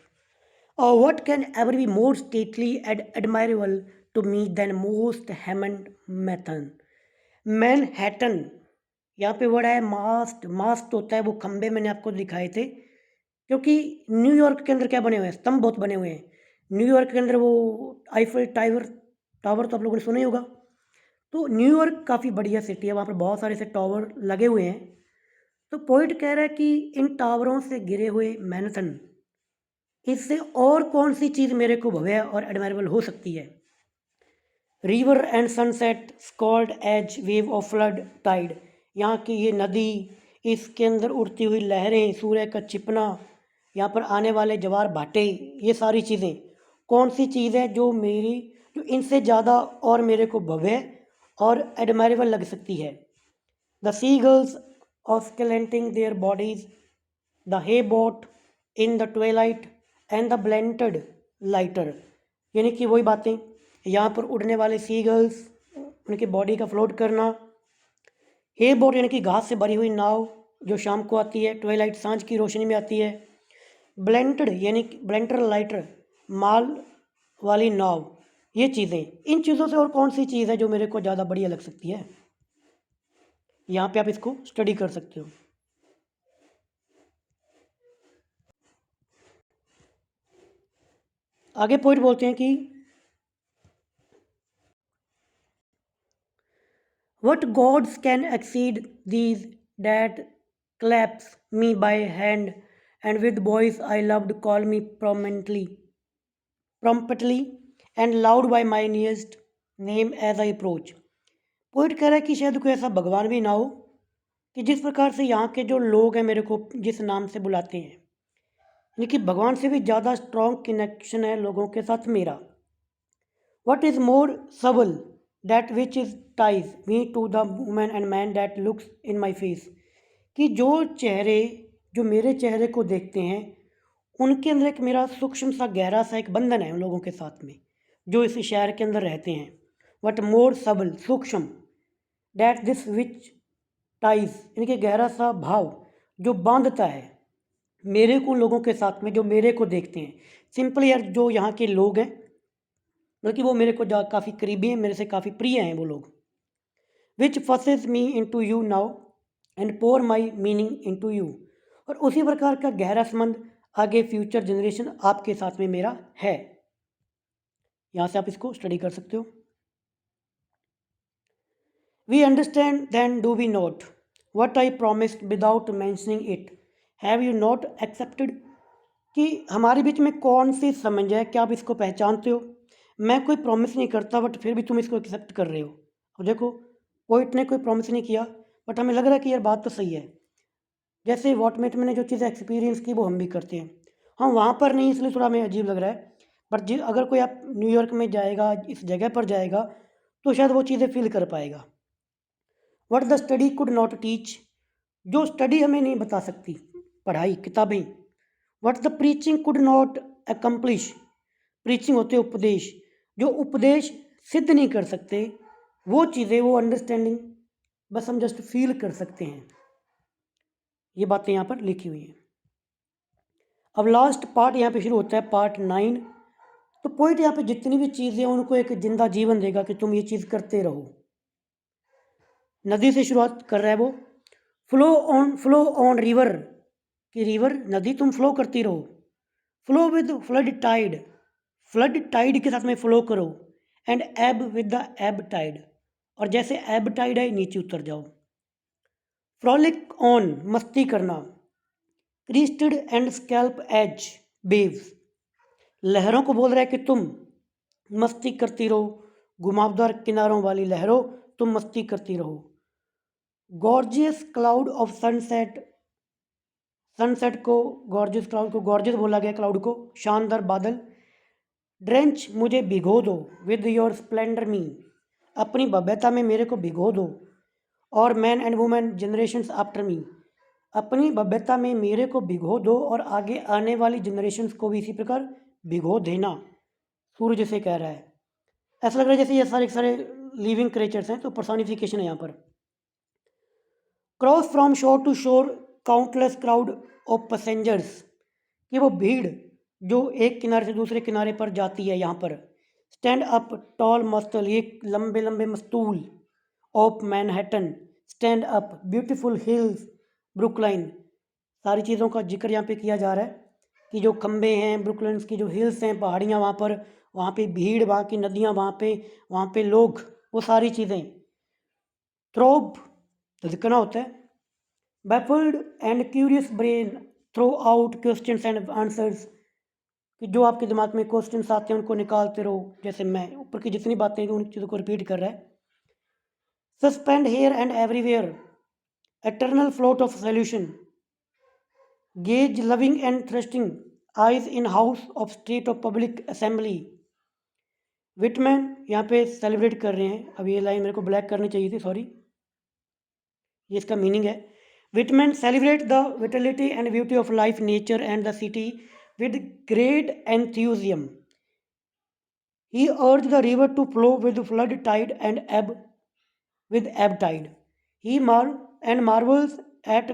[SPEAKER 1] और what can ever be more stately and admirable to me than most hemmed Manhattan. Manhattan, यहाँ पे वर्ड है मास्ट। मास्ट होता है वो खंबे मैंने आपको दिखाए थे, क्योंकि न्यूयॉर्क के अंदर क्या बने हुए हैं, स्तंभ बहुत बने हुए हैं। न्यूयॉर्क के अंदर वो आईफल टावर, टावर तो आप लोगों ने सुना ही होगा। तो न्यूयॉर्क काफ़ी बढ़िया सिटी है, वहाँ पर बहुत सारे ऐसे टावर लगे हुए हैं। तो पोइट कह रहा है कि इन टावरों से घिरे हुए मैनहट्टन, इससे और कौन सी चीज़ मेरे को भव्य और एडमायरेबल हो सकती है। River and sunset scalloped edge wave of flood tide, यहाँ की ये नदी, इसके अंदर उड़ती हुई लहरें, सूर्य का छिपना, यहाँ पर आने वाले जवार भाटे, ये सारी चीज़ें कौन सी चीज़ है जो मेरी, जो इनसे ज़्यादा और मेरे को भव्य और एडमायरेबल लग सकती है। The sea gulls osculating their bodies, the hay boat in the twilight and the blended lighter, यानी कि वही बातें, यहाँ पर उड़ने वाले सी गर्ल्स, उनकी बॉडी का फ्लोट करना। हे बोट यानी कि घास से भरी हुई नाव जो शाम को आती है, ट्वेलाइट सांझ की रोशनी में आती है। ब्लेंटेड यानी कि ब्लेंटर लाइटर, माल वाली नाव। ये चीज़ें, इन चीज़ों से और कौन सी चीज़ है जो मेरे को ज़्यादा बढ़िया लग सकती है। यहाँ पे आप इसको स्टडी कर सकते हो। आगे पॉइंट बोलते हैं कि what gods can exceed these that claps me by hand and with voice I loved call me promptly and loud by my nearest name as I approach। Poet कह रहा है कि शायद कोई ऐसा भगवान भी ना हो कि जिस प्रकार से यहाँ के जो लोग हैं मेरे को जिस नाम से बुलाते हैं, यानी कि भगवान से भी ज़्यादा स्ट्रॉन्ग कनेक्शन है लोगों के साथ मेरा। What is more subtle that which is ties me to the woman and man that looks in my face, कि जो चेहरे जो मेरे चेहरे को देखते हैं उनके अंदर एक मेरा सूक्ष्म सा गहरा सा एक बंधन है उन लोगों के साथ में जो इस शहर के अंदर रहते हैं। वट मोर सबल सूक्ष्म, डैट दिस विच टाइज यानी कि गहरा सा भाव जो बांधता है मेरे को लोगों के साथ में जो मेरे को देखते हैं। सिंपली यार जो यहाँ के लोग हैं, बल्कि वो मेरे को काफ़ी करीबी हैं, मेरे से काफ़ी प्रिय हैं वो लोग। Which fuses me into you now and pour my meaning into you, और उसी प्रकार का गहरा संबंध आगे फ्यूचर जनरेशन आपके साथ में मेरा है। यहाँ से आप इसको स्टडी कर सकते हो। We understand then do we not what I promised without mentioning it have you not accepted, कि हमारे बीच में कौन सी समझ है, क्या आप इसको पहचानते हो। मैं कोई प्रॉमिस नहीं करता बट फिर भी तुम इसको एक्सेप्ट कर रहे हो। अब देखो पोइट ने कोई प्रॉमिस नहीं किया बट हमें लग रहा है कि यार बात तो सही है। जैसे वॉट व्हिटमैन ने जो चीज़ें एक्सपीरियंस की वो हम भी करते हैं। हम वहाँ पर नहीं इसलिए थोड़ा हमें अजीब लग रहा है, बट अगर कोई आप न्यूयॉर्क में जाएगा, इस जगह पर जाएगा तो शायद वो चीज़ें फील कर पाएगा। What the study could not teach, जो स्टडी हमें नहीं बता सकती, पढ़ाई किताबें। What the preaching could not accomplish, preaching होते उपदेश, जो उपदेश सिद्ध नहीं कर सकते वो चीज़ें, वो अंडरस्टैंडिंग बस हम जस्ट फील कर सकते हैं। ये बातें यहाँ पर लिखी हुई हैं। अब लास्ट पार्ट यहाँ पे शुरू होता है, पार्ट 9। तो पॉइंट यहाँ पे जितनी भी चीज़ें हैं उनको एक जिंदा जीवन देगा कि तुम ये चीज़ करते रहो। नदी से शुरुआत कर रहा है वो, फ्लो ऑन रिवर, कि रिवर नदी तुम फ्लो करती रहो। Flow with flood tide, flood tide के साथ में फ्लो करो। एंड एब विद द एब टाइड, और जैसे एब टाइड है नीचे उतर जाओ। फ्रॉलिक ऑन, मस्ती करना। Crested and scallop edge waves, लहरों को बोल रहा है कि तुम मस्ती करती रहो, घुमावदार किनारों वाली लहरों तुम मस्ती करती रहो। Gorgeous cloud of sunset, sunset को गॉर्जियस, क्लाउड को गॉर्जियस बोला गया, क्लाउड को शानदार बादल। ड्रेंच, मुझे भिगो दो, विद योर स्प्लेंडर मी, अपनी भव्यता में मेरे को भिगो दो। और man and women generations after me, अपनी भव्यता में मेरे को भिगो दो और आगे आने वाली जनरेशंस को भी इसी प्रकार भिगो देना, सूर्य से कह रहा है। ऐसा लग रहा है जैसे ये सारे सारे लिविंग क्रिएचर्स हैं, तो पर्सोनिफिकेशन है यहाँ पर। क्रॉस फ्रॉम शोर टू शोर काउंटलेस क्राउड ऑफ पैसेंजर्स, कि वो भीड़ जो एक किनारे से दूसरे किनारे पर जाती है यहाँ पर। स्टैंड अप टॉल मस्तल, ये लंबे लंबे मस्तूल of Manhattan, stand up beautiful hills Brookline, सारी चीज़ों का जिक्र यहाँ पे किया जा रहा है कि जो खंबे हैं, ब्रुकलाइन्स की जो हिल्स हैं, पहाड़ियाँ वहाँ पर, वहाँ पे भीड़, वहाँ की नदियाँ, वहाँ पे लोग, वो सारी चीज़ें। थ्रोब तज़किरा होता है। Baffled and curious brain throw out questions and answers, कि जो आपके दिमाग में क्वेश्चंस आते हैं उनको निकालते रहो, जैसे मैं ऊपर की जितनी बातें उन चीज़ों को रिपीट कर रहा है। Suspend here and everywhere, eternal float of solution, gaze loving and thrusting eyes in house of street of public assembly. Whitman यहाँ पे सेलिब्रेट कर रहे हैं। अब ये लाइन मेरे को ब्लैक करनी चाहिए थी, सॉरी, ये इसका मीनिंग है। Whitman celebrate the vitality and beauty of life, nature and the city with great enthusiasm. He urged the river to flow with flood tide and ebb with ebb tide. He marvels at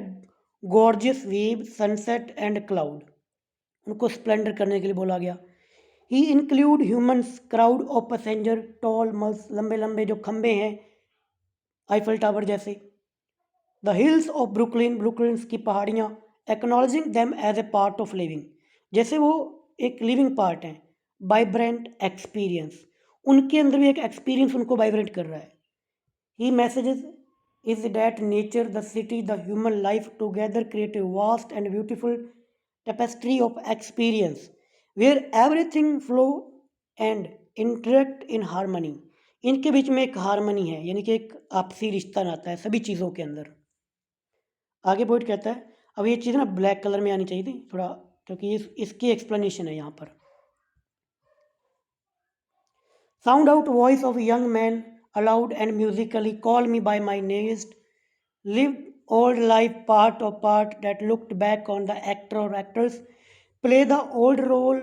[SPEAKER 1] gorgeous waves, sunset and cloud. उनको स्प्लेंडर करने के लिए बोला गया। He include humans, crowd of passenger, tall must, लंबे लंबे जो खंबे हैं आईफल टावर जैसे। The hills of Brooklyn, Brooklyn की पहाड़ियाँ। Acknowledging them as a part of living, जैसे वो एक लिविंग पार्ट हैं। वाइब्रेंट एक्सपीरियंस, उनके अंदर भी एक एक्सपीरियंस उनको वाइब्रेट कर रहा है। He messages is that nature, the city, the human life together create a vast and beautiful tapestry of experience where everything flow and interact in harmony. इनके बीच में एक हारमनी है, यानी कि एक आपसी रिश्ता नाता है सभी चीज़ों के अंदर। आगे पोइट कहता है, अब ये चीज़ ना ब्लैक कलर में आनी चाहिए थी थोड़ा, क्योंकि इसकी एक्सप्लेनेशन है यहाँ पर। Sound out voice of young man aloud and musically, call me by my nest, live old life part of part that looked back on the actor और actors, play the old role,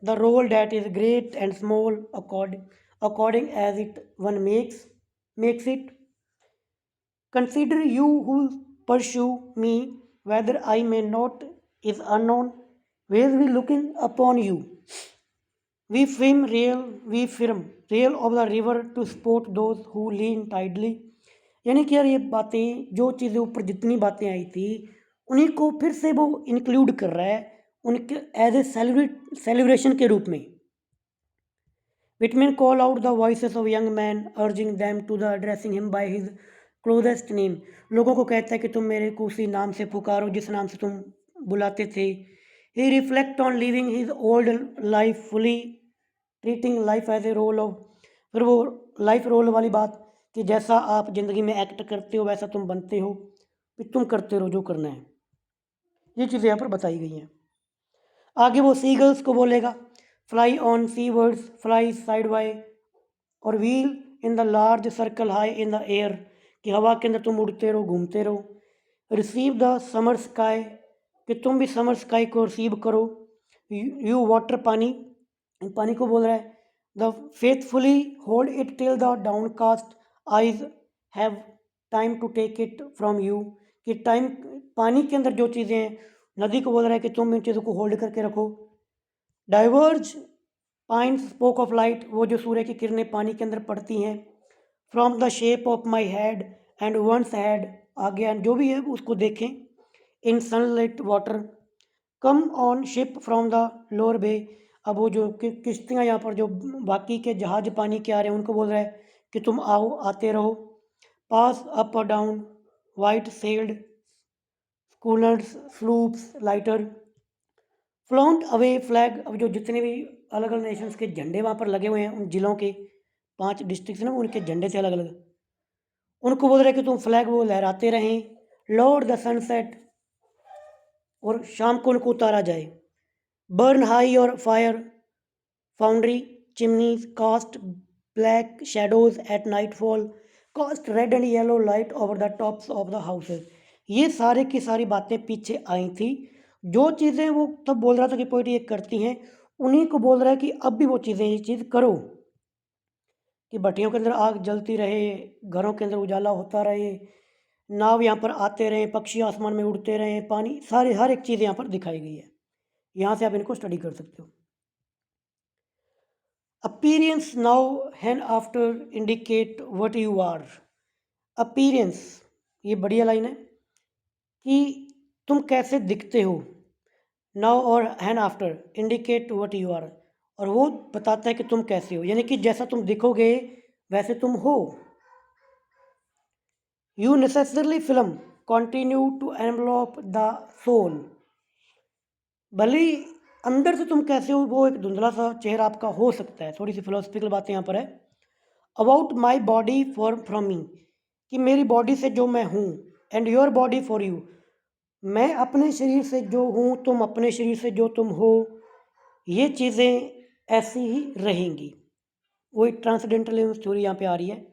[SPEAKER 1] the role that is great and small according as it one makes it. Consider you who pursue me, whether I may not is unknown, where we looking upon you. We swim real of the river to support those who lean tidily. यानी कि यार ये बातें, जो चीज़ें ऊपर जितनी बातें आई थी उन्हीं को फिर से वो इंक्लूड कर रहा है उनके एज ए सेलिब्रेशन के रूप में। Whitman call out the voices of young men, urging them to the addressing him by his closest name. लोगों को कहता है कि तुम मेरे को उसी नाम से पुकारो जिस नाम से तुम बुलाते थे। He reflect on living his old life fully, treating life as a role of, फिर वो लाइफ रोल वाली बात कि जैसा आप ज़िंदगी में एक्ट करते हो वैसा तुम बनते हो, कि तुम करते रहो जो करना है। ये चीज़ें यहाँ पर बताई गई हैं। आगे वो सीगल्स को बोलेगा, fly on sea words, fly sideways, और wheel in the large circle high in the air, कि हवा के अंदर तुम उड़ते रहो, घूमते रहो। रिसीव द समर स्काई, कि तुम भी समर स्काई को रिसीव करो। यू वाटर, पानी को बोल रहा है। The faithfully hold it till the downcast eyes have time to take it from you, कि टाइम, पानी के अंदर जो चीज़ें हैं, नदी को बोल रहा है कि तुम इन चीज़ों को होल्ड करके रखो। Diverge pines spoke of light, वो जो सूर्य की किरणें पानी के अंदर पड़ती हैं। From the shape of my head and once head, आगे जो भी है उसको देखें। In sunlight water, come on ship from the lower bay, अब वो जो किश्तियाँ यहाँ पर जो बाकी के जहाज पानी के आ रहे हैं उनको बोल रहा है कि तुम आओ, आते रहो। पास अप और down, white sailed, schooners, sloops, lighter, flaunt away flag. अब जो जितने भी अलग अलग नेशंस के झंडे वहाँ पर लगे हुए हैं उन जिलों के 5 डिस्ट्रिक्ट ना, उनके झंडे से अलग अलग, उनको बोल रहे कि तुम फ्लैग वो लहराते रहें। लॉर्ड द सनसेट, और शाम को उनको उतारा जाए। Burn high your fire foundry, chimneys, cast black shadows at nightfall, cast red and yellow light over the tops of the houses. ये सारे की सारी बातें पीछे आई थी। जो चीज़ें वो तब बोल रहा था कि पोइट ये करती हैं, उन्हीं को बोल रहा है कि अब भी वो चीज़ें ये चीज़ करो कि भट्टियों के अंदर आग जलती रहे, घरों के अंदर उजाला होता रहे, नाव यहाँ पर आते रहे, पक्षी आसमान में उड़ते रहे, पानी, सारे हर एक चीज़ यहाँ पर दिखाई गई है। यहाँ से आप इनको स्टडी कर सकते हो। Appearance now hand after indicate what you are. Appearance, ये बढ़िया लाइन है कि तुम कैसे दिखते हो। नाउ और hand after indicate what you are, और वो बताता है कि तुम कैसे हो, यानी कि जैसा तुम दिखोगे वैसे तुम हो। You necessarily film continue to envelop the soul. भले ही अंदर से तुम कैसे हो वो एक धुंधला सा चेहरा आपका हो सकता है। थोड़ी सी फिलोसफिकल बातें यहाँ पर है। About my body for from me, कि मेरी बॉडी से जो मैं हूँ, and your body for you, मैं अपने शरीर से जो हूँ, तुम अपने शरीर से जो तुम हो, ये चीज़ें ऐसी ही रहेंगी। वही ट्रांसडेंटल थ्योरी यहाँ पे आ रही है।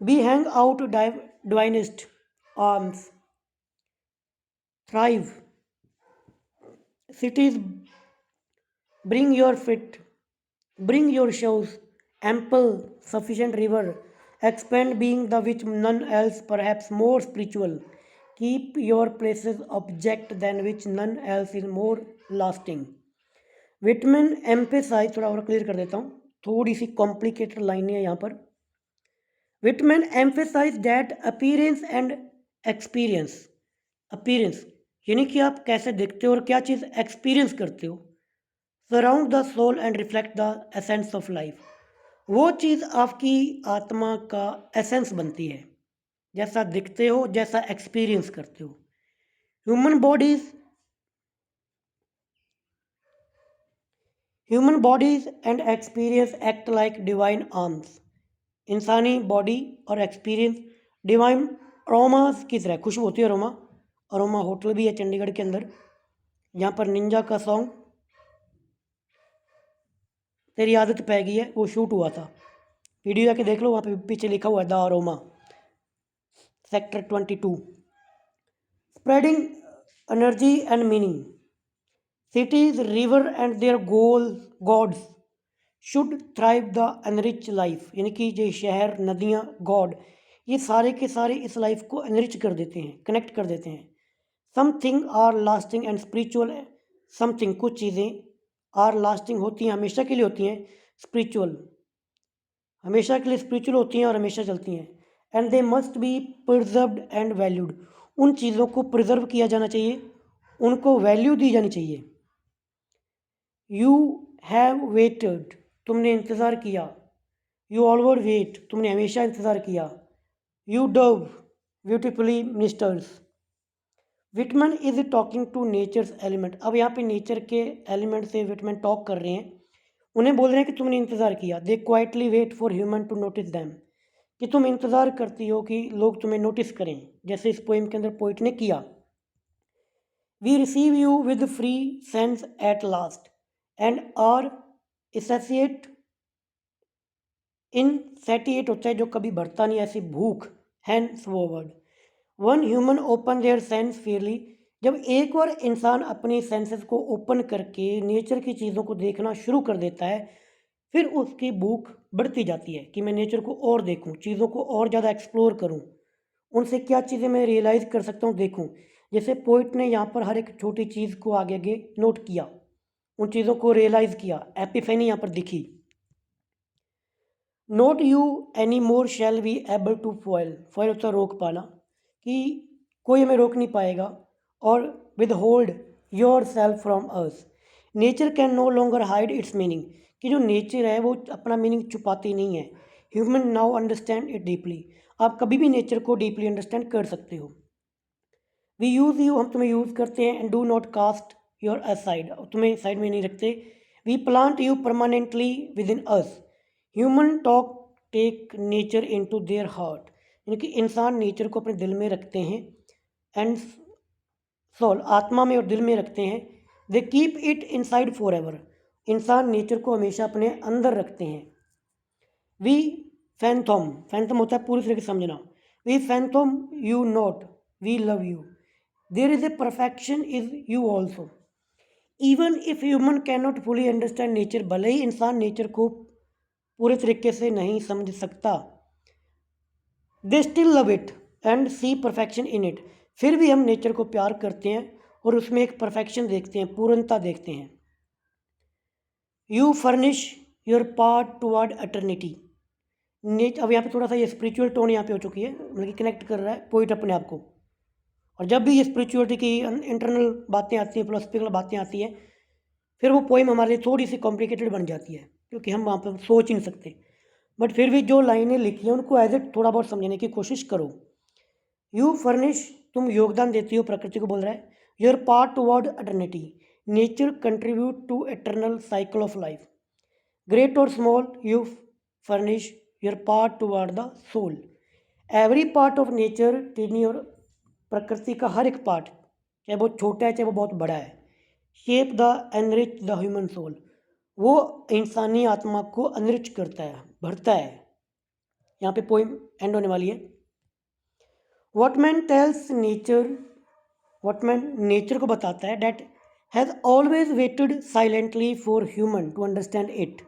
[SPEAKER 1] We hang out divinest arms, thrive, cities, bring your fit, bring your shows, ample, sufficient river, expand being the which none else, perhaps more spiritual, keep your places object than which none else is more lasting. Whitman emphasise, थोड़ा और क्लियर कर देता हूँ, थोड़ी सी कॉम्प्लिकेटेड लाइन है यहाँ पर। Whitman emphasise that appearance and experience, appearance यानी कि आप कैसे दिखते हो और क्या चीज़ एक्सपीरियंस करते हो, surround the soul and reflect the essence of life, वो चीज़ आपकी आत्मा का एसेंस बनती है, जैसा दिखते हो, जैसा एक्सपीरियंस करते हो। Human bodies and experience act like divine arms, इंसानी बॉडी और एक्सपीरियंस डिवाइन अरोमास की तरह, खुशबू होती है अरोमा। अरोमा होटल भी है चंडीगढ़ के अंदर, यहाँ पर निंजा का सॉन्ग तेरी आदत पै गई है वो शूट हुआ था। वीडियो जाके देख लो, वहाँ पे पीछे लिखा हुआ है the aroma, sector 22। Spreading energy and meaning, cities, river and their gods should thrive the enrich life, यानी कि जो शहर, नदियाँ, गॉड, ये सारे के सारे इस लाइफ को एनरिच कर देते हैं, कनेक्ट कर देते हैं। Something are lasting and spiritual, something, कुछ चीज़ें, आर लास्टिंग होती हैं, हमेशा के लिए होती हैं, स्पिरिचुअल हमेशा के लिए स्पिरिचुअल होती हैं और हमेशा चलती हैं। And they must be preserved and valued, उन चीज़ों को प्रिजर्व किया जाना चाहिए, उनको वैल्यू दी जानी चाहिए। यू हैव वेटेड, तुमने इंतज़ार किया। यू ऑलवेज वेट, तुमने हमेशा इंतज़ार किया। You dove beautifully ministers. Whitman is talking to nature's element, अब यहाँ पे नेचर के एलिमेंट से विटमैन टॉक कर रहे हैं, उन्हें बोल रहे हैं कि तुमने इंतज़ार किया। They quietly wait for human to notice them, कि तुम इंतज़ार करती हो कि लोग तुम्हें नोटिस करें, जैसे इस पोइम के अंदर पोइट ने किया। We receive you with free sense at last and are associate, insatiate होता है जो कभी भरता नहीं, ऐसी भूख, hence forward. One human open their sense fairly, जब एक बार इंसान अपनी सेंसेस को ओपन करके नेचर की चीज़ों को देखना शुरू कर देता है, फिर उसकी भूख बढ़ती जाती है कि मैं नेचर को और देखूं, चीज़ों को और ज़्यादा एक्सप्लोर करूं, उनसे क्या चीज़ें मैं रियलाइज़ कर सकता हूं, देखूं। जैसे पोइट ने यहाँ पर हर एक छोटी चीज़ को आगे आगे नोट किया, उन चीज़ों को रियलाइज़ किया, एपिफेनी यहाँ पर दिखी। Not you any more shall be able to foil, foil होता है रोक पाना, कि कोई हमें रोक नहीं पाएगा। और withhold yourself from us, nature can no longer hide its meaning, कि जो नेचर है वो अपना मीनिंग छुपाती नहीं है। Human now understand it deeply, आप कभी भी नेचर को डीपली अंडरस्टैंड कर सकते हो। वी यूज़ यू, हम तुम्हें यूज़ करते हैं। And do not cast your aside, तुम्हें साइड में नहीं रखते। We plant you permanently within us. Human talk take nature into their heart, यानी कि इंसान नेचर को अपने दिल में रखते हैं। एंड सोल, आत्मा में और दिल में रखते हैं। They keep it inside for ever, इंसान नेचर को हमेशा अपने अंदर रखते हैं। वी फैंथम, फैंथम होता है पूरी तरीके से समझना। We fathom you not, we love you. There is a perfection is you also. Even if human can not fully understand nature, भले ही इंसान नेचर को पूरे तरीके से नहीं समझ सकता, they still love it and see perfection in it, फिर भी हम नेचर को प्यार करते हैं और उसमें एक परफेक्शन देखते हैं, पूर्णता देखते हैं। You furnish your part toward eternity. अब यहाँ पे थोड़ा सा ये स्पिरिचुअल टोन यहाँ पे हो चुकी है, मतलब कि कनेक्ट कर रहा है पोइट अपने आप को। और जब भी ये स्पिरिचुअलिटी की इंटरनल बातें आती हैं, फिलोसफिकल बातें आती हैं, फिर वो पोइम हमारे लिए थोड़ी सी कॉम्प्लिकेटेड बन जाती है, क्योंकि हम वहाँ पर सोच ही नहीं सकते। बट फिर भी जो लाइनें लिखी हैं उनको एज इट थोड़ा बहुत समझने की कोशिश करो। यू फर्निश, तुम योगदान देती हो, प्रकृति को बोल रहा है। Your part toward eternity, nature contribute to eternal cycle of life. Great और small, you furnish your part toward the soul. Every part of nature, tiny और प्रकृति का हर एक पार्ट, चाहे बहुत छोटा है चाहे वो बहुत बड़ा है, shape the enrich the human soul, वो इंसानी आत्मा को अनरिच करता है, भरता है। यहाँ पे पोइम एंड होने वाली है। Whitman tells nature, Whitman nature को बताता है, that has always waited silently for human to understand it,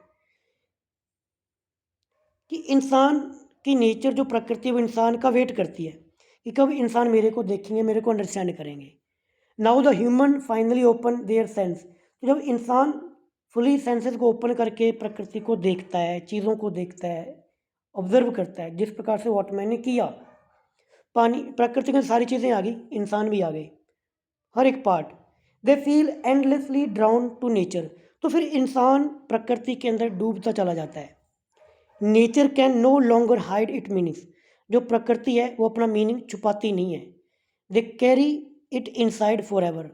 [SPEAKER 1] कि इंसान की नेचर जो प्रकृति है वो इंसान का वेट करती है कि कब इंसान मेरे को देखेंगे, मेरे को अंडरस्टैंड करेंगे। Now the human finally open their sense, तो जब इंसान फुली सेंसेस को ओपन करके प्रकृति को देखता है, चीज़ों को देखता है, ऑब्जर्व करता है, जिस प्रकार से वॉटमैन ने किया, पानी, प्रकृति में सारी चीज़ें आ गई, इंसान भी आ गए, हर एक part. They feel endlessly drawn to nature, तो फिर इंसान प्रकृति के अंदर डूबता चला जाता है। Nature can no longer hide it meanings, जो प्रकृति है वो अपना मीनिंग छुपाती नहीं है। They carry it inside forever,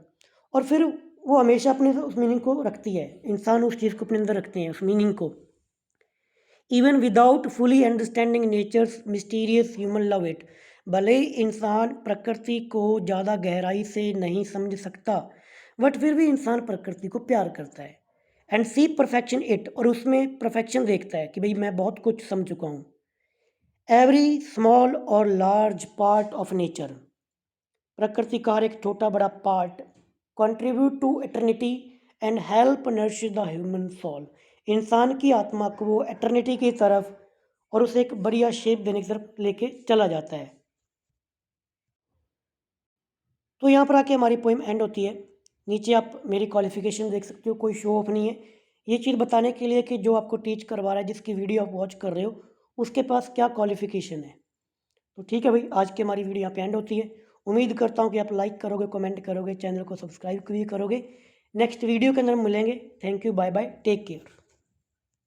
[SPEAKER 1] और फिर वो हमेशा अपने उस मीनिंग को रखती है, इंसान उस चीज़ को अपने अंदर रखते हैं, उस मीनिंग को। Even without fully understanding nature's mysterious human love it, भले ही इंसान प्रकृति को ज़्यादा गहराई से नहीं समझ सकता, बट फिर भी इंसान प्रकृति को प्यार करता है। एंड सी परफेक्शन इट, और उसमें परफेक्शन देखता है कि भाई मैं बहुत कुछ समझ चुका हूँ। एवरी स्मॉल और लार्ज पार्ट ऑफ नेचर, प्रकृति का हर एक छोटा बड़ा part, contribute to eternity and help nourish the human soul, इंसान की आत्मा को वो एटर्निटी की तरफ और उसे एक बढ़िया शेप देने की तरफ लेके चला जाता है। तो यहाँ पर आके हमारी पोइम एंड होती है। नीचे आप मेरी क्वालिफिकेशन देख सकते हो, कोई शो ऑफ नहीं है, ये चीज़ बताने के लिए कि जो आपको टीच करवा रहा है, जिसकी वीडियो आप वॉच कर रहे हो, उसके पास क्या क्वालिफिकेशन है। तो ठीक है भाई, आज की हमारी वीडियो यहाँ पे एंड होती है। उम्मीद करता हूँ कि आप लाइक करोगे, कमेंट करोगे, चैनल को सब्सक्राइब भी करोगे। नेक्स्ट वीडियो के अंदर मिलेंगे। Thank you, bye bye, take care.